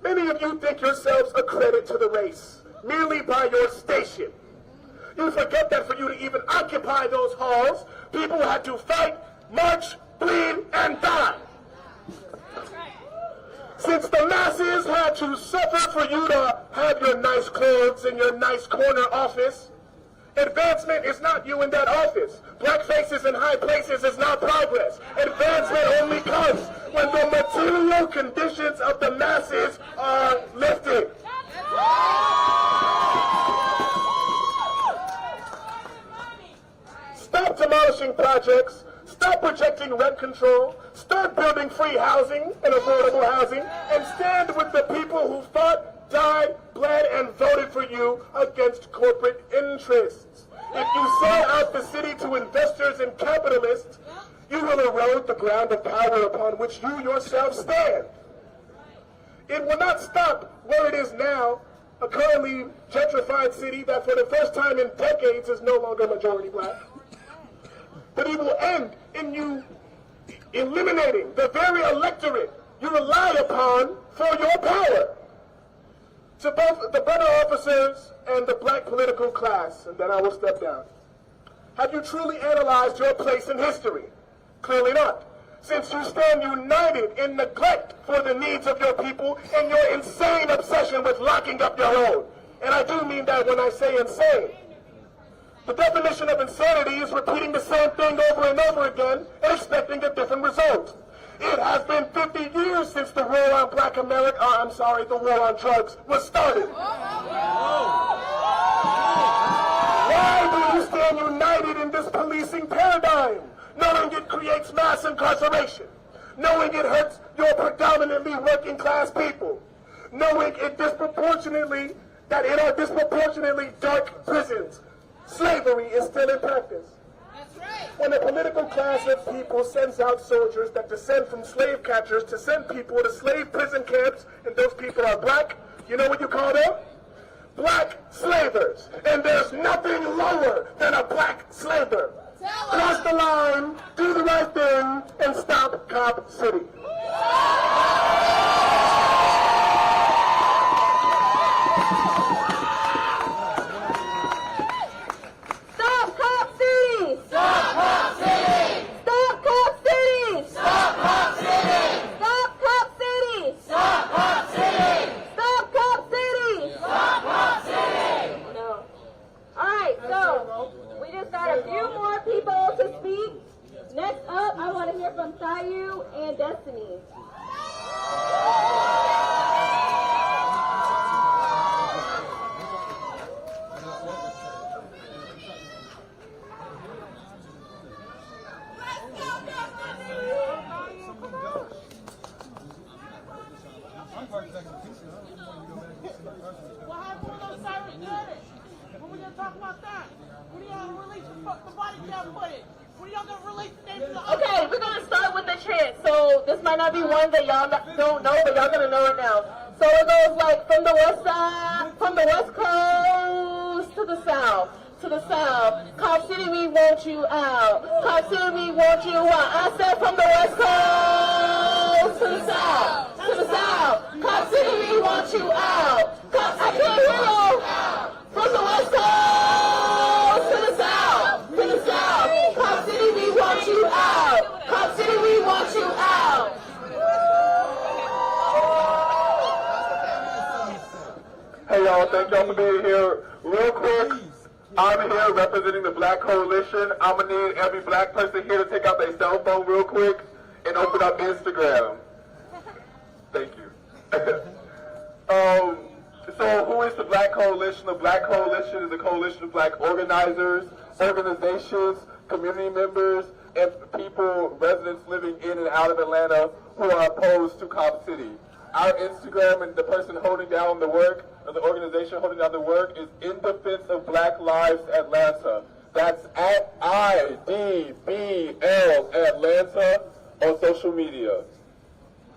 Many of you think yourselves a credit to the race, merely by your station. You forget that for you to even occupy those halls, people had to fight, march, bleed, and die. Since the masses had to suffer for you to have your nice clothes in your nice corner office, advancement is not you in that office. Black faces in high places is not progress. Advancement only comes when the material conditions of the masses are lifted. Stop demolishing projects. Stop projecting rent control. Start building free housing and affordable housing. And stand with the people who fought, died, bled, and voted for you against corporate interests. If you sell out the city to investors and capitalists, you will erode the ground of power upon which you yourself stand. It will not stop where it is now, a currently gentrified city that for the first time in decades is no longer majority black. But it will end in you eliminating the very electorate you rely upon for your power. To both the brother officers and the black political class, and then I will step down. Have you truly analyzed your place in history? Clearly not, since you stand united in neglect for the needs of your people and your insane obsession with locking up your own. And I do mean that when I say insane. The definition of insanity is repeating the same thing over and over again and expecting a different result. It has been 50 years since the war on black America, the war on drugs was started. Why do you stand united in this policing paradigm, knowing it creates mass incarceration, knowing it hurts your predominantly working class people, knowing it disproportionately, that in our disproportionately dark prisons, slavery is still in practice? When a political class of people sends out soldiers that descend from slave catchers to send people to slave prison camps, and those people are black, you know what you call them? Black slavers. And there's nothing lower than a black slaver. Cross the line, do the right thing, and stop Cop City. Next up, I want to hear from Sayu and Destiny. What happened with those Cyrus credits? When we gonna talk about that? When are y'all gonna release the body cam footage? When are y'all gonna release the names of the Okay, we're gonna start with the chant. So this might not be one that y'all don't know, but y'all gonna know it now. So it goes like from the west side, from the west coast to the south. To the south. Cop City, we want you out. Cop City, we want you out. I said from the west coast to the south. To the south. Cop City, we want you out. I can't hear you. From the west coast to the south. To the south. Cop City, we want you out. Cop City, we want you out. Hey y'all, thank y'all for being here. Real quick, I'm here representing the Black Coalition. I'm going to need every black person here to take out their cell phone real quick and open up Instagram. Thank you. So who is the Black Coalition? The Black Coalition is a coalition of black organizers, organizations, community members, and people, residents living in and out of Atlanta who are opposed to Cop City. Our Instagram and the person holding down the work, or the organization holding down the work, is In Defense of Black Lives Atlanta. That's at IDBL Atlanta on social media.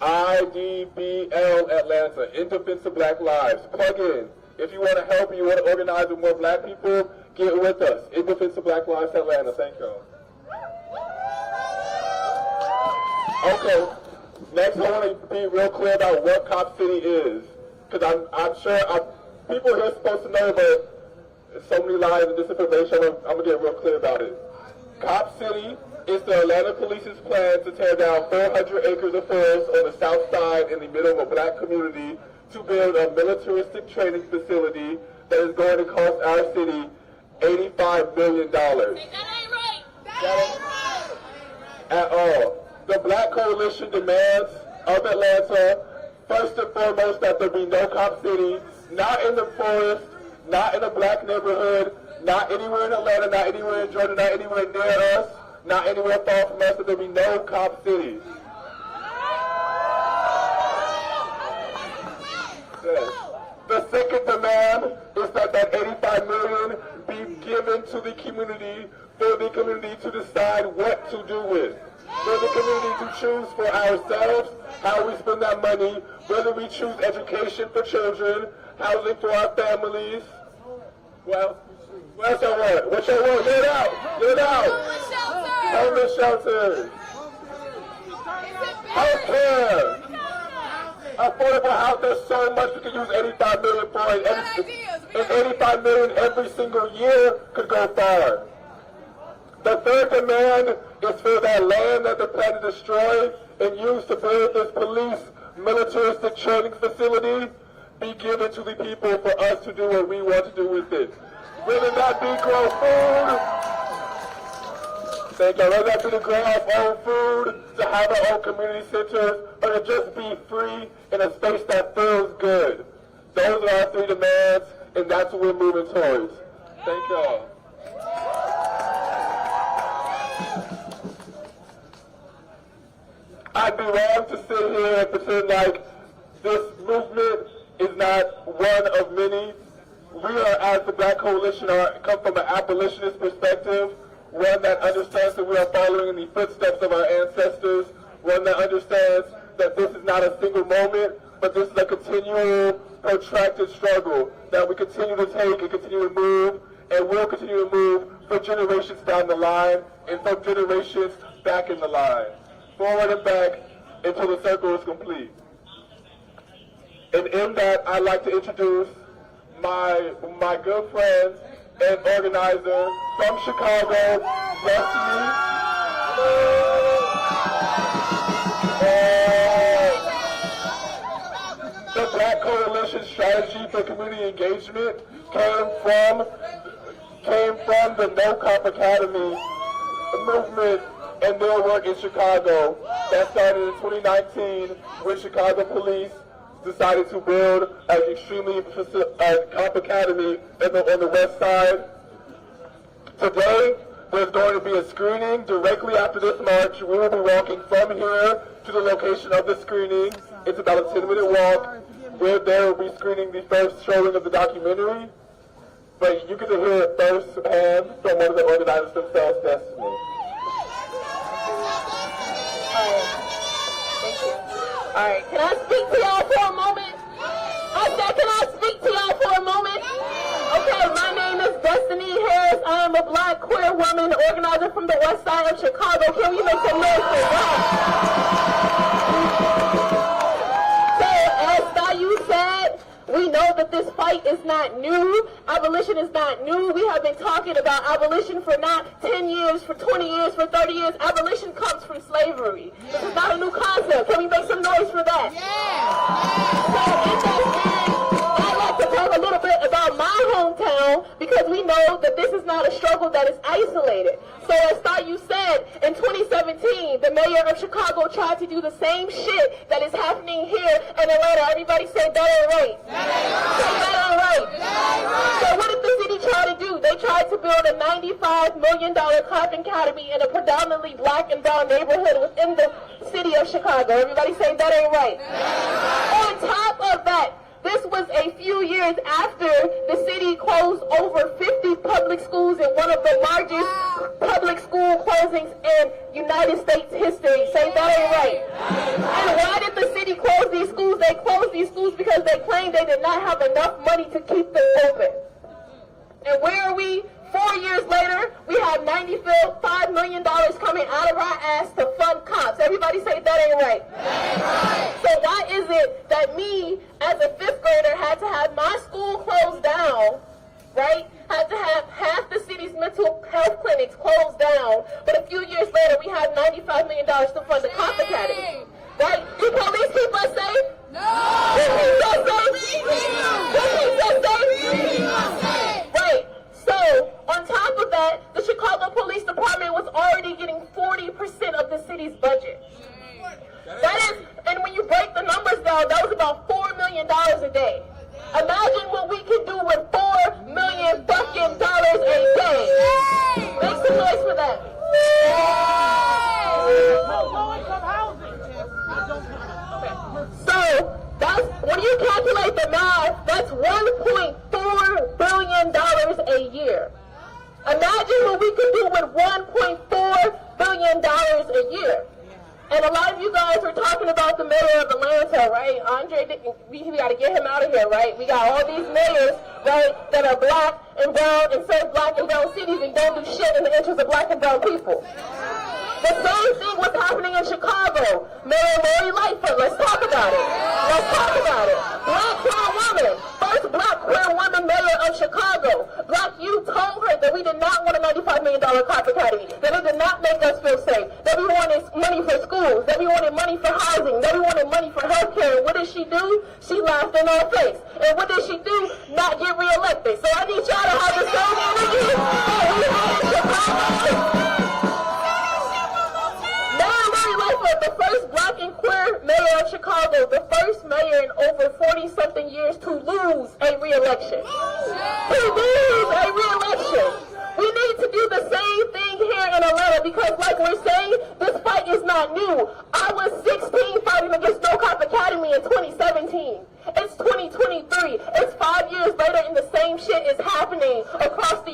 IDBL Atlanta, In Defense of Black Lives. Plug in. If you want to help and you want to organize with more black people, get with us. In Defense of Black Lives Atlanta. Thank you. Okay. Next, I want to be real clear about what Cop City is, because I'm sure people here are supposed to know, but so many lies and disinformation. I'm going to get real clear about it. Cop City is the Atlanta Police's plan to tear down 400 acres of forest on the south side in the middle of a black community to build a militaristic training facility that is going to cost our city $85 million. That ain't right. That ain't right. At all. The Black Coalition demands of Atlanta, first and foremost, that there be no Cop City, not in the forest, not in a black neighborhood, not anywhere in Atlanta, not anywhere in Georgia, not anywhere near us, not anywhere far from us, that there be no Cop City. Yes. The second demand is that that $85 million be given to the community for the community to decide what to do with. For the community to choose for ourselves how we spend that money, whether we choose education for children, housing for our families. Well, what's your word? What's your word? Get it out! Get it out! Homeless shelters! Healthcare! Affordable house, there's so much we could use $85 million for, and $85 million every single year could go far. The third demand is for that land that they're planning to destroy and use to build this police militaristic training facility be given to the people for us to do what we want to do with it. Whether that be grow food, Thank y'all. Whether that's to grow our own food, to have our own community centers, or to just be free in a space that feels good. Those are our 3 demands, and that's what we're moving towards. Thank y'all. I'd be wrong to sit here and pretend like this movement is not one of many. We are, as the Black Coalition, come from an abolitionist perspective, one that understands that we are following in the footsteps of our ancestors, one that understands that this is not a single moment, but this is a continual, protracted struggle that we continue to take and continue to move, and will continue to move for generations down the line and from generations back in the line. Forward and back until the circle is complete. And in that, I'd like to introduce my good friend and organizer from Chicago, Destiny. The Black Coalition Strategy for Community Engagement came from the No Cop Academy movement and their work in Chicago that started in 2019 when Chicago police decided to build an extremely cop academy on the west side. Today, there's going to be a screening directly after this march. We will be walking from here to the location of the screening. It's about a 10-minute walk. We're there, we'll be screening the first showing of the documentary. But you get to hear it firsthand from one of the organizers themselves, Destiny. All right, can I speak to y'all for a moment? I said, can I speak to y'all for a moment? Okay, my name is Destiny Harris. I am a Black queer woman organizer from the west side of Chicago. Can we make some noise for that? So, as Dayu said, we know that this fight is not new. Abolition is not new. We have been talking about abolition for not 10 years, for 20 years, for 30 years. Abolition comes from slavery. This is not a new concept. Can we make some noise for that? So in that spirit, I'd like to talk a little bit about my hometown because we know that this is not a struggle that is isolated. So as Dayu said, in 2017, the mayor of Chicago tried to do the same shit that is happening here in Atlanta. Everybody say that ain't right. That ain't right. So what did the city try to do? They tried to build a $95 million cop academy in a predominantly Black and brown neighborhood within the city of Chicago. Everybody say that ain't right. On top of that, this was a few years after the city closed over 50 public schools in one of the largest public school closings in United States history. Say that ain't right. And why did the city close these schools? They closed these schools because they claimed they did not have enough money to keep them open. And where are we? 4 years later, we have $95 million coming out of our ass to fund cops. Everybody say that ain't right. So why is it that me, as a 5th grader, had to have my school closed down, right? Had to have half the city's mental health clinics closed down, but a few years later, we have $95 million to fund the cop academy, right? Do police keep us safe? No! Do keep us safe? Do keep us safe? Right. So, on top of that, the Chicago Police Department was already getting 40% of the city's budget. That is, and when you break the numbers down, that was about $4 million a day. Imagine what we can do with $4 million fucking dollars a day. Make some noise for that. So, that's, when you calculate the math, that's $1.4 billion a year. Imagine what we could do with $1.4 billion a year. And a lot of you guys were talking about the mayor of Atlanta, right? Andre, we got to get him out of here, right? We got all these mayors, right, that are Black and brown and serve Black and brown cities and don't do shit in the interest of Black and brown people. The same thing was happening in Chicago. Mayor Lori Lightfoot, let's talk about it. Let's talk about it. Black queer woman, first Black queer woman mayor of Chicago. Black youth told her that we did not want a $95 million cop academy, that it did not make us feel safe, that we wanted money for schools, that we wanted money for housing, that we wanted money for health care. And what did she do? She laughed in our face. And what did she do? Not get reelected. So I need y'all to have the same energy that we had in Chicago.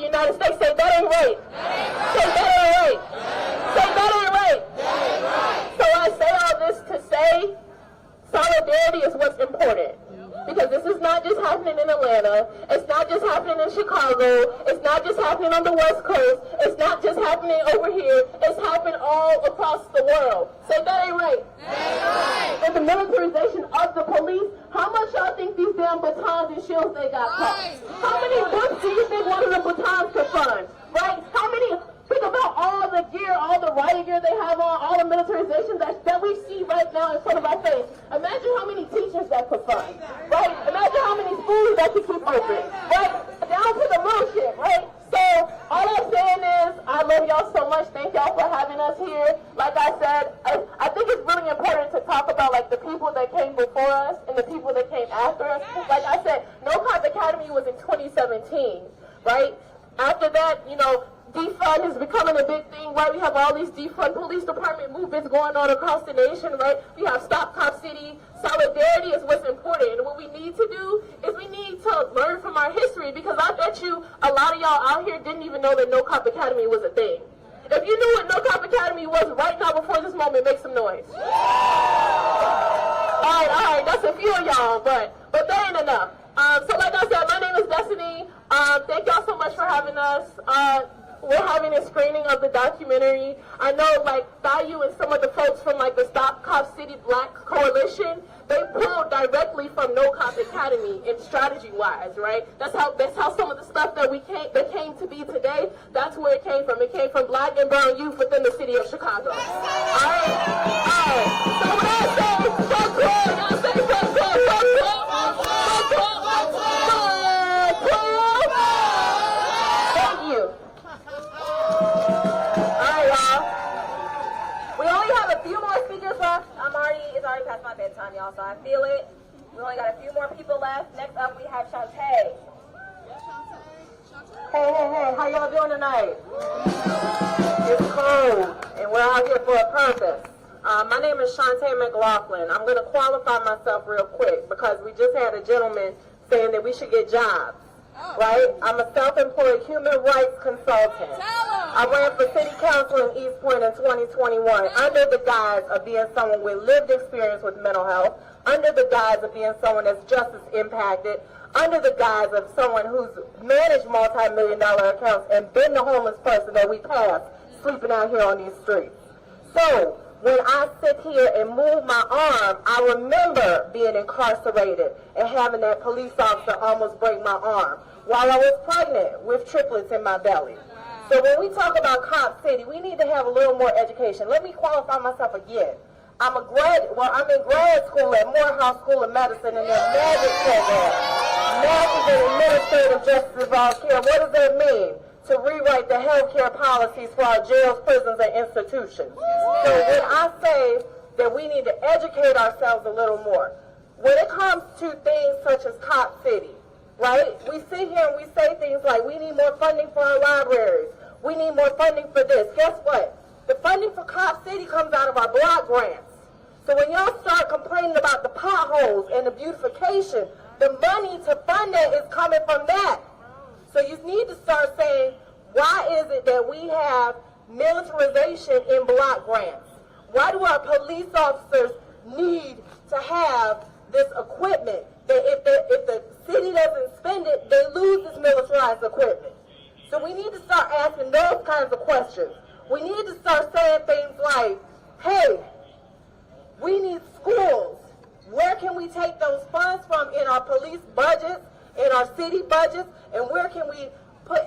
United States. Say that ain't right. Say that ain't right. Say that ain't right. So I say all this to say solidarity is what's important. Because this is not just happening in Atlanta. It's not just happening in Chicago. It's not just happening on the West Coast. It's not just happening over here. It's happening all across the world. Say that ain't right. And the militarization of the police, how much y'all think these damn batons and shields they got cost? How many bucks do you think one of the batons could fund? Right? How many? Think about all the gear, all the riot gear they have on, all the militarization that we see right now in front of our face. Imagine how many teachers that could fund, right? Imagine how many schools that could keep open, right? Down to the little shit, right? So all I'm saying is, I love y'all so much. Thank y'all for having us here. Like I said, I think it's really important to talk about like the people that came before us and the people that came after us. Like I said, No Cop Academy was in 2017, right? After that, you know, defund is becoming a big thing, right? We have all these defund police department movements going on across the nation, right? We have Stop Cop City. Solidarity is what's important. And what we need to do is we need to learn from our history, because I bet you a lot of y'all out here didn't even know that No Cop Academy was a thing. If you knew what No Cop Academy was right now before this moment, make some noise. All right, that's a few of y'all, but that ain't enough. So like I said, my name is Destiny. Thank y'all so much for having us. We're having a screening of the documentary. I know, like, Thayu and some of the folks from, like, the Stop Cop City Black Coalition, they pulled directly from No Cop Academy in strategy-wise, right? That's how some of the stuff that came to be today, that's where it came from. It came from black and brown youth within the city of Chicago. All right? So when I say, fuck club, I say fuck club, fuck club, fuck club, fuck club. Thank you. We only have a few more speakers left. It's already past my bedtime, y'all, so I feel it. We only got a few more people left. Next up, we have Shantae. Hey, how y'all doing tonight? It's cold, and we're out here for a purpose. My name is Shantae McLaughlin. I'm going to qualify myself real quick, because we just had a gentleman saying that we should get jobs. Right? I'm a self-employed human rights consultant. I ran for city council in East Point in 2021 under the guise of being someone with lived experience with mental health, under the guise of being someone that's justice impacted, under the guise of someone who's managed multi-million-dollar accounts and been the homeless person that we passed sleeping out here on these streets. So when I sit here and move my arm, I remember being incarcerated and having that police officer almost break my arm while I was pregnant with triplets in my belly. So when we talk about Cop City, we need to have a little more education. Let me qualify myself again. I'm in grad school at Morehouse School of Medicine in their magic program. Master's in Administrative Justice Volunteer. What does that mean? To rewrite the healthcare policies for our jails, prisons, and institutions. So when I say that we need to educate ourselves a little more, when it comes to things such as Cop City, right? We sit here and we say things like, we need more funding for our libraries. We need more funding for this. Guess what? The funding for Cop City comes out of our block grants. So when y'all start complaining about the potholes and the beautification, the money to fund that is coming from that. So you need to start saying, why is it that we have militarization in block grants? Why do our police officers need to have this equipment that if the city doesn't spend it, they lose this militarized equipment? So we need to start asking those kinds of questions. We need to start saying things like, hey, we need schools. Where can we take those funds from in our police budgets, in our city budgets, and where can we put...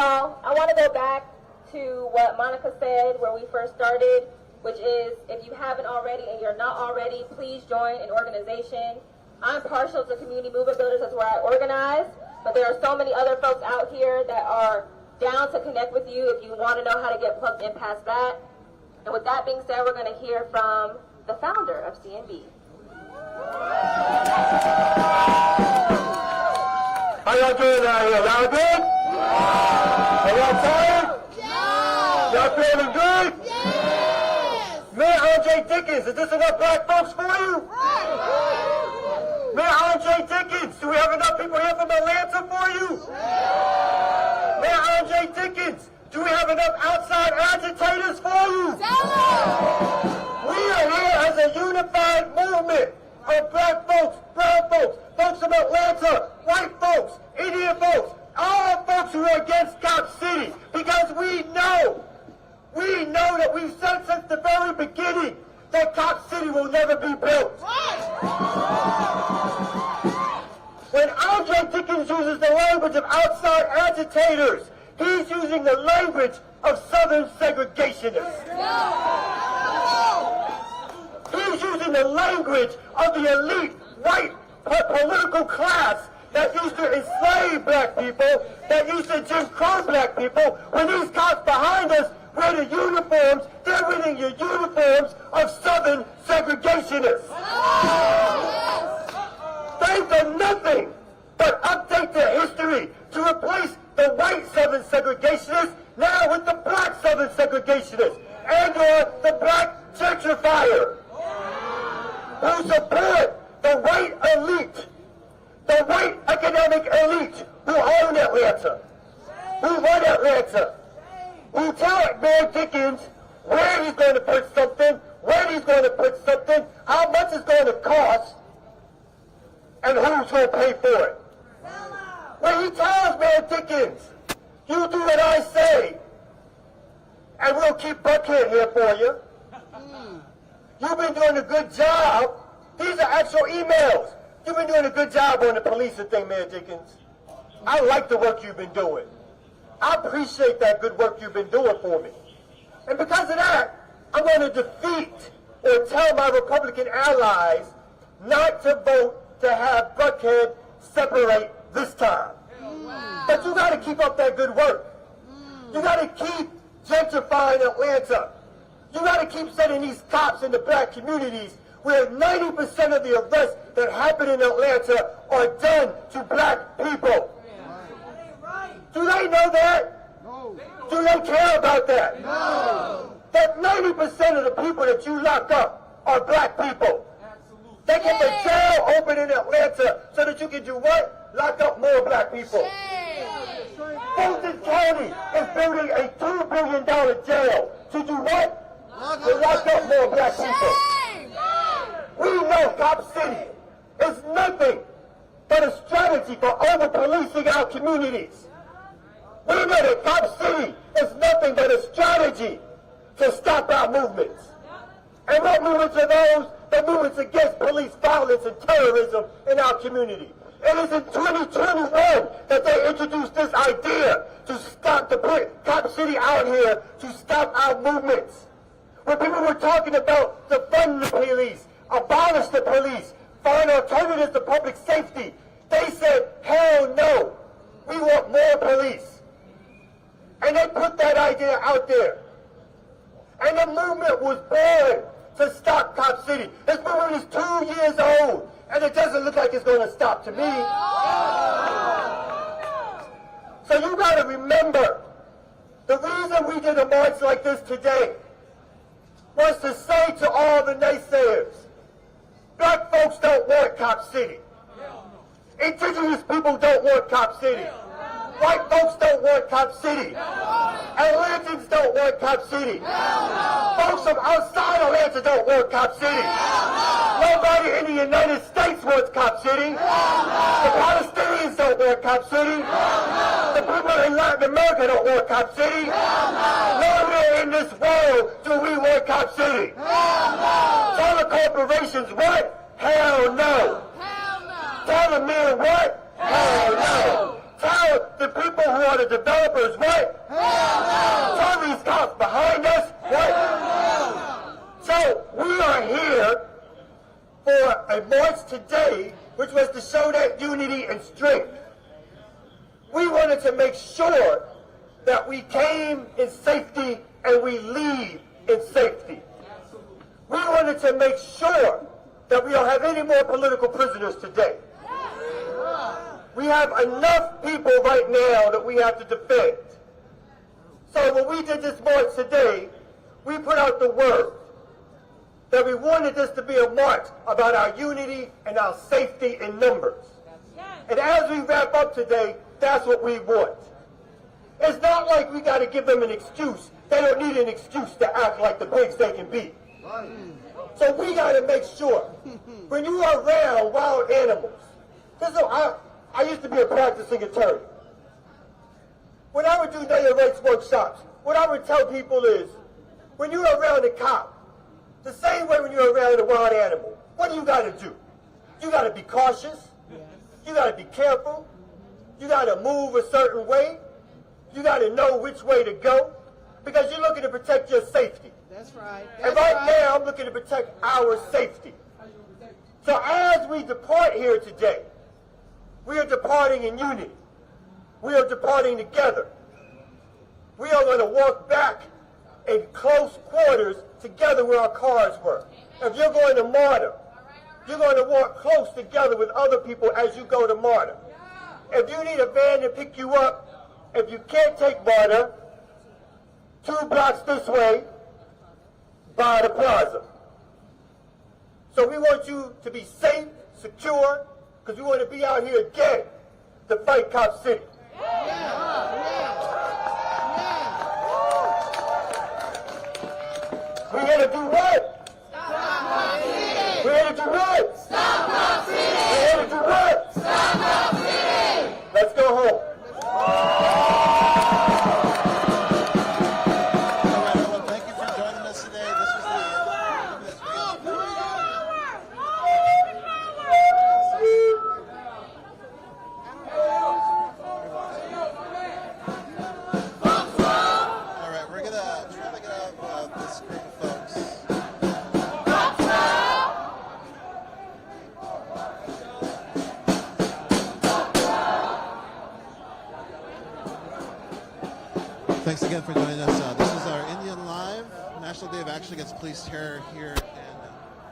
y'all, I want to go back to what Monica said where we first started, which is if you haven't already and you're not already, please join an organization. I'm partial to Community Movement Builders. That's where I organize. But there are so many other folks out here that are down to connect with you if you want to know how to get plugged in past that. And with that being said, we're going to hear from the founder of CNB. How y'all doing out here? Y'all good? Are y'all tired? Y'all feeling good? Mayor Andre Dickens, is this enough black folks for you? Mayor Andre Dickens, do we have enough people here from Atlanta for you? Mayor Andre Dickens, do we have enough outside agitators for you? We are here as a unified movement of black folks, brown folks, folks from Atlanta, white folks, Indian folks, all folks who are against Cop City, because we know that we've said since the very beginning that Cop City will never be built. When Andre Dickens uses the language of outside agitators, he's using the language of Southern segregationists. He's using the language of the elite white political class that used to enslave black people, that used to Jim Crow black people. When these cops behind us wear the uniforms, they're wearing your uniforms of Southern segregationists. They've done nothing but update their history to replace the white Southern segregationists now with the black Southern segregationists and or the black gentrifier who support the white elite, the white economic elite who own Atlanta, who run Atlanta, who tell Mayor Dickens where he's going to put something, when he's going to put something, how much it's going to cost, and who's going to pay for it. When he tells Mayor Dickens, you do what I say, and we'll keep Buckhead here for you. You've been doing a good job. These are actual emails. You've been doing a good job on the policing thing, Mayor Dickens. I like the work you've been doing. I appreciate that good work you've been doing for me. And because of that, I'm going to defeat or tell my Republican allies not to vote to have Buckhead separate this time. But you got to keep up that good work. You got to keep gentrifying Atlanta. You got to keep sending these cops into black communities where 90% of the arrests that happen in Atlanta are done to black people. Do they know that? No. Do they care about that? No. That 90% of the people that you lock up are black people. Absolutely. They get the jail open in Atlanta so that you can do what? Lock up more black people. Fulton County is building a $2 billion jail to do what? To lock up more black people. We know Cop City is nothing but a strategy for over-policing our communities. We know that Cop City is nothing but a strategy to stop our movements. And what movements are those? The movements against police violence and terrorism in our community. It is in 2021 that they introduced this idea to stop, to put Cop City out here to stop our movements. When people were talking about defund the police, abolish the police, find alternatives to public safety, they said, hell no, we want more police. And they put that idea out there. And the movement was born to stop Cop City. This movement is 2 years old, and it doesn't look like it's going to stop to me. So you got to remember, the reason we did a march like this today was to say to all the naysayers, black folks don't want Cop City. Indigenous people don't want Cop City. White folks don't want Cop City. Atlantans don't want Cop City. Folks from outside Atlanta don't want Cop City. Nobody in the United States wants Cop City. The Palestinians don't want Cop City. The people in Latin America don't want Cop City. Nowhere in this world do we want Cop City. Tell the corporations what? Hell no. Tell the men what? Hell no. Tell the people who are the developers what? Tell these cops behind us what? So we are here for a march today, which was to show that unity and strength. We wanted to make sure that we came in safety and we leave in safety. We wanted to make sure that we don't have any more political prisoners today. We have enough people right now that we have to defend. So when we did this march today, we put out the word that we wanted this to be a march about our unity and our safety in numbers. And as we wrap up today, that's what we want. It's not like we got to give them an excuse. They don't need an excuse to act like the pigs they can be. So we got to make sure, when you are around wild animals, I used to be a practicing attorney. When I would do native rights workshops, what I would tell people is, when you're around a cop, the same way when you're around a wild animal, what do you got to do? You got to be cautious. You got to be careful. You got to move a certain way. You got to know which way to go, because you're looking to protect your safety. That's right. And right now, I'm looking to protect our safety. So as we depart here today, we are departing in unity. We are departing together. We are going to walk back in close quarters together where our cars were. If you're going to MARTA, you're going to walk close together with other people as you go to MARTA. If you need a van to pick you up, if you can't take MARTA, 2 blocks this way, by the plaza. So we want you to be safe, secure, because we want to be out here again to fight Cop City. We're going to do what? Stop Cop City! We're going to do what? Stop Cop City! We're going to do what? Stop Cop City! Let's go home. Thanks again for joining us. This is our NDN Live, National Day of Action Against Police Terror here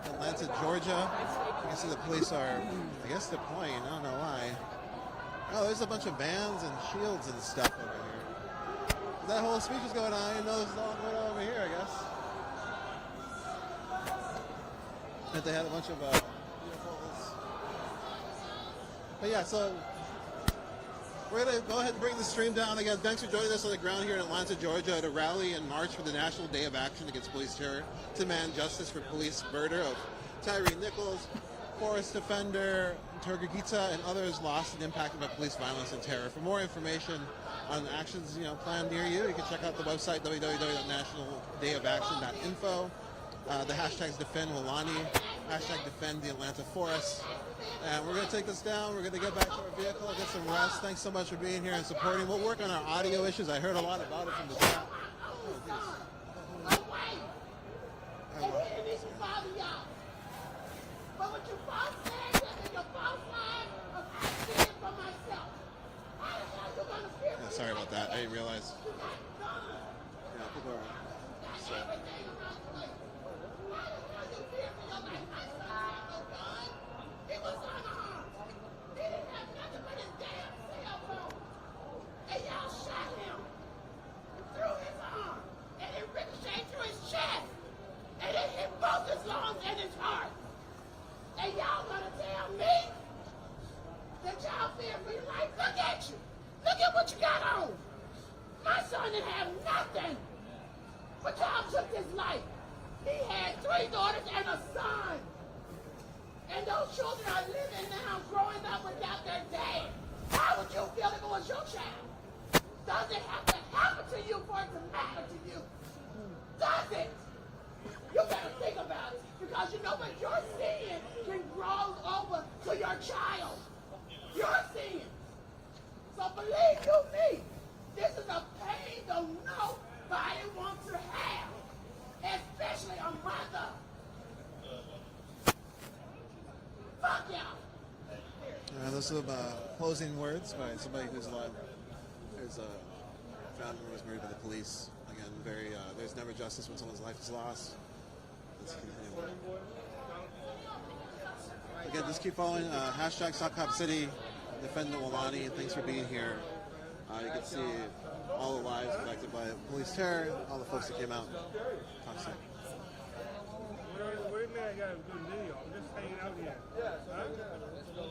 in Atlanta, Georgia. You can see the police are, I guess, deploying. I don't know why. Oh, there's a bunch of vans and shields and stuff over here. That whole speech is going on. You know, there's all going on over here, I guess. But they had a bunch of vehicles. But yeah, so we're going to go ahead and bring the stream down again. Thanks for joining us on the ground here in Atlanta, Georgia at a rally and march for the National Day of Action Against Police Terror to demand justice for police murder of Tyree Nichols, Forest Defender, Turger Gita, and others lost and impacted by police violence and terror. For more information on actions planned near you, you can check out the website www.nationaldayofaction.info. The hashtags defend Wilani, hashtag defend the Atlanta Forest. And we're going to take this down. We're going to get back to our vehicle and get some rest. Thanks so much for being here and supporting. We'll work on our audio issues. I heard a lot about it from the chat. Yeah, sorry about that. I didn't realize. Yeah, people are upset. And y'all gonna tell me that y'all fear for your life? Look at you. Look at what you got on. My son didn't have nothing. But y'all took his life. He had 3 daughters and a son. And those children are living now, growing up without their dad. How would you feel if it was your child? Does it have to happen to you for it to matter to you? Does it? You better think about it. Because you know what you're seeing can roll over to your child. You're seeing. So So believe you me, this is a pain that nobody wants to have, especially a mother. Fuck y'all. Those are closing words by somebody who's alive. There's a family member was murdered by the police. Again, there's never justice when someone's life is lost. Let's continue. Again, just keep following hashtag Stop Cop City, defend Noelani, and thanks for being here. You can see all the lives affected by police terror, all the folks that came out. Talk soon. What do you mean I got a good video? I'm just hanging out here. Huh? So,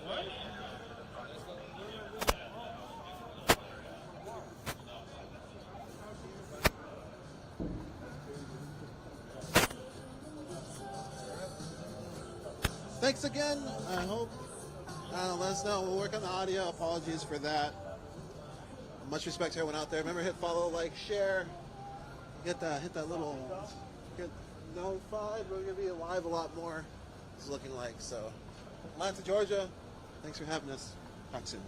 what? Thanks again. I hope. Let us know. We'll work on the audio. Apologies for that. Much respect to everyone out there. Remember, hit follow, like, share. Hit that little. Get notified. We're gonna be live a lot more. It's looking like so. Atlanta, Georgia. Thanks for having us. Talk soon.